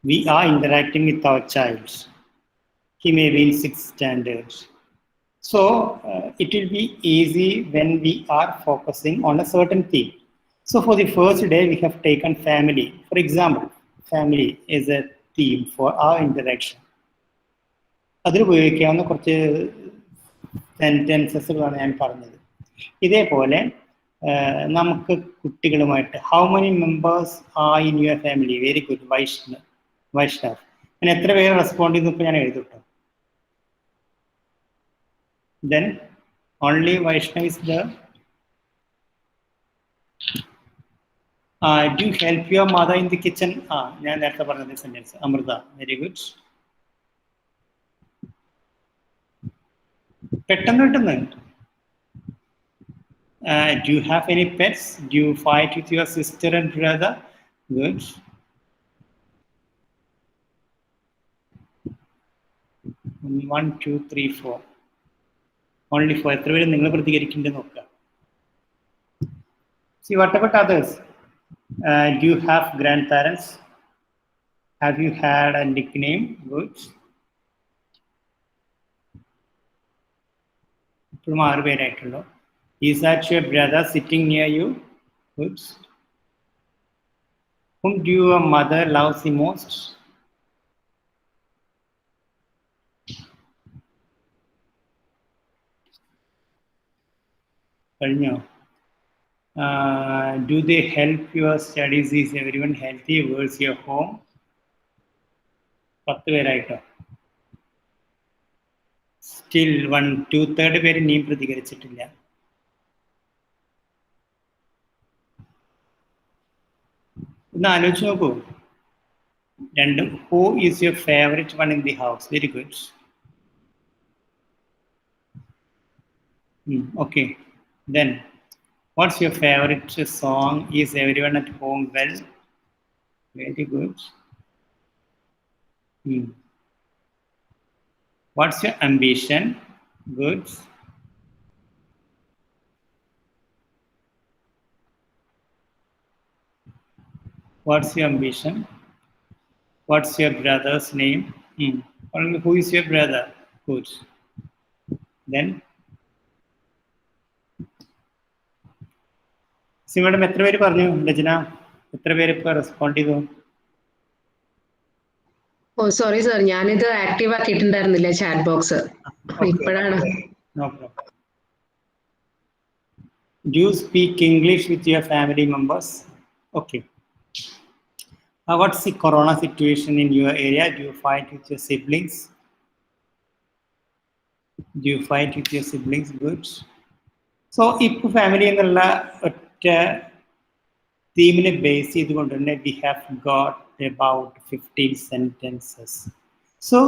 We are interacting with our childs. He may be in 6th standard. So it will be easy when we are focusing on a certain theme. So for the first day we have taken family. For example, family is a theme for our interaction. അതിൽ ഉപയോഗിക്കാവുന്ന കുറച്ച് സെന്റൻസസുകളാണ് ഞാൻ പറഞ്ഞത്. ഇതേപോലെ നമുക്ക് കുട്ടികളുമായിട്ട് how many members are in your family? Very good. Vaishnav. ഞാൻ എത്ര പേര് റെസ്പോണ്ട് ചെയ്തപ്പോൾ ഞാൻ എഴുതിട്ടോ. Then only Vaishnav is there. Do you help your mother in the kitchen? ഞാൻ നേരത്തെ പറഞ്ഞ സെന്റൻസ്. അമൃത. Very good. പെട്ടെന്ന് do you have any pets? Do you fight with your sister and brother? Good. One, two, three, four. Only 4. എത്ര പേര് നിങ്ങൾ പ്രതികരിക്കേണ്ടത് നോക്കുക. See, what about others? Do you have grandparents? Have you had a nickname? Good. ഇപ്പോഴും 6 പേരായിട്ടുള്ളൂ. Is that your brother sitting near you? Good. Whom do your mother loves the most? Do they help your studies? Is everyone healthy? Where's your home? 10 പേരായിട്ടോ. Still 2/3 പേര് ഇനിയും പ്രതികരിച്ചിട്ടില്ല. ഒന്ന് ആലോചിച്ച് നോക്കൂ. രണ്ടും. Who is your favorite one in the house? Very good. Okay. Then, what's your favorite song? Is everyone at home well? Very good. What's your ambition? Good. What's your ambition? What's your brother's name? Who is your brother? Good. Then, സിമേഡം എത്ര പേര് പറഞ്ഞു? രചന എത്ര പേര് ഇപ്പൊ respond ചെയ്തു? ഓ sorry sir, ഞാനിത് active ആക്കിയിട്ടുണ്ടായിരുന്നില്ല chat box. ഇപ്പോഴാണ് No problem. Do you speak English with your family members? Okay. What's the corona situation in your area? Do you fight with your siblings? Do you fight with your siblings? Good. So, if family എന്നുള്ള ഒറ്റ തീമിനെ base ചെയ്തുകൊണ്ട് തന്നെ we have got about 15 sentences. So,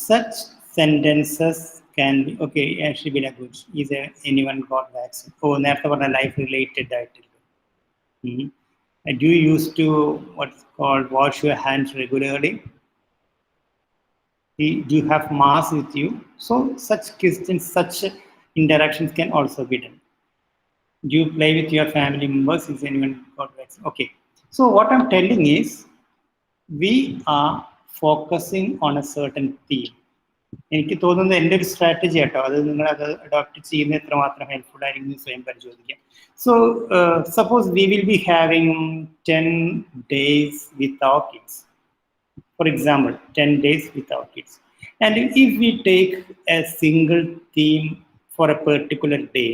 such sentences can be, okay, actually be good. Is anyone got vaccine? Oh, നേരത്തെ പറഞ്ഞ life related ആയിട്ടില്ല. Do you used to what's called wash your hands regularly? Do you have mask with you? So such questions, such interactions can also be done. Do you play with your family members? Is anyone got vaccine? Okay. So what I'm telling is, we are focusing on a certain theme. എനിക്ക് തോന്നുന്നത് എൻ്റെ ഒരു strategy ആട്ടോ, അത് നിങ്ങൾ അത് adopt ചെയ്യുന്ന എത്രമാത്രം ഹെൽപ്ഫുൾ ആയിരിക്കും സ്വയം പരിശോധിക്കാം. So suppose we will be having 10 days with our kids. For example, 10 days with our kids. And if we take a single theme for a particular day,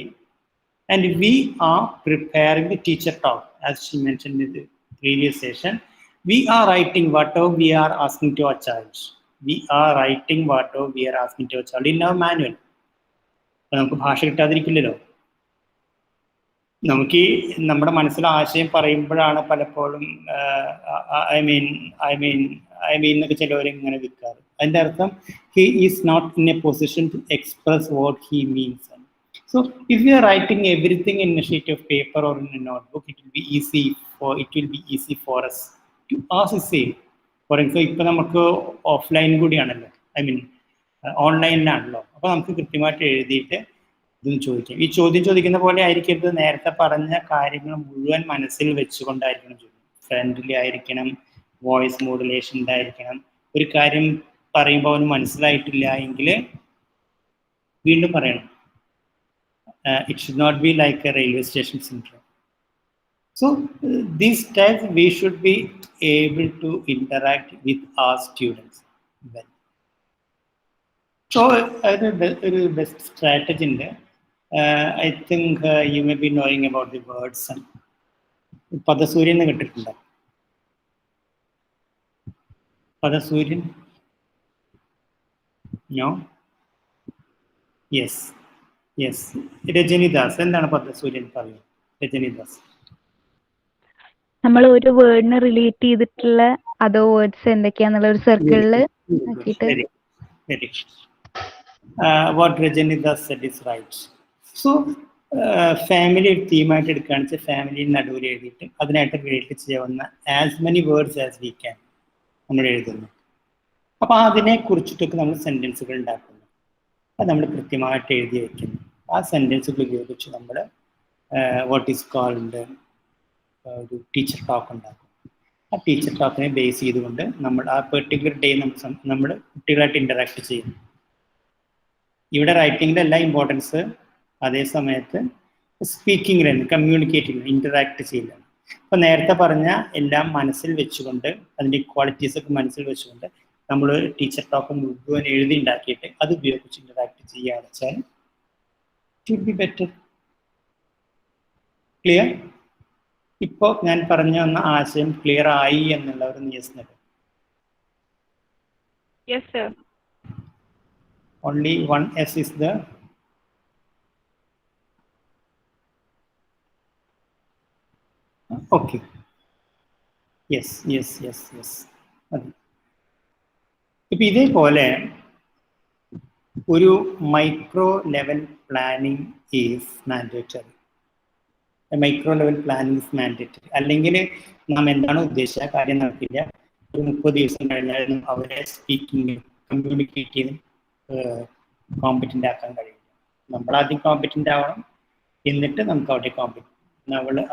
and we are preparing the teacher talk, as she mentioned in the previous session, we are writing whatever we are asking to our child. We are writing whatever we are asking to our child in our manual. നമുക്ക് ഭാഷ കിട്ടാതിരിക്കില്ലല്ലോ. നമുക്ക് നമ്മുടെ മനസ്സിൽ ആശയം പറയുമ്പോഴാണ് പലപ്പോഴും I mean എന്നൊക്കെ ചിലവരിങ്ങനെ വിൽക്കാറ്. അതിൻ്റെ അർത്ഥം he is not in a position to express what he means. So if you are writing everything in a sheet of paper or in a notebook, it will be easy for us to ask the same. For example, ഇപ്പോൾ നമുക്ക് offline കൂടിയാണല്ലോ, ഓൺലൈനിലാണല്ലോ. അപ്പോൾ നമുക്ക് കൃത്യമായിട്ട് എഴുതിയിട്ട് ഇതൊന്ന് ചോദിക്കാം. ഈ ചോദ്യം ചോദിക്കുന്ന പോലെ ആയിരിക്കരുത്, നേരത്തെ പറഞ്ഞ കാര്യങ്ങൾ മുഴുവൻ മനസ്സിൽ വെച്ചുകൊണ്ടായിരിക്കണം ചോദിക്കും. ഫ്രണ്ട്ലി ആയിരിക്കണം, വോയിസ് മോഡുലേഷൻ ഉണ്ടായിരിക്കണം. ഒരു കാര്യം പറയുമ്പോൾ അവന് മനസ്സിലായിട്ടില്ല എങ്കിൽ വീണ്ടും പറയണം. It should not be like a railway station syndrome. So these types we should be able to interact with our students well. So a best strategy in there. I think you may be knowing about the words. Padasurian എന്ന് കേട്ടിട്ടുണ്ടോ? Padasurian? No? Yes. രജനിദാസ്. എന്താണ് പദ്മസൂര്യൻ പറയുന്നത്? രജനിദാസ്, നമ്മൾ ഒരു വേർഡിനെ relate ചെയ്തിട്ടുള്ള അതോ words എന്തൊക്കെയാന്നുള്ള ഒരു സർക്കിളില് ആക്കിയിട്ട്. what Rajanidas said is right. So family തീമായിട്ട് എടുക്കുകയാണെന്ന് വെച്ചാൽ ഫാമിലി നടുവിൽ എഴുതിയിട്ട് അതിനായിട്ട് റിലേറ്റ് ചെയ്യാവുന്ന as many words as we can നമ്മൾ എഴുതുന്നു. അപ്പോൾ അതിനെ കുറിച്ചിട്ടൊക്കെ നമ്മൾ സെന്റൻസുകൾ ഉണ്ടാക്കുന്നു. അത് നമ്മൾ കൃത്യമായിട്ട് എഴുതി വയ്ക്കുന്നു. ആ സെന്റൻസുകൾ ഉപയോഗിച്ച് നമ്മൾ വാട്ട് ഈസ് കോൾഡ് ഒരു ടീച്ചർ ടോക്ക് ഉണ്ടാക്കും. ആ ടീച്ചർ ടോക്കിനെ ബേസ് ചെയ്തുകൊണ്ട് നമ്മൾ ആ പെർട്ടിക്കുലർ ഡേ നമ്മൾ കുട്ടികളായിട്ട് ഇൻറ്ററാക്ട് ചെയ്യും. ഇവിടെ റൈറ്റിങ്ങിൻ്റെ എല്ലാ ഇമ്പോർട്ടൻസ് അതേ സമയത്ത് സ്പീക്കിങ്ങിലാണ്, കമ്മ്യൂണിക്കേറ്റിംഗ്, ഇൻറ്ററാക്ട് ചെയ്യില്ലാണ്. അപ്പോൾ നേരത്തെ പറഞ്ഞ എല്ലാം മനസ്സിൽ വെച്ചുകൊണ്ട് അതിൻ്റെ ക്വാളിറ്റീസൊക്കെ മനസ്സിൽ വെച്ചുകൊണ്ട് നമ്മൾ ടീച്ചർ ടോക്ക് മുഴുവൻ എഴുതി ഉണ്ടാക്കിയിട്ട് അത് ഉപയോഗിച്ച് ഇൻറ്ററാക്ട് ചെയ്യുകയാണെന്ന് വെച്ചാൽ it will be better. Clear? ഇപ്പോൾ ഞാൻ പറഞ്ഞു തന്ന ആശയം ക്ലിയർ ആയി എന്നുള്ളവർ യെസ് നൽകും. Yes, sir. Only one S is there. Okay. Yes. ഇപ്പം ഇതേപോലെ ഒരു micro level planning is mandatory. Micro level planning is mandatory. അല്ലെങ്കിൽ നാം എന്താണ് ഉദ്ദേശിച്ച കാര്യം നടക്കില്ല. ഒരു 30 ദിവസം കഴിഞ്ഞാലും അവരെ സ്പീക്കിംഗ്, കമ്മ്യൂണിക്കേറ്റ് ചെയ്ത് കോമ്പറ്റൻ്റ് ആക്കാൻ കഴിയില്ല. നമ്മളാദ്യം കോമ്പറ്റൻ്റ് ആവണം, എന്നിട്ട് നമുക്ക് അവിടെ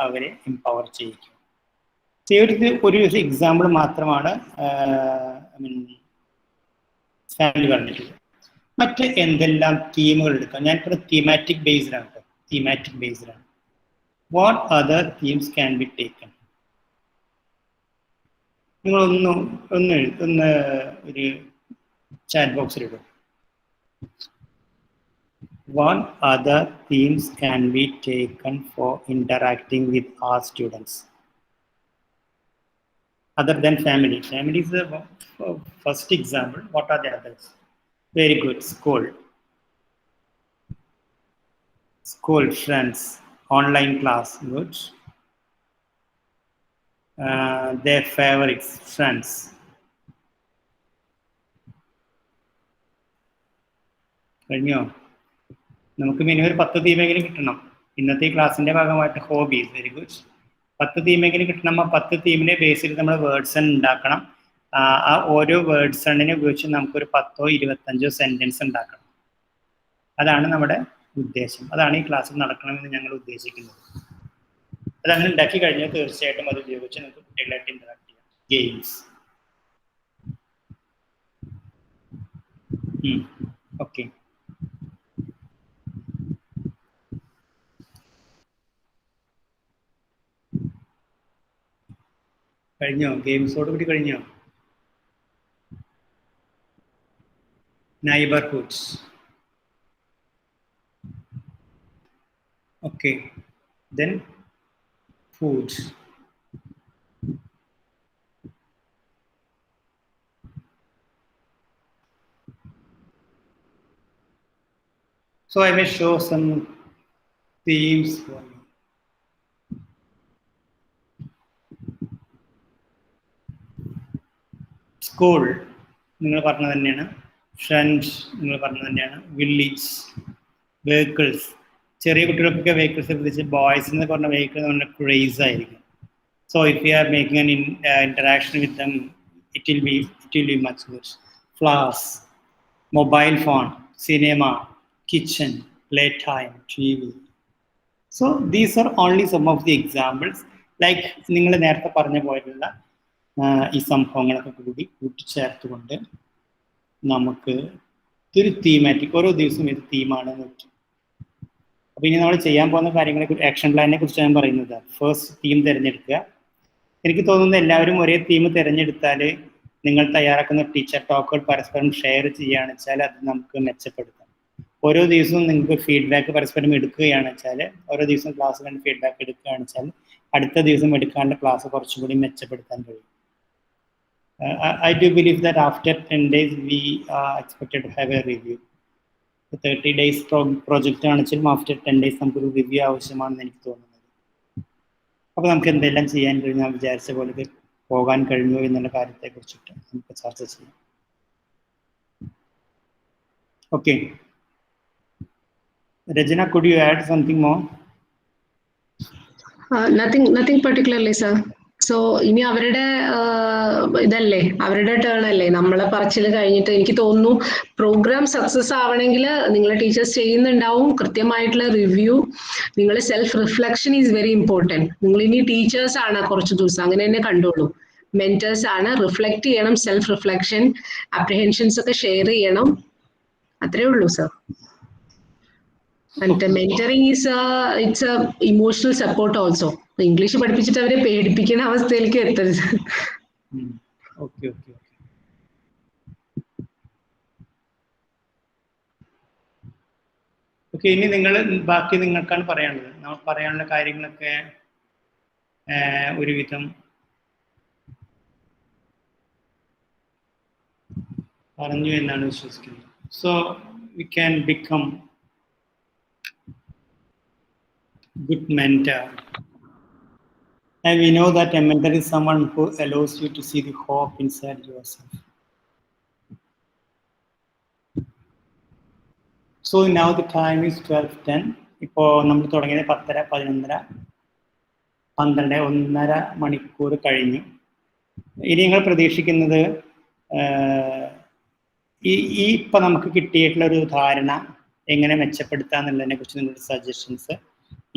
അവരെ എംപവർ ചെയ്യിക്കും. ഒരു എക്സാമ്പിൾ മാത്രമാണ് ഫാമിലി പറഞ്ഞിട്ടുള്ളത്. മറ്റ് എന്തെല്ലാം തീമുകൾ എടുക്കാം? ഞാനിപ്പോൾ തീമാറ്റിക് ബേസ്ഡാണ് കേട്ടോ, തീമാറ്റിക് ബേസ്ഡാണ്. What other themes can be taken? നിങ്ങളൊന്ന് ഒരു ചാറ്റ് ബോക്സിലിടും. What other themes can be taken for interacting with our students? Other than family. Family is the first example. What are the others? Very good. School. School, friends, online class, good. Their favorites, friends. കഴിഞ്ഞോ? നമുക്ക് minimum ഒരു 10 തീമെങ്കിലും കിട്ടണം. ഇന്നത്തെ ക്ലാസ്സിന്റെ ഭാഗമായിട്ട് hobbies, very good. 10 തീമെങ്കിലും കിട്ടണം. ആ 10 തീമിനെ base ചെയ്ത് നമ്മൾ വേർഡ്സ് ഉണ്ടാക്കണം. ആ ഓരോ വേർഡ്സ് ഉപയോഗിച്ച് നമുക്കൊരു 10ഓ 25ഓ സെന്റൻസ് ഉണ്ടാക്കണം. അതാണ് നമ്മുടെ ഉദ്ദേശം. അതാണ് ഈ ക്ലാസ്സിൽ നടക്കണമെന്ന് ഞങ്ങൾ ഉദ്ദേശിക്കുന്നത്. അതങ്ങനെ ഉണ്ടാക്കി കഴിഞ്ഞാൽ തീർച്ചയായിട്ടും അത് ഉപയോഗിച്ച് നമുക്ക് കുട്ടികളായിട്ട് ഇന്ററാക്ട് ചെയ്യാം. ഗെയിംസ്. ഓക്കെ. കഴിഞ്ഞോ? ഗെയിംസോട് കൂടി കഴിഞ്ഞോ? Neighbourhoods. Okay. Then food. So I will show some themes for you. School, നിങ്ങൾ പറഞ്ഞത് തന്നെയാണ്. ഫ്രണ്ട്സ്, നിങ്ങൾ പറഞ്ഞത് തന്നെയാണ്. Village, vehicles. ചെറിയ കുട്ടികൾക്കൊക്കെ വെഹിക്കിൾസ് പ്രത്യേകിച്ച് ബോയ്സ് എന്ന് പറഞ്ഞ വെഹിക്കിൾ നമ്മുടെ ക്രേസ് ആയിരിക്കും. So if you are making an interaction with them, it will be much good. Flowers, mobile phone, cinema, kitchen, play time, TV. So these are only some of the examples. Like നിങ്ങൾ നേരത്തെ പറഞ്ഞ പോലുള്ള ഈ സംഭവങ്ങളൊക്കെ കൂടി കൂട്ടിച്ചേർത്തുകൊണ്ട് നമുക്ക് ഒരു thematic ഓരോ ദിവസവും ഇത് തീമാണെന്ന് വെച്ചു. അപ്പോൾ ഇനി നമ്മൾ ചെയ്യാൻ പോകുന്ന കാര്യങ്ങളെ ആക്ഷൻ പ്ലാനിനെ കുറിച്ച് ഞാൻ പറയുന്നത്. ഫസ്റ്റ് തീം തിരഞ്ഞെടുക്കുക. എനിക്ക് തോന്നുന്നു എല്ലാവരും ഒരേ തീം തിരഞ്ഞെടുത്താൽ നിങ്ങൾ തയ്യാറാക്കുന്ന ടീച്ചർ ടോക്കുകൾ പരസ്പരം ഷെയർ ചെയ്യുകയാണെന്ന് വെച്ചാൽ അത് നമുക്ക് മെച്ചപ്പെടുത്താം. ഓരോ ദിവസവും നിങ്ങൾക്ക് ഫീഡ്ബാക്ക് പരസ്പരം എടുക്കുകയാണെന്ന് വെച്ചാൽ, ഓരോ ദിവസം ക്ലാസ് കണ്ട് ഫീഡ്ബാക്ക് എടുക്കുകയാണെന്ന് വെച്ചാൽ അടുത്ത ദിവസം എടുക്കാനുള്ള ക്ലാസ് കുറച്ചും കൂടി മെച്ചപ്പെടുത്താൻ കഴിയും. I do believe that after 10 days we are expected to have a review. 30 days project ആണെങ്കിലും ആഫ്റ്റർ 10 days നമുക്കൊരു റിവ്യൂ ആവശ്യമാണെന്ന് എനിക്ക് തോന്നുന്നത്. അപ്പോൾ നമുക്ക് എന്തെല്ലാം ചെയ്യാൻ കഴിഞ്ഞാൽ വിചാരിച്ച പോലെ പോകാൻ കഴിഞ്ഞു എന്നുള്ള കാര്യത്തെ കുറിച്ചിട്ട് നമുക്ക് ചർച്ച ചെയ്യാം. Okay. Rachana, could you add something more? Nothing particularly, sir. So ഇനി അവരുടെ ഇതല്ലേ, അവരുടെ ടേൺ അല്ലേ. നമ്മളെ പറച്ചിൽ കഴിഞ്ഞിട്ട് എനിക്ക് തോന്നുന്നു പ്രോഗ്രാം സക്സസ് ആവണമെങ്കിൽ നിങ്ങളെ ടീച്ചേഴ്സ് ചെയ്യുന്നുണ്ടാവും കൃത്യമായിട്ടുള്ള റിവ്യൂ. നിങ്ങൾ self reflection is very important. നിങ്ങൾ ഇനി ടീച്ചേഴ്സ് ആണ് കുറച്ച് ദിവസം, അങ്ങനെ തന്നെ കണ്ടോളൂ. മെന്റേഴ്സ് ആണ്, റിഫ്ലക്ട് ചെയ്യണം. സെൽഫ് റിഫ്ലക്ഷൻ, അപ്രിഹെൻഷൻസ് ഒക്കെ ഷെയർ ചെയ്യണം. അത്രേ ഉള്ളൂ sir. And mentoring is it's a emotional support also. English പഠിപ്പിച്ചിട്ട് അവരെ പേടിപ്പിക്കുന്ന അവസ്ഥയിലേക്ക് എത്തരുത്. ഓക്കെ. ഓക്കെ, ഇനി നിങ്ങൾ ബാക്കി നിങ്ങൾക്കാണ് പറയാനുള്ളത്. നമ്മൾ പറയാനുള്ള കാര്യങ്ങളൊക്കെ ഒരുവിധം പറഞ്ഞു എന്നാണ് വിശ്വസിക്കുന്നത്. So we can become good mentor, and we know that a mentor is someone who allows you to see the hope inside yourself. So now the time is 12:10. ഇപ്പോൾ നമ്മൾ തുടങ്ങിയത് 10:30, 11:30, 12, 1.5 മണിക്കൂർ കഴിഞ്ഞു. ഇനി നിങ്ങൾ പ്രതീക്ഷിക്കുന്നത് ഈ ഇപ്പം നമുക്ക് കിട്ടിയിട്ടുള്ള ഒരു ധാരണ എങ്ങനെ മെച്ചപ്പെടുത്താന്നുള്ളതിനെ കുറിച്ച് നിങ്ങളുടെ സജഷൻസ്,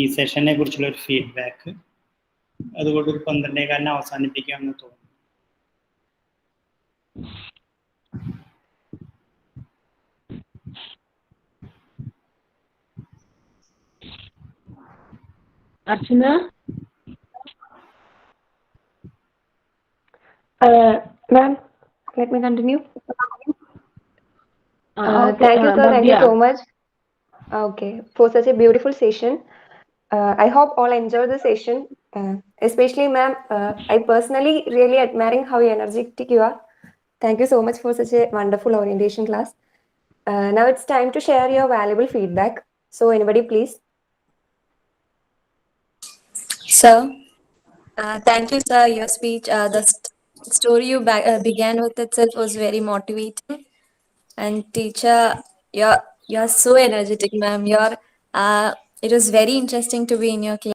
ഈ സെഷനെ കുറിച്ചുള്ള ഒരു ഫീഡ്ബാക്ക്, അതുകൊണ്ട് ഒരു 12:15 അവസാനിപ്പിക്കാമെന്ന് തോന്നുന്നു. അർച്ചന, ma'am, let me continue. Thank you, sir. Thank you so much. Okay, for such a beautiful session. I hope all enjoy the session. Especially, ma'am, I personally really admiring how energetic you are. Thank you so much for such a wonderful orientation class. Now it's time to share your valuable feedback. So, anybody, please. Sir, thank you, sir. Your speech, the story you began with itself was very motivating. And teacher, you're so energetic, ma'am. It was very interesting to be in your class.